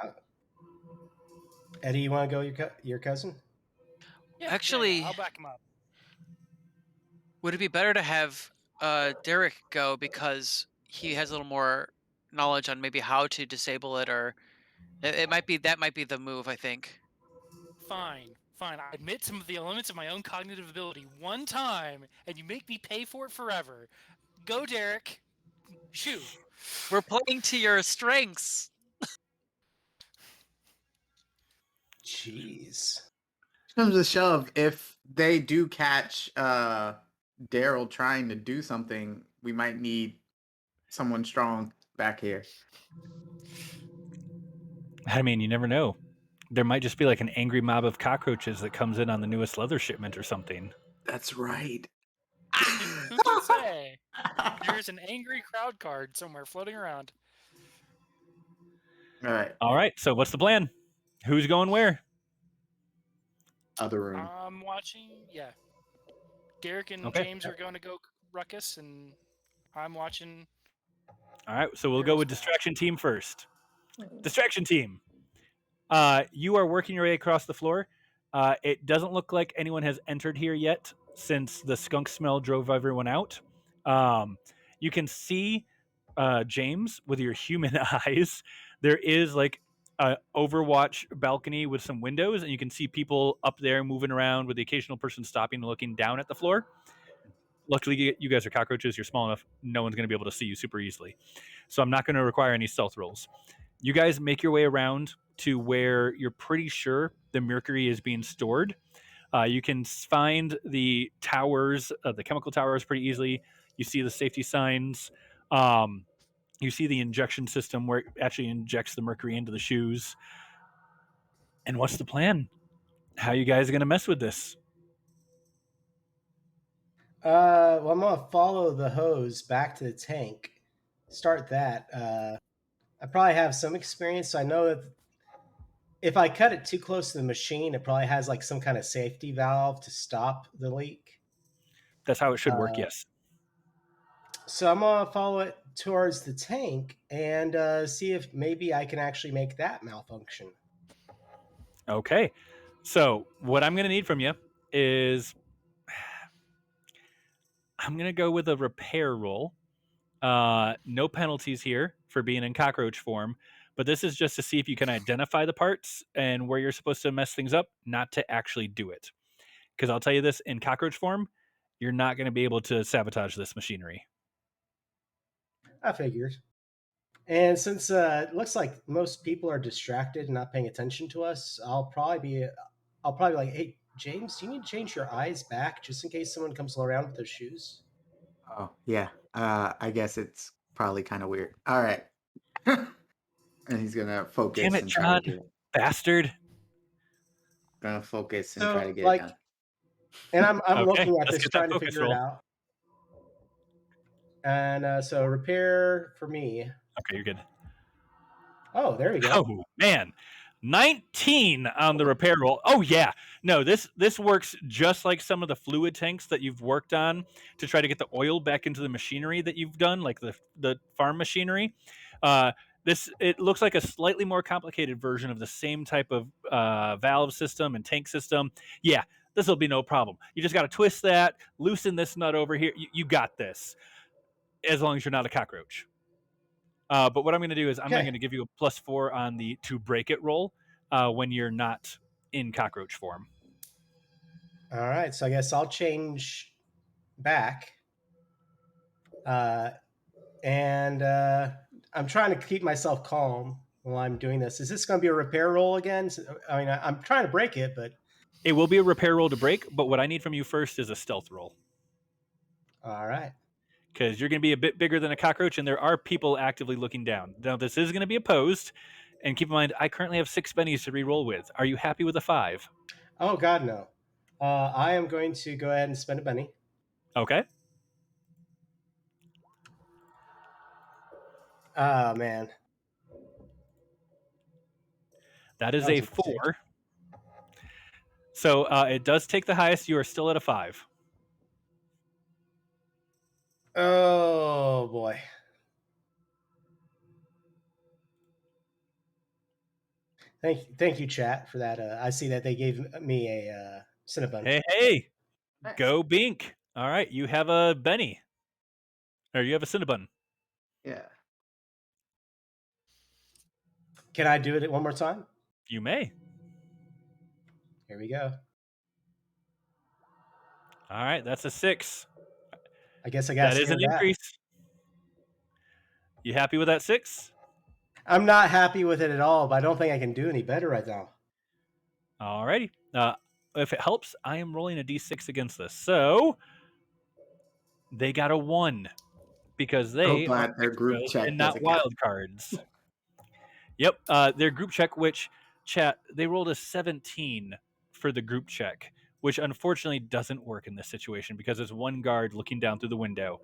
Eddie, you want to go your cousin? Yeah, Actually, I'll back him up. would it be better to have Derek go because he has a little more knowledge on maybe how to disable it, or it might be that might be the move, I think. Fine. I admit some of the elements of my own cognitive ability one time, and you make me pay for it forever. Go, Derek. Shoo. We're playing to your strengths. Jeez. Comes to shove, if they do catch Daryl trying to do something, we might need someone strong back here. You never know. There might just be like an angry mob of cockroaches that comes in on the newest leather shipment or something. That's right. Who can say? There's an angry crowd card somewhere floating around. All right. All right. So what's the plan? Who's going where? Other room. I'm watching. Yeah. Derek and Okay. James are going to go ruckus, and I'm watching. All right. So we'll go Daryl's with plan. distraction team first. Distraction team. You are working your way across the floor. It doesn't look like anyone has entered here yet since the skunk smell drove everyone out. You can see James with your human eyes. There is like a Overwatch balcony with some windows, and you can see people up there moving around with the occasional person stopping and looking down at the floor. Luckily, you guys are cockroaches. You're small enough. No one's going to be able to see you super easily. So I'm not going to require any stealth rolls. You guys make your way around to where you're pretty sure the mercury is being stored. You can find the towers, the chemical towers, pretty easily. You see the safety signs. You see the injection system where it actually injects the mercury into the shoes. And what's the plan? How you guys are going to mess with this? Well, I'm gonna follow the hose back to the tank. Start that. I probably have some experience, so I know that if I cut it too close to the machine, it probably has like some kind of safety valve to stop the leak. That's how it should work, yes. So I'm gonna follow it towards the tank and see if maybe I can actually make that malfunction. Okay. So what I'm going to need from you is I'm going to go with a repair roll. No penalties here for being in cockroach form, but this is just to see if you can identify the parts and where you're supposed to mess things up, not to actually do it. Because I'll tell you this, in cockroach form, you're not going to be able to sabotage this machinery. I figured. And since it looks like most people are distracted and not paying attention to us, I'll probably be like, "Hey, James, do you need to change your eyes back just in case someone comes around with their shoes?" Oh, yeah. I guess it's probably kind of weird. All right. And he's gonna focus Damn it, and try John. to get it. Bastard. Gonna focus and So, try to get like, it done. and I'm Okay, looking at let's this get that trying to focus figure it roll. out. And so repair for me. Okay, you're good. Oh, there we go. Oh, man. 19 on the repair roll. Oh, yeah. No, this works just like some of the fluid tanks that you've worked on to try to get the oil back into the machinery that you've done, like the farm machinery. It looks like a slightly more complicated version of the same type of valve system and tank system. Yeah, this will be no problem. You just got to twist that, loosen this nut over here. You got this, as long as you're not a cockroach. But what I'm going to do is I'm going to give you a +4 on the to break it roll when you're not in cockroach form. All right, so I guess I'll change back. And I'm trying to keep myself calm while I'm doing this. Is this going to be a repair roll again? I mean, I'm trying to break it, but it will be a repair roll to break. But what I need from you first is a stealth roll. All right. Because you're going to be a bit bigger than a cockroach, and there are people actively looking down. Now, this is going to be opposed, and keep in mind, I currently have 6 bennies to re-roll with. Are you happy with a 5? Oh, God, no. I am going to go ahead and spend a benny. Okay. Oh, man. That is a 4. So it does take the highest. You are still at a 5. Oh, boy. Thank you, chat, for that. I see that they gave me a Cinnabon. Hey. Nice. Go Bink. All right, you have a Benny. Or you have a Cinnabon. Yeah. Can I do it one more time? You may. Here we go. All right, that's a 6. I guess I got that is an increase. You happy with that 6? I'm not happy with it at all, but I don't think I can do any better right now. All righty. If it helps, I am rolling a d6 against this. So they got a 1 because they are their group check and not wild cards. Yep, their group check, which chat they rolled a 17 for the group check, which unfortunately doesn't work in this situation because there's one guard looking down through the window.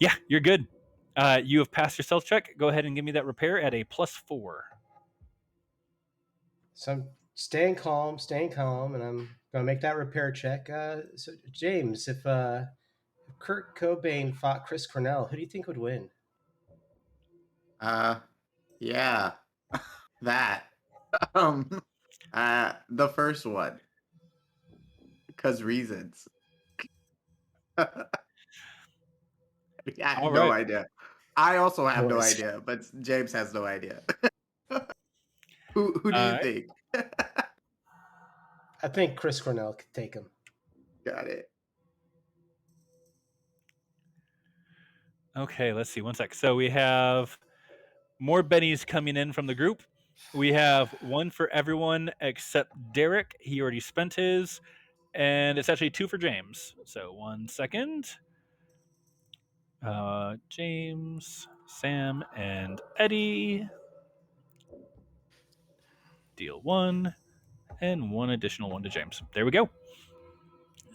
Yeah, you're good. You have passed your stealth check. Go ahead and give me that repair at a +4. So I'm staying calm, and I'm gonna make that repair check. So James, if Kurt Cobain fought Chris Cornell, who do you think would win? Yeah, that. The first one, because reasons. I have All no right. idea. I also have no Boys. idea, but James has no idea. Who do you right. think? I think Chris Cornell could take him. Got it. Okay, let's see. One sec. So we have more bennies coming in from the group. We have one for everyone except Derek. He already spent his. And it's actually 2 for James. So 1 second. James, Sam, and Eddie. Deal 1. And 1 additional 1 to James. There we go.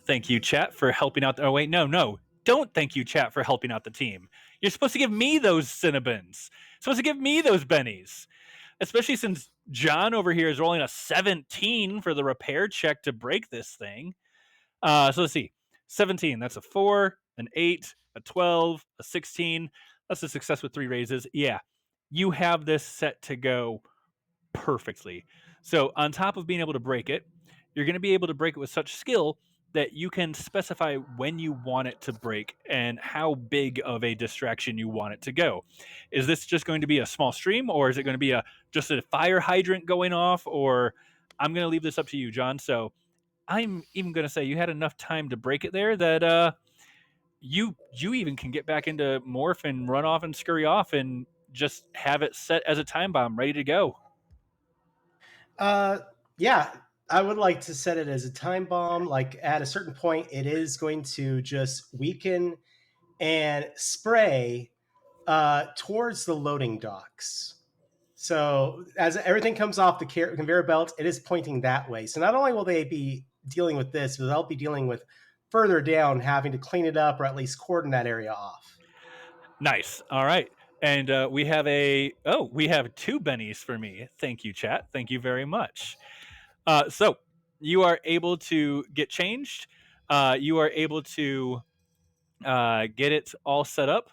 Thank you, chat, for helping out. Oh, wait, no. Don't thank you, chat, for helping out the team. You're supposed to give me those Cinnabons. Supposed to give me those bennies. Especially since John over here is rolling a 17 for the repair check to break this thing. So let's see. 17, that's a 4, an 8, a 12, a 16. That's a success with 3 raises. Yeah, you have this set to go perfectly. So on top of being able to break it, you're going to be able to break it with such skill that you can specify when you want it to break and how big of a distraction you want it to go. Is this just going to be a small stream, or is it going to be just a fire hydrant going off? Or I'm going to leave this up to you, John. So I'm even going to say you had enough time to break it there that you even can get back into morph and run off and scurry off and just have it set as a time bomb ready to go. Yeah, I would like to set it as a time bomb. Like at a certain point, it is going to just weaken and spray towards the loading docks. So as everything comes off the conveyor belt, it is pointing that way. So not only will they be dealing with this, but they'll be dealing with further down, having to clean it up or at least cordon that area off. Nice. All right. And we have 2 bennies for me. Thank you, chat. Thank you very much. So you are able to get changed. You are able to get it all set up.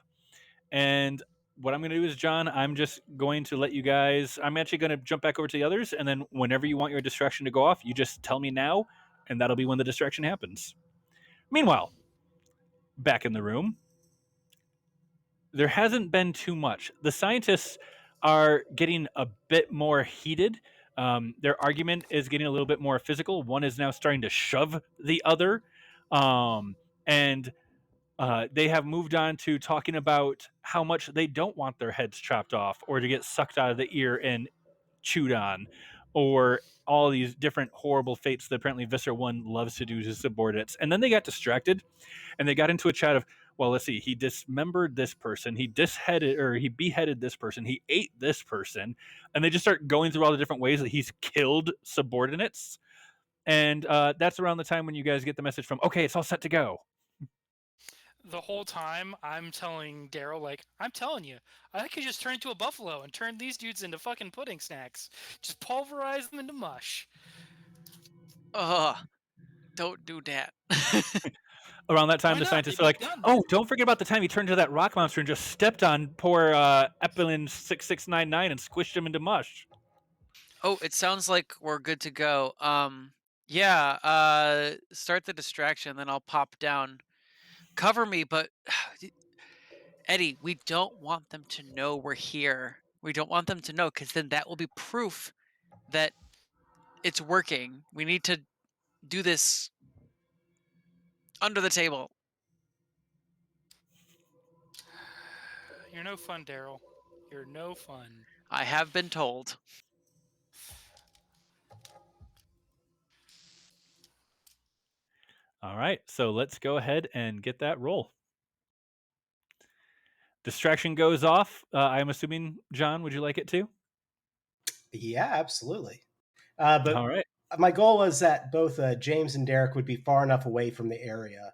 And what I'm going to do is, John, I'm just going to let you guys. I'm actually going to jump back over to the others. And then whenever you want your distraction to go off, you just tell me now. And that'll be when the distraction happens. Meanwhile, back in the room, there hasn't been too much. The scientists are getting a bit more heated. Their argument is getting a little bit more physical. One is now starting to shove the other. And they have moved on to talking about how much they don't want their heads chopped off or to get sucked out of the ear and chewed on, or all these different horrible fates that apparently Visser 1 loves to do to subordinates. And then they got distracted and they got into a chat of, well, let's see, he dismembered this person, he beheaded this person, he ate this person, and they just start going through all the different ways that he's killed subordinates. And that's around the time when you guys get the message from, okay, it's all set to go. The whole time I'm telling Daryl, like, I'm telling you, I could just turn into a buffalo and turn these dudes into fucking pudding snacks. Just pulverize them into mush. Don't do that. Around that time, Why the not? scientists They've are like, done that. oh, don't forget about the time he turned into that rock monster and just stepped on poor Epilin 6699 and squished him into mush. Oh, it sounds like we're good to go. Start the distraction, then I'll pop down. Cover me, but Eddie, we don't want them to know we're here. We don't want them to know, because then that will be proof that it's working. We need to do this under the table. You're no fun, Daryl. You're no fun. I have been told. All right, so let's go ahead and get that roll. Distraction goes off. I'm assuming, John, would you like it too? Yeah, absolutely. All But right. my goal was that both James and Derek would be far enough away from the area,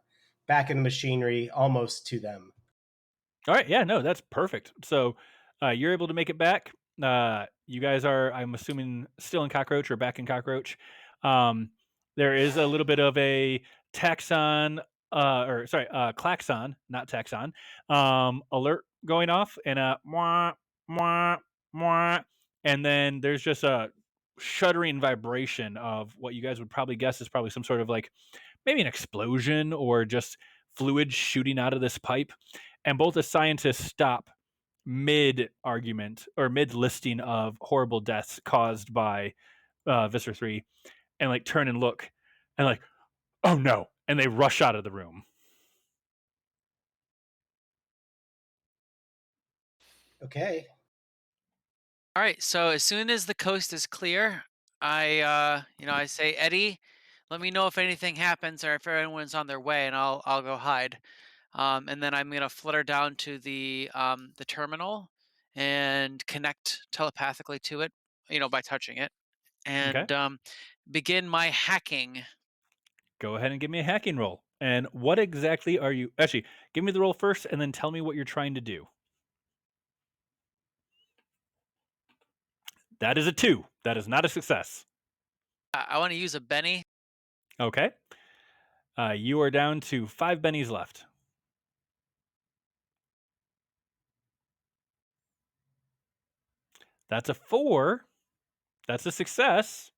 back in the machinery, almost to them. All right, yeah, no, that's perfect. So you're able to make it back. You guys are, I'm assuming, still in Cockroach or back in Cockroach. There is a little bit of a taxon, or sorry, klaxon, not taxon, alert going off, and a mwah, mwah, mwah, and then there's just a shuddering vibration of what you guys would probably guess is probably some sort of like maybe an explosion or just fluid shooting out of this pipe. And both the scientists stop mid argument or mid listing of horrible deaths caused by Visser 3 and like turn and look and like, oh no. And they rush out of the room. Okay. All right. So as soon as the coast is clear, I say, Eddie, let me know if anything happens or if anyone's on their way, and I'll go hide. And then I'm gonna flutter down to the terminal and connect telepathically to it, by touching it, Okay. and begin my hacking. Go ahead and give me a hacking roll. And what exactly are you actually give me the roll first and then tell me what you're trying to do. That is a 2. That is not a success. I want to use a Benny. Okay. You are down to 5 bennies left. That's a 4. That's a success.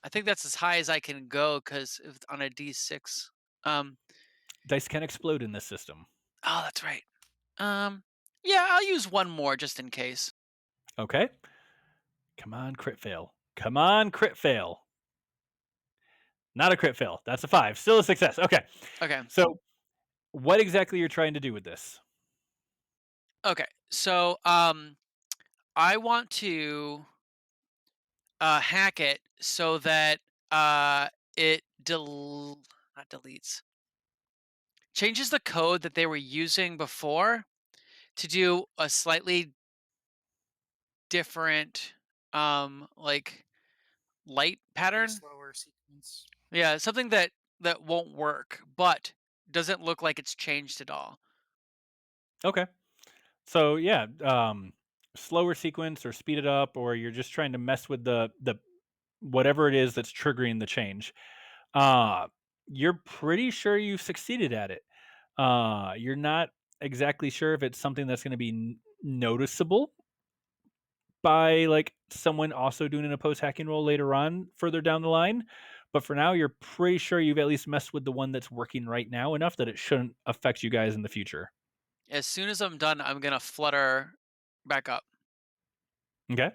I think that's as high as I can go because on a D6. Dice can explode in this system. Oh, that's right. Yeah, I'll use one more just in case. Okay. Come on, crit fail. Come on, crit fail. Not a crit fail. That's a 5. Still a success. Okay. Okay. So, what exactly you're trying to do with this? Okay. So, I want to hack it so that it not deletes, changes the code that they were using before to do a slightly different like light A pattern. slower sequence. Yeah, something that won't work, but doesn't look like it's changed at all. Okay. So, yeah, slower sequence or speed it up, or you're just trying to mess with the whatever it is that's triggering the change. Uh, you're pretty sure you've succeeded at it. You're not exactly sure if it's something that's going to be noticeable by like someone also doing an opposed hacking roll later on further down the line. But for now, you're pretty sure you've at least messed with the one that's working right now enough that it shouldn't affect you guys in the future. As soon as I'm done, I'm gonna flutter back up. Okay.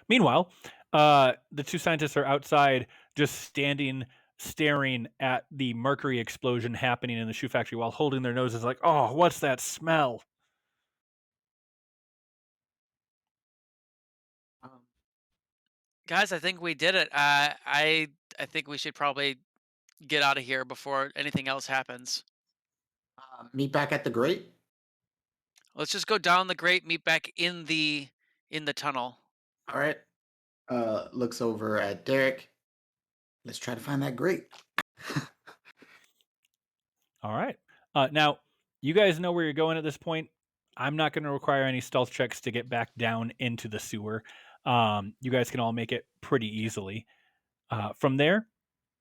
Meanwhile, the two scientists are outside just standing staring at the mercury explosion happening in the shoe factory while holding their noses like, oh, what's that smell? Um, Guys, I think we did it. I think we should probably get out of here before anything else happens. meet back at the grate. Let's just go down the grate, meet back in the tunnel. All right. Looks over at Derek. Let's try to find that grate. All right. Now, you guys know where you're going at this point. I'm not going to require any stealth checks to get back down into the sewer. You guys can all make it pretty easily. From there,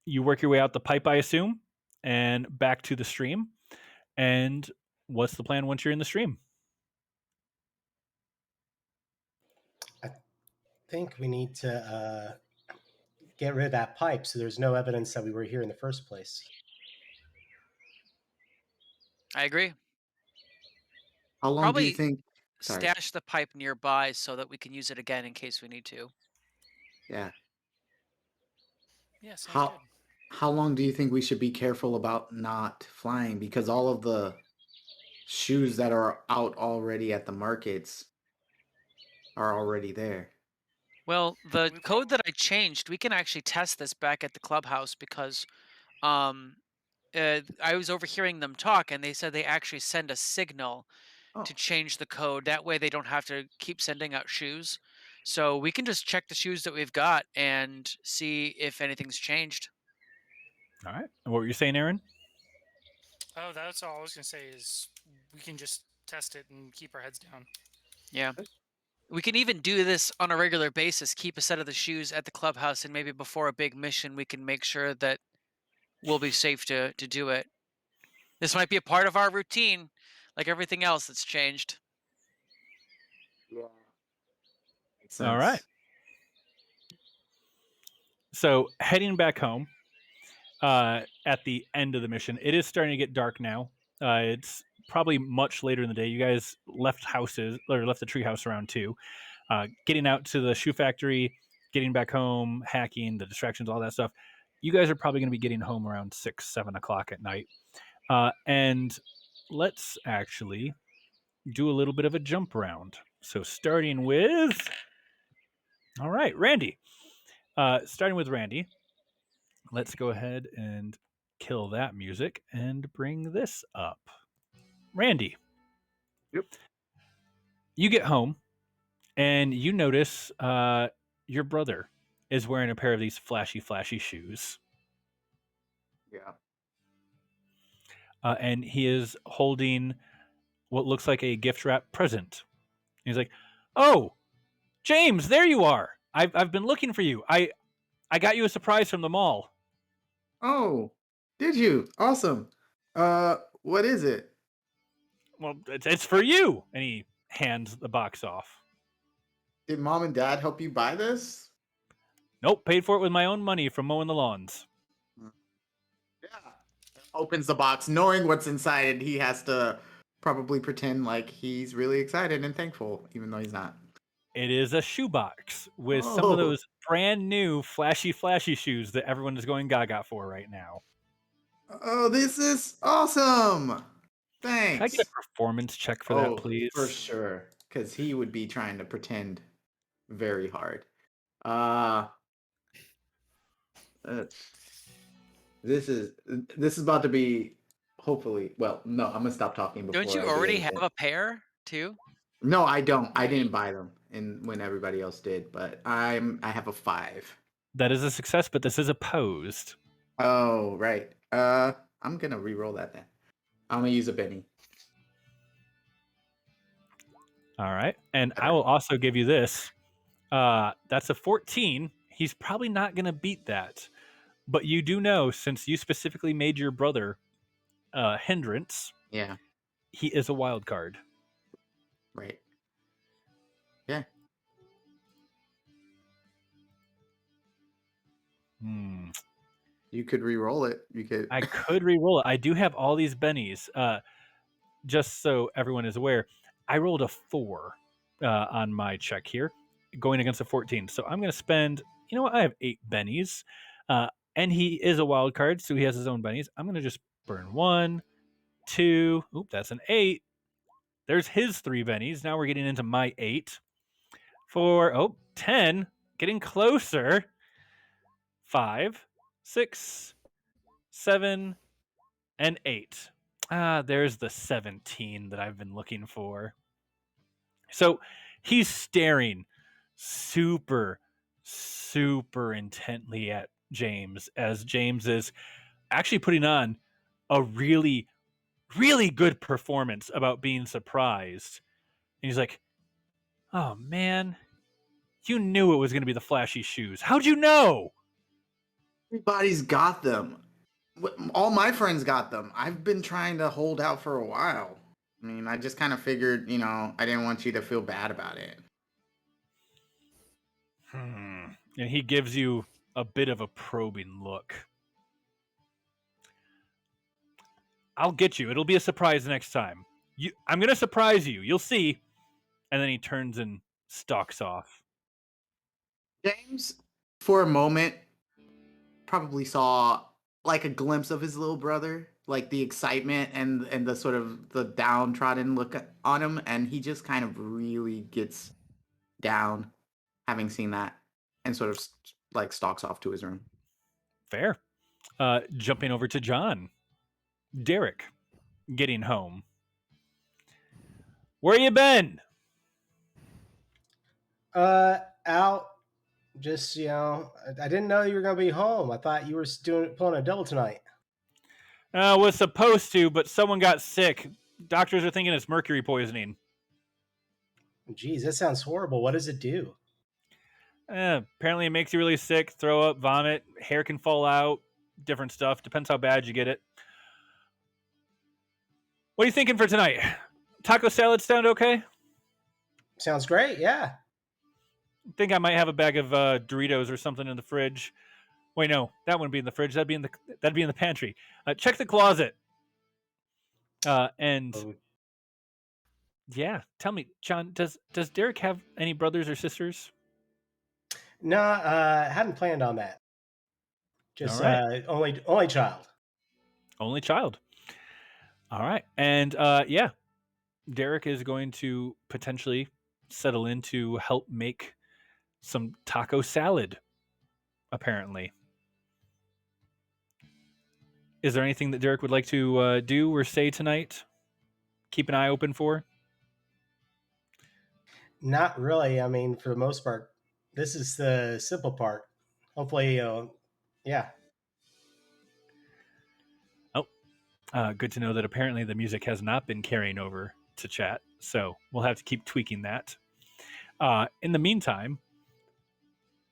you work your way out the pipe, I assume, and back to the stream. And what's the plan once you're in the stream? I think we need to get rid of that pipe so there's no evidence that we were here in the first place. I agree. How long do you Probably think? Sorry. stash the pipe nearby so that we can use it again in case we need to. Yeah. Yeah, sounds How good. how long do you think we should be careful about not flying? Because all of the shoes that are out already at the markets are already there. Well, the We code that probably I changed, we can actually test this back at the clubhouse because I was overhearing them talk and they said they actually send a signal to change the code. That way they don't have to keep sending out shoes. So we can just check the shoes that we've got and see if anything's changed. All right. And what were you saying, Aaron? Oh, that's all I was gonna say is we can just test it and keep our heads down. Yeah. We can even do this on a regular basis, keep a set of the shoes at the clubhouse, and maybe before a big mission, we can make sure that we'll be safe to do it. This might be a part of our routine, like everything else that's changed. Yeah. Makes All right. sense. So heading back home at the end of the mission, it is starting to get dark now. It's probably much later in the day. You guys left the treehouse around 2. Getting out to the shoe factory, getting back home, hacking, the distractions, all that stuff. You guys are probably going to be getting home around 6, 7 o'clock at night. And let's actually do a little bit of a jump round. So starting with, all right, Randy. Starting with Randy, let's go ahead and kill that music and bring this up. Randy. Yep. You get home and you notice your brother is wearing a pair of these flashy shoes. Yeah. And he is holding what looks like a gift wrap present. He's like, "Oh, James, there you are. I've been looking for you. I got you a surprise from the mall." Oh, did you? Awesome. What is it? "Well, it's for you." And he hands the box off. Did mom and dad help you buy this? "Nope, paid for it with my own money from mowing the lawns." Yeah. Opens the box, knowing what's inside, and he has to probably pretend like he's really excited and thankful, even though he's not. It is a shoebox with some of those brand new flashy shoes that everyone is going gaga for right now. Oh, this is awesome! Thanks. Can I get a performance check for that, please? For sure, because he would be trying to pretend very hard. This is about to be hopefully. Well, no, I'm gonna stop talking before. Don't you already have a pair too? No, I don't. I didn't buy them, when everybody else did. But I have a 5. That is a success, but this is opposed. Oh, right. I'm gonna re-roll that then. I'm gonna use a Benny. All right, and I will also give you this. That's a 14. He's probably not gonna beat that, but you do know, since you specifically made your brother hindrance. Yeah. He is a wild card. Right. Yeah. You could re-roll it. I could re-roll it. I do have all these bennies. Just so everyone is aware, I rolled a 4 on my check here, going against a 14. So I'm going to spend, you know what? I have 8 bennies. And he is a wild card, so he has his own bennies. I'm going to just burn 1, 2. Oop, that's an 8. There's his 3 bennies. Now we're getting into my 8. 4, 10. Getting closer. 5, 6, 7, and 8. There's the 17 that I've been looking for. So he's staring super intently at James, as James is actually putting on a really good performance about being surprised. And he's like, "Oh man, you knew it was going to be the flashy shoes. How'd you know?" Everybody's got them. All my friends got them. I've been trying to hold out for a while. I mean, I just kind of figured, I didn't want you to feel bad about it. And he gives you a bit of a probing look. "I'll get you. It'll be a surprise next time. I'm going to surprise you. You'll see." And then he turns and stalks off. James, for a moment, probably saw like a glimpse of his little brother, like the excitement and the sort of the downtrodden look on him, and he just kind of really gets down, having seen that, and sort of like stalks off to his room. Fair. Jumping over to John. Derek, getting home. Where you been? Out. Just I didn't know you were gonna be home. I thought you were pulling a double tonight. Was supposed to, but someone got sick. Doctors are thinking it's mercury poisoning. Geez, that sounds horrible. What does it do? Apparently it makes you really sick, throw up, vomit, hair can fall out, different stuff. Depends how bad you get it. What are you thinking for tonight? Taco salad sound okay? Sounds great. Yeah. I think I might have a bag of Doritos or something in the fridge. Wait, no, that wouldn't be in the fridge. That'd be in the pantry. Check the closet. And Oh, yeah, tell me, John, does Derek have any brothers or sisters? no, hadn't planned on that. Just All right. only child. Only child. All right. And yeah, Derek is going to potentially settle in to help make some taco salad, apparently. Is there anything that Derek would like to do or say tonight? Keep an eye open for? Not really. I mean, for the most part, this is the simple part. Hopefully, yeah. Good to know that apparently the music has not been carrying over to chat, so we'll have to keep tweaking that. In the meantime,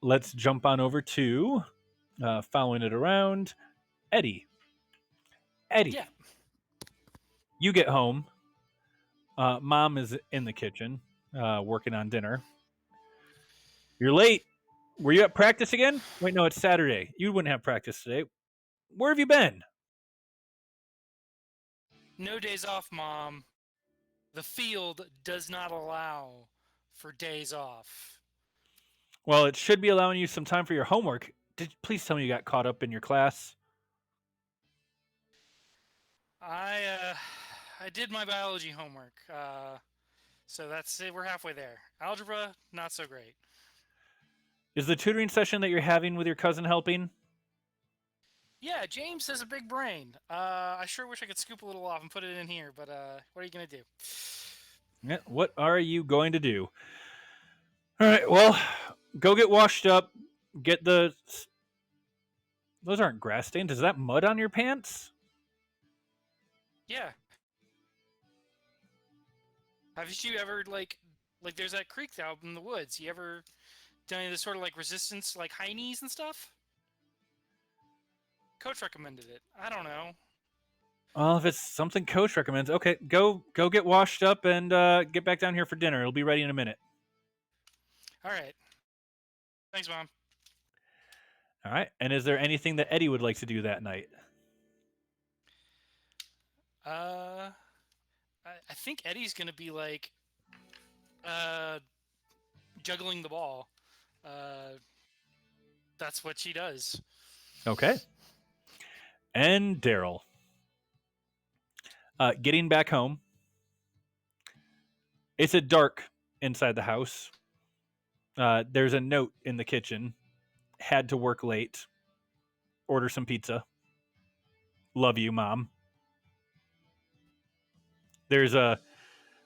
let's jump on over to following it around. Eddie, Yeah. you get home. Mom is in the kitchen working on dinner. You're late. Were you at practice again? Wait, no, it's Saturday. You wouldn't have practice today. Where have you been? No days off, Mom. The field does not allow for days off. Well, it should be allowing you some time for your homework. Please tell me you got caught up in your class. I did my biology homework. So that's it. We're halfway there. Algebra, not so great. Is the tutoring session that you're having with your cousin helping? Yeah, James has a big brain. I sure wish I could scoop a little off and put it in here, but what are you gonna do? Yeah, what are you going to do? All right, well, go get washed up. Get the... Those aren't grass stains. Is that mud on your pants? Yeah. Haven't you ever like there's that creek out in the woods? You ever done any of this sort of like resistance, like high knees and stuff? Coach recommended it. I don't know. Well, if it's something Coach recommends, okay, go get washed up and get back down here for dinner. It'll be ready in a minute. All right. Thanks, Mom. All right. And is there anything that Eddie would like to do that night? I think Eddie's gonna be like juggling the ball. That's what she does. Okay. And Daryl. Getting back home. It's a dark inside the house. There's a note in the kitchen. Had to work late. Order some pizza. Love you, Mom. There's a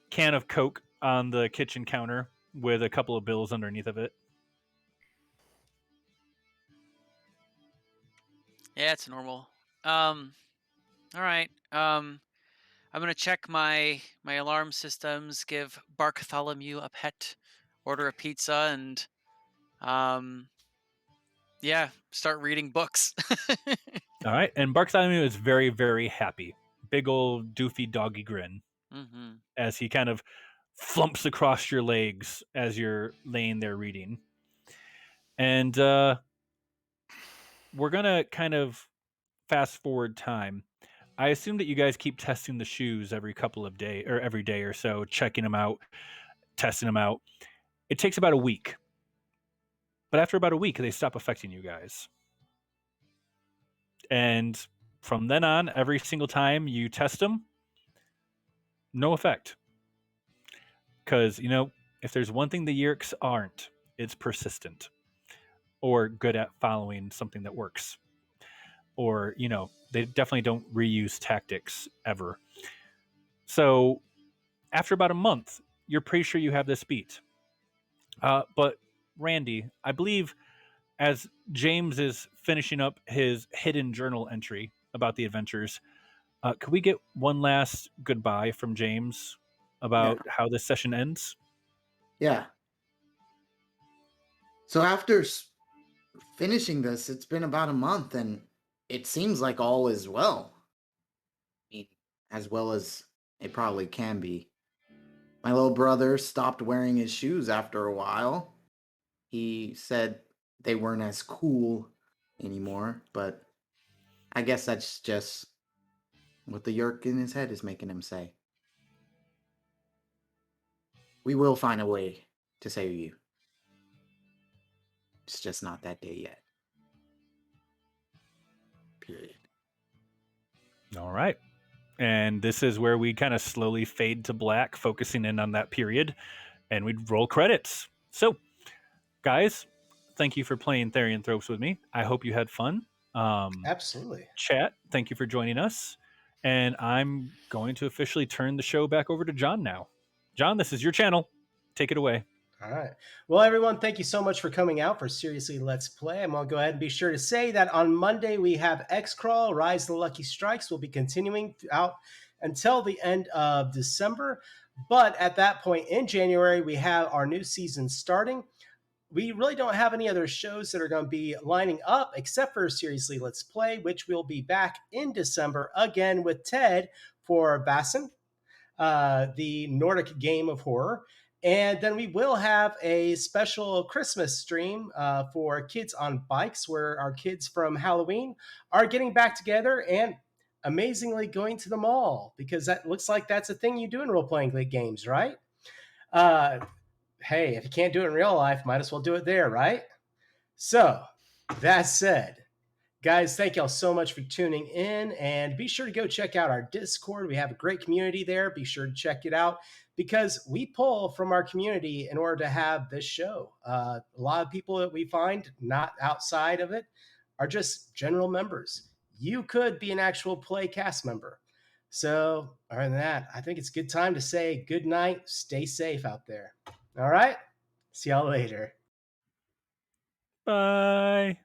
can of Coke on the kitchen counter with a couple of bills underneath of it. Yeah, it's normal. All right. I'm gonna check my alarm systems, give Bartholomew a pet, order a pizza, and yeah, start reading books. All right. And Bartholomew is very, very happy. Big old doofy doggy grin Mm-hmm. as he kind of flumps across your legs as you're laying there reading. And we're going to kind of fast forward time. I assume that you guys keep testing the shoes every day or so, checking them out, testing them out. It takes about a week. But after about a week, they stop affecting you guys. And from then on, every single time you test them, no effect. Because, if there's one thing the Yerks aren't, it's persistent or good at following something that works. Or, they definitely don't reuse tactics ever. So after about a month, you're pretty sure you have this beat. But Randy, I believe as James is finishing up his hidden journal entry about the adventures, could we get one last goodbye from James about how this session ends? Yeah. So after finishing this, it's been about a month, and it seems like all is well. I mean, as well as it probably can be. My little brother stopped wearing his shoes after a while. He said they weren't as cool anymore, but I guess that's just what the yerk in his head is making him say. We will find a way to save you. It's just not that day yet. Period. All right. And this is where we kind of slowly fade to black, focusing in on that period, and we'd roll credits. So, guys, thank you for playing Therianthropes with me. I hope you had fun. Absolutely. Chat, thank you for joining us. And I'm going to officially turn the show back over to John now. John, this is your channel. Take it away. All right. Well, everyone, thank you so much for coming out for Seriously Let's Play. I'm going to go ahead and be sure to say that on Monday we have X-Crawl, Rise of the Lucky Strikes. Will be continuing out until the end of December. But at that point in January, we have our new season starting. We really don't have any other shows that are going to be lining up except for Seriously Let's Play, which will be back in December again with Ted for Vaesen, the Nordic game of horror. And then we will have a special Christmas stream for Kids on Bikes, where our kids from Halloween are getting back together and amazingly going to the mall, because that looks like that's a thing you do in role-playing games, right? Hey, if you can't do it in real life, might as well do it there, right? So, that said, guys, thank y'all so much for tuning in, and be sure to go check out our Discord. We have a great community there. Be sure to check it out, because we pull from our community in order to have this show. A lot of people that we find not outside of it are just general members. You could be an actual play cast member. So, other than that, I think it's a good time to say good night. Stay safe out there. All right? See y'all later. Bye.